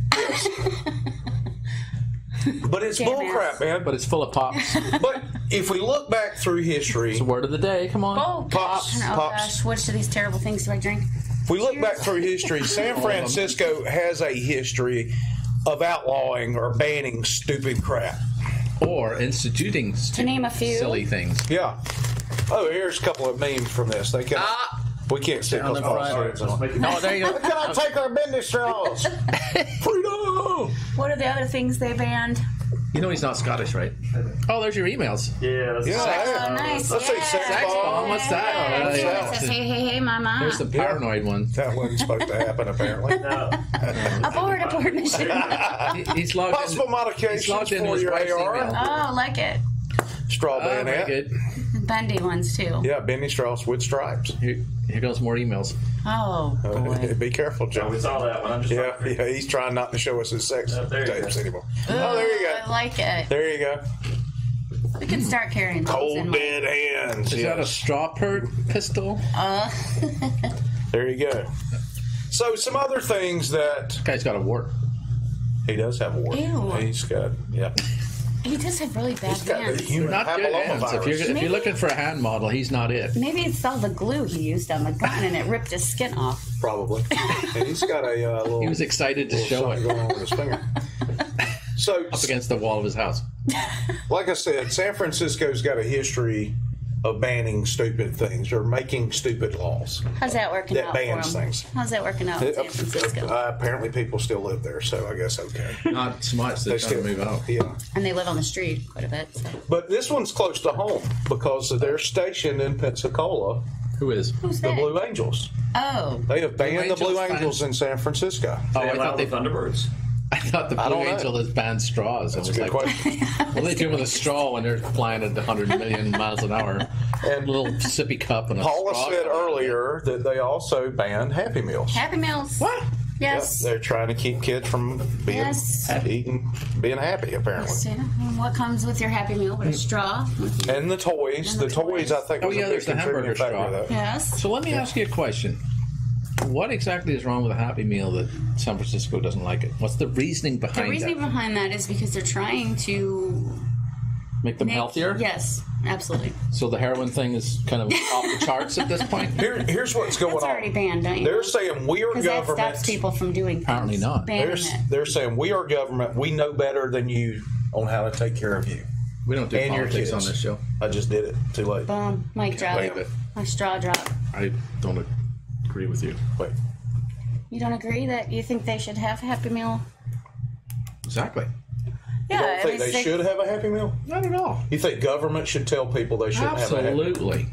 Speaker 3: But it's
Speaker 2: Damn
Speaker 3: bullcrap,
Speaker 2: ass.
Speaker 3: man.
Speaker 1: But it's full of pops.
Speaker 3: But if we look back through history,
Speaker 1: It's the word of the day. Come on.
Speaker 2: Oh,
Speaker 3: Pops,
Speaker 2: gosh. Oh,
Speaker 3: pops.
Speaker 2: gosh. Which of these terrible things do I drink?
Speaker 3: if we look back through history, San Francisco has a history of outlawing or banning stupid crap.
Speaker 1: Or instituting
Speaker 2: name a few.
Speaker 1: silly things.
Speaker 3: Yeah. Oh, here's a couple of memes from this. They can. We can't stick
Speaker 1: On
Speaker 3: those
Speaker 1: the front.
Speaker 3: on.
Speaker 1: No, there you go.
Speaker 3: Can I take our business straws? Freedom!
Speaker 2: What are the other things they banned?
Speaker 1: You know he's not Scottish, right? Oh, there's your emails.
Speaker 4: Yeah, that's
Speaker 3: Yeah.
Speaker 2: Oh, nice.
Speaker 3: Let's say
Speaker 2: Yeah.
Speaker 3: sex bomb.
Speaker 1: What's that?
Speaker 2: It
Speaker 1: Yeah.
Speaker 2: says, hey, mama.
Speaker 1: There's the paranoid one.
Speaker 3: That wasn't supposed to happen, apparently.
Speaker 4: No.
Speaker 2: Abort mission.
Speaker 1: He's logged
Speaker 3: Possible
Speaker 1: in.
Speaker 3: modifications
Speaker 1: He's logged into
Speaker 3: for
Speaker 1: his
Speaker 3: your
Speaker 1: wife's
Speaker 3: AR.
Speaker 1: email.
Speaker 2: Oh, like it.
Speaker 3: Straw
Speaker 1: Oh, very
Speaker 3: bayonet.
Speaker 1: good.
Speaker 2: Bendy ones, too.
Speaker 3: Yeah, bendy straws with stripes.
Speaker 1: Here goes more emails.
Speaker 2: Oh, boy.
Speaker 3: Be careful,
Speaker 4: No,
Speaker 3: John.
Speaker 4: we saw that one. I'm just
Speaker 3: Yeah, he's trying not to show us his sex
Speaker 4: there you
Speaker 3: tapes
Speaker 4: go.
Speaker 3: anymore. Oh, there you
Speaker 2: I
Speaker 3: go.
Speaker 2: like it.
Speaker 3: There you go.
Speaker 2: We can start carrying those in
Speaker 3: Cold
Speaker 2: my-
Speaker 3: dead hands.
Speaker 1: Is that a
Speaker 3: Yes.
Speaker 1: straw pistol?
Speaker 3: There you go. So some other things that
Speaker 1: Guy's got a wart.
Speaker 3: he does have a wart.
Speaker 2: Ew.
Speaker 3: He's got
Speaker 2: He does have really bad
Speaker 3: he's got the
Speaker 2: hands.
Speaker 3: human
Speaker 1: Not good hands.
Speaker 3: papillomavirus.
Speaker 1: If you're looking for a hand model, he's not it.
Speaker 2: Maybe it's all the glue he used on the gun and it ripped his skin off.
Speaker 3: Probably. And he's got a little.
Speaker 1: He was excited to
Speaker 3: little
Speaker 1: show
Speaker 3: something
Speaker 1: it
Speaker 3: going on with his finger. So,
Speaker 1: up against the wall of his house.
Speaker 3: like I said, San Francisco's got a history of banning stupid things or making stupid laws.
Speaker 2: How's that working
Speaker 3: That
Speaker 2: out
Speaker 3: bans
Speaker 2: for him?
Speaker 3: things.
Speaker 2: How's that working out in San Francisco?
Speaker 3: Apparently, people still live there, so I guess okay.
Speaker 1: Not so much. They're trying to move out.
Speaker 3: Yeah.
Speaker 2: And they live on the street quite a bit. So.
Speaker 3: But this one's close to home because they're stationed in Pensacola,
Speaker 1: Who is?
Speaker 2: Who's
Speaker 3: the
Speaker 2: that?
Speaker 3: Blue Angels.
Speaker 2: Oh,
Speaker 3: They have banned the Blue
Speaker 1: Angels
Speaker 3: Angels in San Francisco.
Speaker 1: Oh,
Speaker 4: They
Speaker 1: I
Speaker 4: allow
Speaker 1: thought
Speaker 4: the
Speaker 1: they.
Speaker 4: Thunderbirds.
Speaker 1: I thought the
Speaker 3: I
Speaker 1: Blue
Speaker 3: don't know.
Speaker 1: Angel has banned straws.
Speaker 3: That's a
Speaker 1: was
Speaker 3: good
Speaker 1: like,
Speaker 3: question.
Speaker 1: what are they doing with a straw when they're flying at 100 million miles an hour?
Speaker 3: And
Speaker 1: A little sippy cup and a
Speaker 3: Paula
Speaker 1: straw.
Speaker 3: said earlier that they also banned Happy Meals.
Speaker 2: Happy Meals.
Speaker 1: What?
Speaker 2: Yes.
Speaker 3: Yep, they're trying to keep kids from being
Speaker 2: Yes.
Speaker 3: being happy, apparently.
Speaker 2: So, what comes with your Happy Meal? But a straw.
Speaker 3: And the toys. The toys, I think,
Speaker 1: Oh,
Speaker 3: was
Speaker 1: yeah,
Speaker 3: a big
Speaker 1: there's the
Speaker 3: contributing
Speaker 1: hamburger
Speaker 3: factor
Speaker 1: straw.
Speaker 3: to that.
Speaker 2: Yes.
Speaker 1: So let me ask you a question. What exactly is wrong with a Happy Meal that San Francisco doesn't like it? What's the reasoning
Speaker 2: The
Speaker 1: behind
Speaker 2: reasoning
Speaker 1: that?
Speaker 2: behind that is because they're trying to
Speaker 1: Make them
Speaker 2: make
Speaker 1: healthier?
Speaker 2: Yes, absolutely.
Speaker 1: So the heroin thing is kind of off the charts at this point?
Speaker 3: Here's what's going
Speaker 2: That's
Speaker 3: on.
Speaker 2: already banned, don't you?
Speaker 3: They're saying we are
Speaker 2: Because that
Speaker 3: government.
Speaker 2: stops people from doing things.
Speaker 1: Apparently not.
Speaker 2: Banning
Speaker 3: They're
Speaker 2: it.
Speaker 3: saying we are government. We know better than you on how to take care of you
Speaker 1: We don't do
Speaker 3: and your
Speaker 1: politics
Speaker 3: kids.
Speaker 1: on this show.
Speaker 3: I just did it. Too late.
Speaker 2: Boom. Mic drop.
Speaker 1: believe it.
Speaker 2: My straw drop.
Speaker 1: I don't agree with you.
Speaker 3: Wait.
Speaker 2: You don't agree that you think they should have Happy Meal?
Speaker 1: Exactly.
Speaker 3: You don't think they should have a Happy Meal?
Speaker 1: Not at all.
Speaker 3: You think government should tell people they shouldn't have a Happy Meal?
Speaker 1: Absolutely.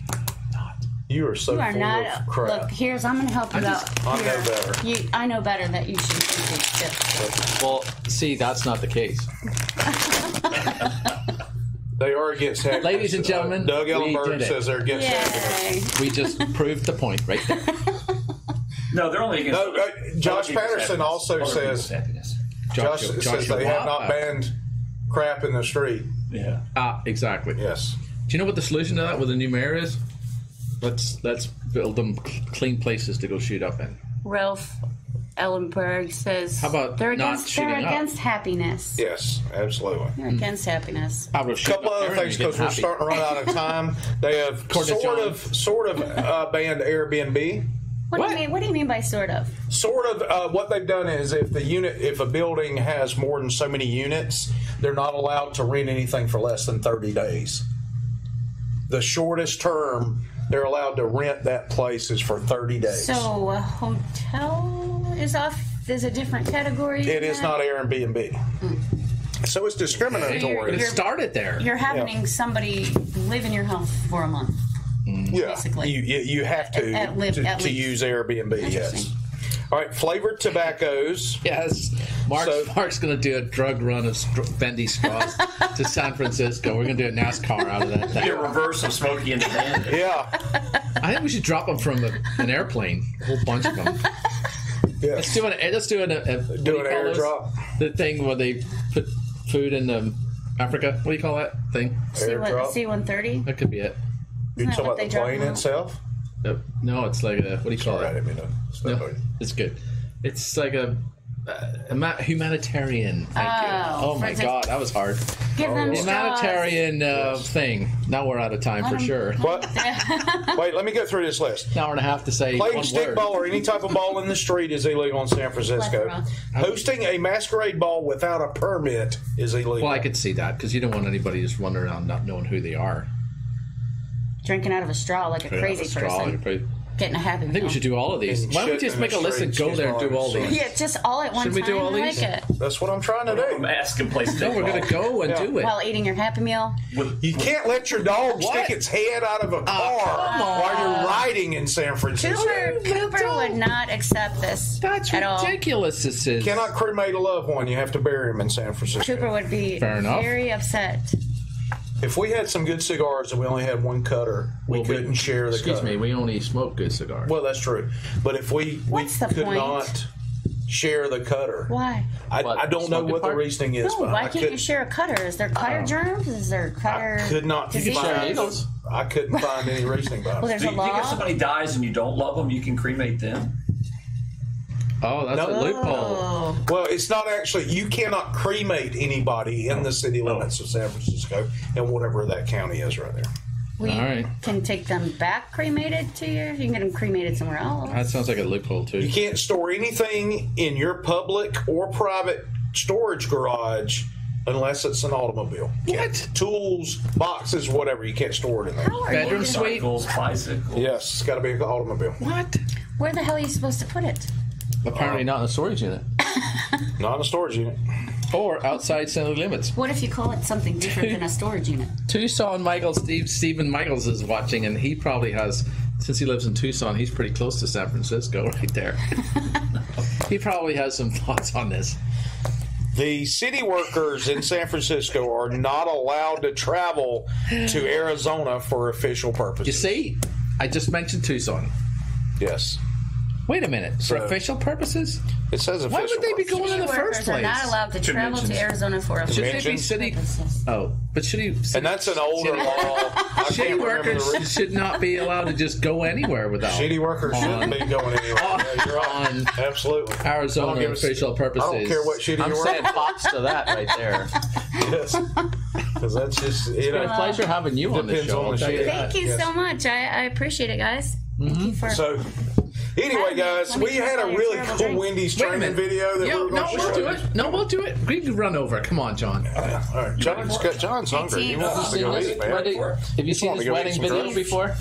Speaker 3: You are so
Speaker 2: You are
Speaker 3: full
Speaker 2: not.
Speaker 3: of crap.
Speaker 2: Look, I'm going to help you out.
Speaker 3: I know
Speaker 2: Here.
Speaker 3: better.
Speaker 2: I know better that you shouldn't do these shit.
Speaker 1: Well, see, that's not the case.
Speaker 3: They are against Happy
Speaker 1: Ladies and gentlemen,
Speaker 3: Doug
Speaker 1: we
Speaker 3: Ellenberg
Speaker 1: did it.
Speaker 3: says they're against Happy Meal.
Speaker 2: Yay.
Speaker 1: We just proved the point right there.
Speaker 4: No, they're only against.
Speaker 3: No, Josh
Speaker 4: other people's
Speaker 3: Patterson
Speaker 4: happiness.
Speaker 3: also
Speaker 4: Other people's
Speaker 3: says
Speaker 4: happiness.
Speaker 3: Josh says they have not banned crap in the street.
Speaker 4: Yeah.
Speaker 1: Exactly.
Speaker 3: Yes.
Speaker 1: Do you know what the solution to that with the new mayor is? Let's build them clean places to go shoot up in.
Speaker 2: Ralph Ellenberg says
Speaker 1: How about
Speaker 2: they're
Speaker 1: not
Speaker 2: against
Speaker 1: shooting up?
Speaker 2: happiness.
Speaker 3: Yes, absolutely.
Speaker 2: They're against happiness.
Speaker 1: How about
Speaker 3: A
Speaker 1: shooting
Speaker 3: couple
Speaker 1: up
Speaker 3: other
Speaker 1: there and
Speaker 3: things
Speaker 1: you get
Speaker 3: because we're
Speaker 1: happy?
Speaker 3: starting to run out of time. They have
Speaker 1: According to
Speaker 3: sort of banned Airbnb.
Speaker 2: What do you mean by sort of?
Speaker 3: Sort of. What they've done is if a building has more than so many units, they're not allowed to rent anything for less than 30 days. The shortest term they're allowed to rent that place is for 30 days.
Speaker 2: So a hotel is a different category?
Speaker 3: It is not Airbnb. So it's discriminatory.
Speaker 1: But it started there.
Speaker 2: You're having somebody live in your house for a month.
Speaker 3: Yeah,
Speaker 2: basically.
Speaker 3: you have to
Speaker 2: At
Speaker 3: to
Speaker 2: least.
Speaker 3: use Airbnb. Yes.
Speaker 2: Interesting.
Speaker 3: All right, flavored tobaccos.
Speaker 1: Yes. Mark's going to do a drug run of bendy straws to San Francisco. We're going to do a NASCAR out of that thing.
Speaker 4: Be a reverse of Smokey and the Bandit.
Speaker 3: Yeah.
Speaker 1: I think we should drop them from an airplane, a whole bunch of them.
Speaker 3: Yeah.
Speaker 1: Let's do an
Speaker 3: airdrop.
Speaker 1: The thing where they put food in Africa. What do you call that thing?
Speaker 3: Airdrop.
Speaker 2: C-130?
Speaker 1: That could be it.
Speaker 3: You're talking about the plane
Speaker 2: drop
Speaker 3: itself?
Speaker 1: No, it's like a, what do you call it? No, it's good. It's like a humanitarian. Thank you. Oh my God, that was hard.
Speaker 2: Give them
Speaker 1: Humanitarian thing. Now we're out of time for sure.
Speaker 3: But wait, let me go through this list.
Speaker 1: An hour and a half to say
Speaker 3: Playing
Speaker 1: one
Speaker 3: stick
Speaker 1: word.
Speaker 3: ball or any type of ball in the street is illegal in San Francisco. Hosting a masquerade ball without a permit is illegal.
Speaker 1: Well, I could see that because you don't want anybody just wandering around not knowing who they are.
Speaker 2: Drinking out of a straw like a crazy person. Getting a Happy Meal.
Speaker 1: I think we should do all of these. Why don't we just make a list and go there and do all these?
Speaker 2: Yeah, just all at one time.
Speaker 1: Should we do all
Speaker 2: I
Speaker 1: these?
Speaker 2: like it.
Speaker 3: That's what I'm trying to do.
Speaker 4: I'm asking place.
Speaker 1: No, we're going to go and do it.
Speaker 2: While eating your Happy Meal.
Speaker 3: You can't let your dog stick its head out of a car while you're riding in San Francisco.
Speaker 2: Cooper would not accept this
Speaker 1: That's
Speaker 2: at all.
Speaker 1: ridiculous. This is.
Speaker 3: You cannot cremate a loved one. You have to bury him in San Francisco.
Speaker 2: Cooper would be very upset.
Speaker 3: If we had some good cigars and we only had one cutter, we couldn't share the cutter.
Speaker 1: Excuse me, we only smoke good cigars.
Speaker 3: Well, that's true. But if we could not share the cutter.
Speaker 2: Why?
Speaker 3: I don't know what the reasoning is.
Speaker 2: No,
Speaker 3: but
Speaker 2: why can't you share a cutter? Is there cutter germs? Is there cutter
Speaker 3: I could not
Speaker 2: disease?
Speaker 3: find I couldn't find any reasoning behind
Speaker 2: Well,
Speaker 3: it.
Speaker 2: there's
Speaker 4: Do
Speaker 2: a
Speaker 4: you think if
Speaker 2: law.
Speaker 4: somebody dies and you don't love them, you can cremate them?
Speaker 1: Oh, that's a loophole.
Speaker 3: Well, it's not actually. You cannot cremate anybody in the city limits of San Francisco and whatever that county is right there.
Speaker 2: We
Speaker 1: All right.
Speaker 2: can take them back cremated to you. You can get them cremated somewhere else.
Speaker 1: That sounds like a loophole, too.
Speaker 3: You can't store anything in your public or private storage garage unless it's an automobile.
Speaker 1: What?
Speaker 3: Tools, boxes, whatever. You can't store it in there.
Speaker 1: Bedroom suite?
Speaker 4: Motorcycles, bicycles.
Speaker 3: Yes, it's got to be an automobile.
Speaker 1: What?
Speaker 2: Where the hell are you supposed to put it?
Speaker 1: Apparently not in a storage unit.
Speaker 3: Not in a storage unit.
Speaker 1: Or outside city limits.
Speaker 2: What if you call it something different than a storage unit?
Speaker 1: Tucson Stephen Michaels is watching, and he probably has, since he lives in Tucson, he's pretty close to San Francisco right there. He probably has some thoughts on this.
Speaker 3: The city workers in San Francisco are not allowed to travel to Arizona for official purposes.
Speaker 1: You see, I just mentioned Tucson.
Speaker 3: Yes.
Speaker 1: Wait a minute. For official purposes?
Speaker 3: It says official.
Speaker 1: Why would they be
Speaker 3: purposes.
Speaker 1: going in the first
Speaker 2: Workers are
Speaker 1: place?
Speaker 2: not allowed to travel to Arizona for a
Speaker 1: Should they be city? Oh, but should he?
Speaker 3: And that's an older law. I
Speaker 1: City
Speaker 3: can't remember the
Speaker 1: workers should not be allowed to just go anywhere without.
Speaker 3: City workers shouldn't be going anywhere. Yeah, you're on. Absolutely.
Speaker 1: Arizona
Speaker 3: I don't
Speaker 1: official purposes.
Speaker 3: I don't care what city
Speaker 1: I'm
Speaker 3: you're
Speaker 1: saying
Speaker 3: on.
Speaker 1: props to that right there.
Speaker 3: Yes. Because that's just, you know.
Speaker 1: It's a pleasure having you on the
Speaker 3: Depends
Speaker 1: show.
Speaker 3: on
Speaker 1: I'll
Speaker 3: the
Speaker 1: tell you
Speaker 3: shit.
Speaker 1: that.
Speaker 2: Thank you so much. I appreciate it, guys. Thank you for.
Speaker 3: So, anyway, guys, we had a really cool Wendy's
Speaker 1: Wait a
Speaker 3: training
Speaker 1: minute.
Speaker 3: video that we were
Speaker 1: No,
Speaker 3: going to
Speaker 1: we'll
Speaker 3: show
Speaker 1: do
Speaker 3: you.
Speaker 1: it. No, we'll do it. We can run over. Come on, John.
Speaker 3: All right, John's hungry. He wants us to go eat, man.
Speaker 1: Have you seen
Speaker 3: want
Speaker 1: this
Speaker 3: to go eat
Speaker 1: wedding
Speaker 3: some
Speaker 1: video
Speaker 3: drugs?
Speaker 1: before?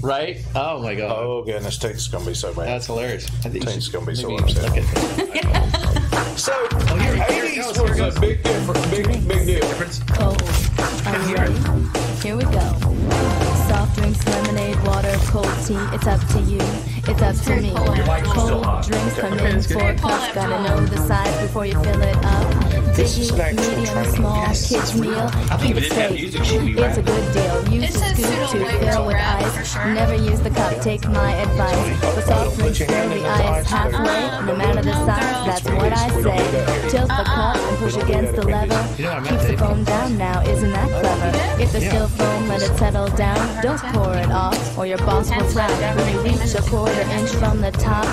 Speaker 1: Right? Oh my god.
Speaker 3: Oh goodness, Tate's gonna be so mad.
Speaker 1: That's hilarious. I think
Speaker 3: Tate's gonna be so
Speaker 1: maybe
Speaker 3: upset.
Speaker 1: look at
Speaker 3: So,
Speaker 1: here it
Speaker 3: 80s
Speaker 1: goes,
Speaker 3: was a big difference, big deal.
Speaker 1: difference.
Speaker 6: Cold. Are you ready? Here we go. Soft drinks, lemonade, water, cold tea. It's up to you. It's up to me.
Speaker 4: mic's still
Speaker 6: Cold
Speaker 4: hot.
Speaker 6: drinks come
Speaker 1: Okay,
Speaker 6: in
Speaker 1: that's good.
Speaker 6: 4 cups. Gotta know the size before you fill it up.
Speaker 3: This is
Speaker 6: Biggie,
Speaker 3: an actual
Speaker 6: medium,
Speaker 3: training.
Speaker 6: small,
Speaker 3: Yes,
Speaker 6: kids meal.
Speaker 4: I think
Speaker 6: Keep
Speaker 4: if
Speaker 6: it
Speaker 4: it didn't have
Speaker 6: safe.
Speaker 4: music, she'd be
Speaker 6: It's a
Speaker 4: rapping.
Speaker 6: good deal. Use
Speaker 2: It's
Speaker 6: the
Speaker 2: a
Speaker 6: scoop
Speaker 2: pseudo
Speaker 6: to
Speaker 2: white
Speaker 6: fill with
Speaker 2: rap, for
Speaker 6: ice.
Speaker 2: sure.
Speaker 6: Never use the cup. Take my advice. For soft drinks, fill the ice halfway. No matter the size, that's what I say. Tilt the cup and push against the lever.
Speaker 1: You know what I meant,
Speaker 6: Keeps the
Speaker 1: Dave?
Speaker 6: foam down now. Isn't that clever? If there's still foam, let it settle down. Don't pour it off, or your boss will frown. When you reach a quarter inch from the top,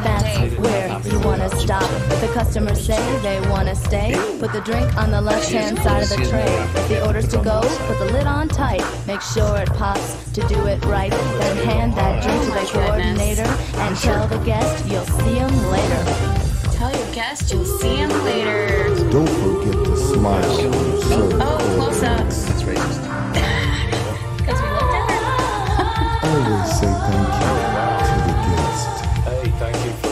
Speaker 6: that's where you want to stop. If the customers say they want to stay, put the drink on the left-hand side of the tray. If the order's to go, put the lid on tight. Make sure it pops to do it right. Then hand that drink to the coordinator and tell the guest you'll see him later.
Speaker 2: Tell your guests you'll see him later.
Speaker 7: Don't forget to smile when you serve.
Speaker 2: Oh, close up.
Speaker 1: That's racist.
Speaker 2: Because we looked at her.
Speaker 7: Always say thank you to the guest.
Speaker 3: Hey, thank you for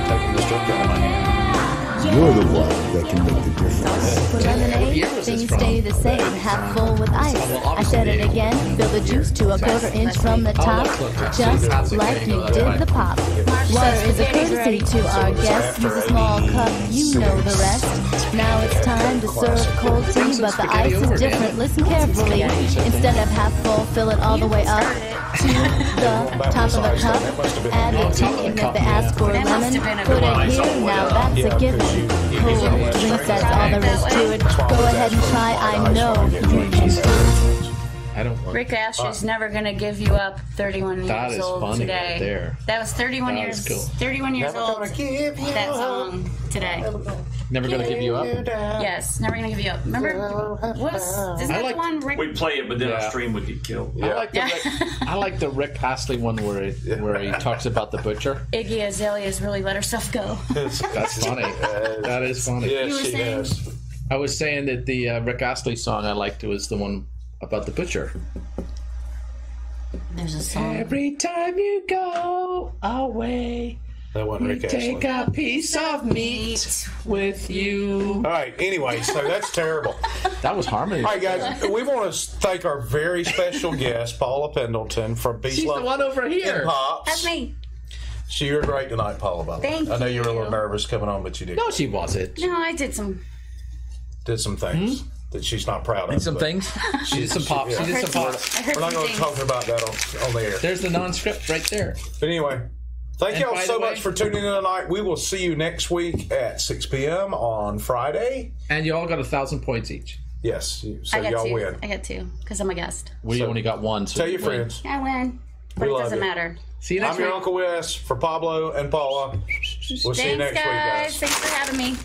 Speaker 3: taking this drink out of my hand.
Speaker 7: You're the one that can make the difference.
Speaker 6: For lemonade, things stay the same, half full with ice. I said it again, fill the juice to a quarter inch from the top, just like you did the pop. Water is a courtesy to our guests. Use a small cup, you know the rest. Now it's time to serve cold tea, but the ice is different. Listen carefully. Instead of half full, fill it all the way up to the top of the cup. Add the tea, and if they ask for lemon, put it here. Now that's a given. Cold drinks, that's all there is to it. Go ahead and try. I know you can do it.
Speaker 1: I don't want
Speaker 2: Rick Astley's Never Gonna Give You Up, 31
Speaker 1: That
Speaker 2: years
Speaker 1: is
Speaker 2: old
Speaker 1: funny
Speaker 2: today.
Speaker 1: right there.
Speaker 2: That was 31
Speaker 1: That
Speaker 2: years
Speaker 1: is cool.
Speaker 2: 31 years old. That song today.
Speaker 1: Never gonna give you up.
Speaker 2: Yes, Never Gonna Give You Up. Remember? Is that
Speaker 1: like-
Speaker 2: the one Rick?
Speaker 4: We'd play it, but then
Speaker 1: Yeah.
Speaker 4: our stream would get killed.
Speaker 1: I like the Rick Astley one where he talks about the butcher.
Speaker 2: Iggy Azalea's really let herself go.
Speaker 1: That's funny. That is funny.
Speaker 3: Yes,
Speaker 2: You were
Speaker 3: she
Speaker 2: saying?
Speaker 3: has.
Speaker 1: I was saying that the Rick Astley song I liked was the one about the butcher.
Speaker 2: There's a song.
Speaker 1: Every time you go away,
Speaker 3: That wasn't Rick
Speaker 1: take
Speaker 3: Astley.
Speaker 1: a piece of meat with you.
Speaker 3: All right. Anyway, so that's terrible.
Speaker 1: That was harmony.
Speaker 3: All right, guys. We want to thank our very special guest, Paula Pendleton from Peace
Speaker 1: She's
Speaker 3: Love
Speaker 1: the one over
Speaker 3: and
Speaker 1: here.
Speaker 3: Pops.
Speaker 2: That's me.
Speaker 3: You were great tonight, Paula. By the way.
Speaker 2: Thank
Speaker 3: I know you were a
Speaker 2: you.
Speaker 3: little nervous coming on, but you did.
Speaker 1: No, she wasn't.
Speaker 2: No, I did some.
Speaker 3: Did some things that she's not proud of.
Speaker 1: Did some
Speaker 3: but
Speaker 1: things. She did some pops.
Speaker 3: yeah.
Speaker 1: She did some pops.
Speaker 2: I heard
Speaker 3: We're not
Speaker 2: some
Speaker 3: going to
Speaker 2: things.
Speaker 3: talk about that on the air.
Speaker 1: There's the non-script right there.
Speaker 3: But anyway, thank
Speaker 1: And
Speaker 3: y'all
Speaker 1: by
Speaker 3: so
Speaker 1: the way-
Speaker 3: much for tuning in tonight. We will see you next week at 6 p.m. on Friday.
Speaker 1: And you all got 1,000 points each.
Speaker 3: Yes, so
Speaker 2: I got
Speaker 3: y'all
Speaker 2: two.
Speaker 3: win.
Speaker 2: I got two because I'm a guest.
Speaker 1: We
Speaker 3: So-
Speaker 1: only got one. So
Speaker 3: Tell
Speaker 1: you
Speaker 3: your
Speaker 1: win.
Speaker 3: friends.
Speaker 2: I win, but
Speaker 3: We
Speaker 2: it
Speaker 3: love
Speaker 2: doesn't
Speaker 3: you.
Speaker 2: matter.
Speaker 1: See you next
Speaker 3: I'm your
Speaker 1: week.
Speaker 3: Uncle Wes for Pablo and Paula. We'll see you
Speaker 2: Thanks,
Speaker 3: next week,
Speaker 2: guys.
Speaker 3: guys.
Speaker 2: Thanks for having me.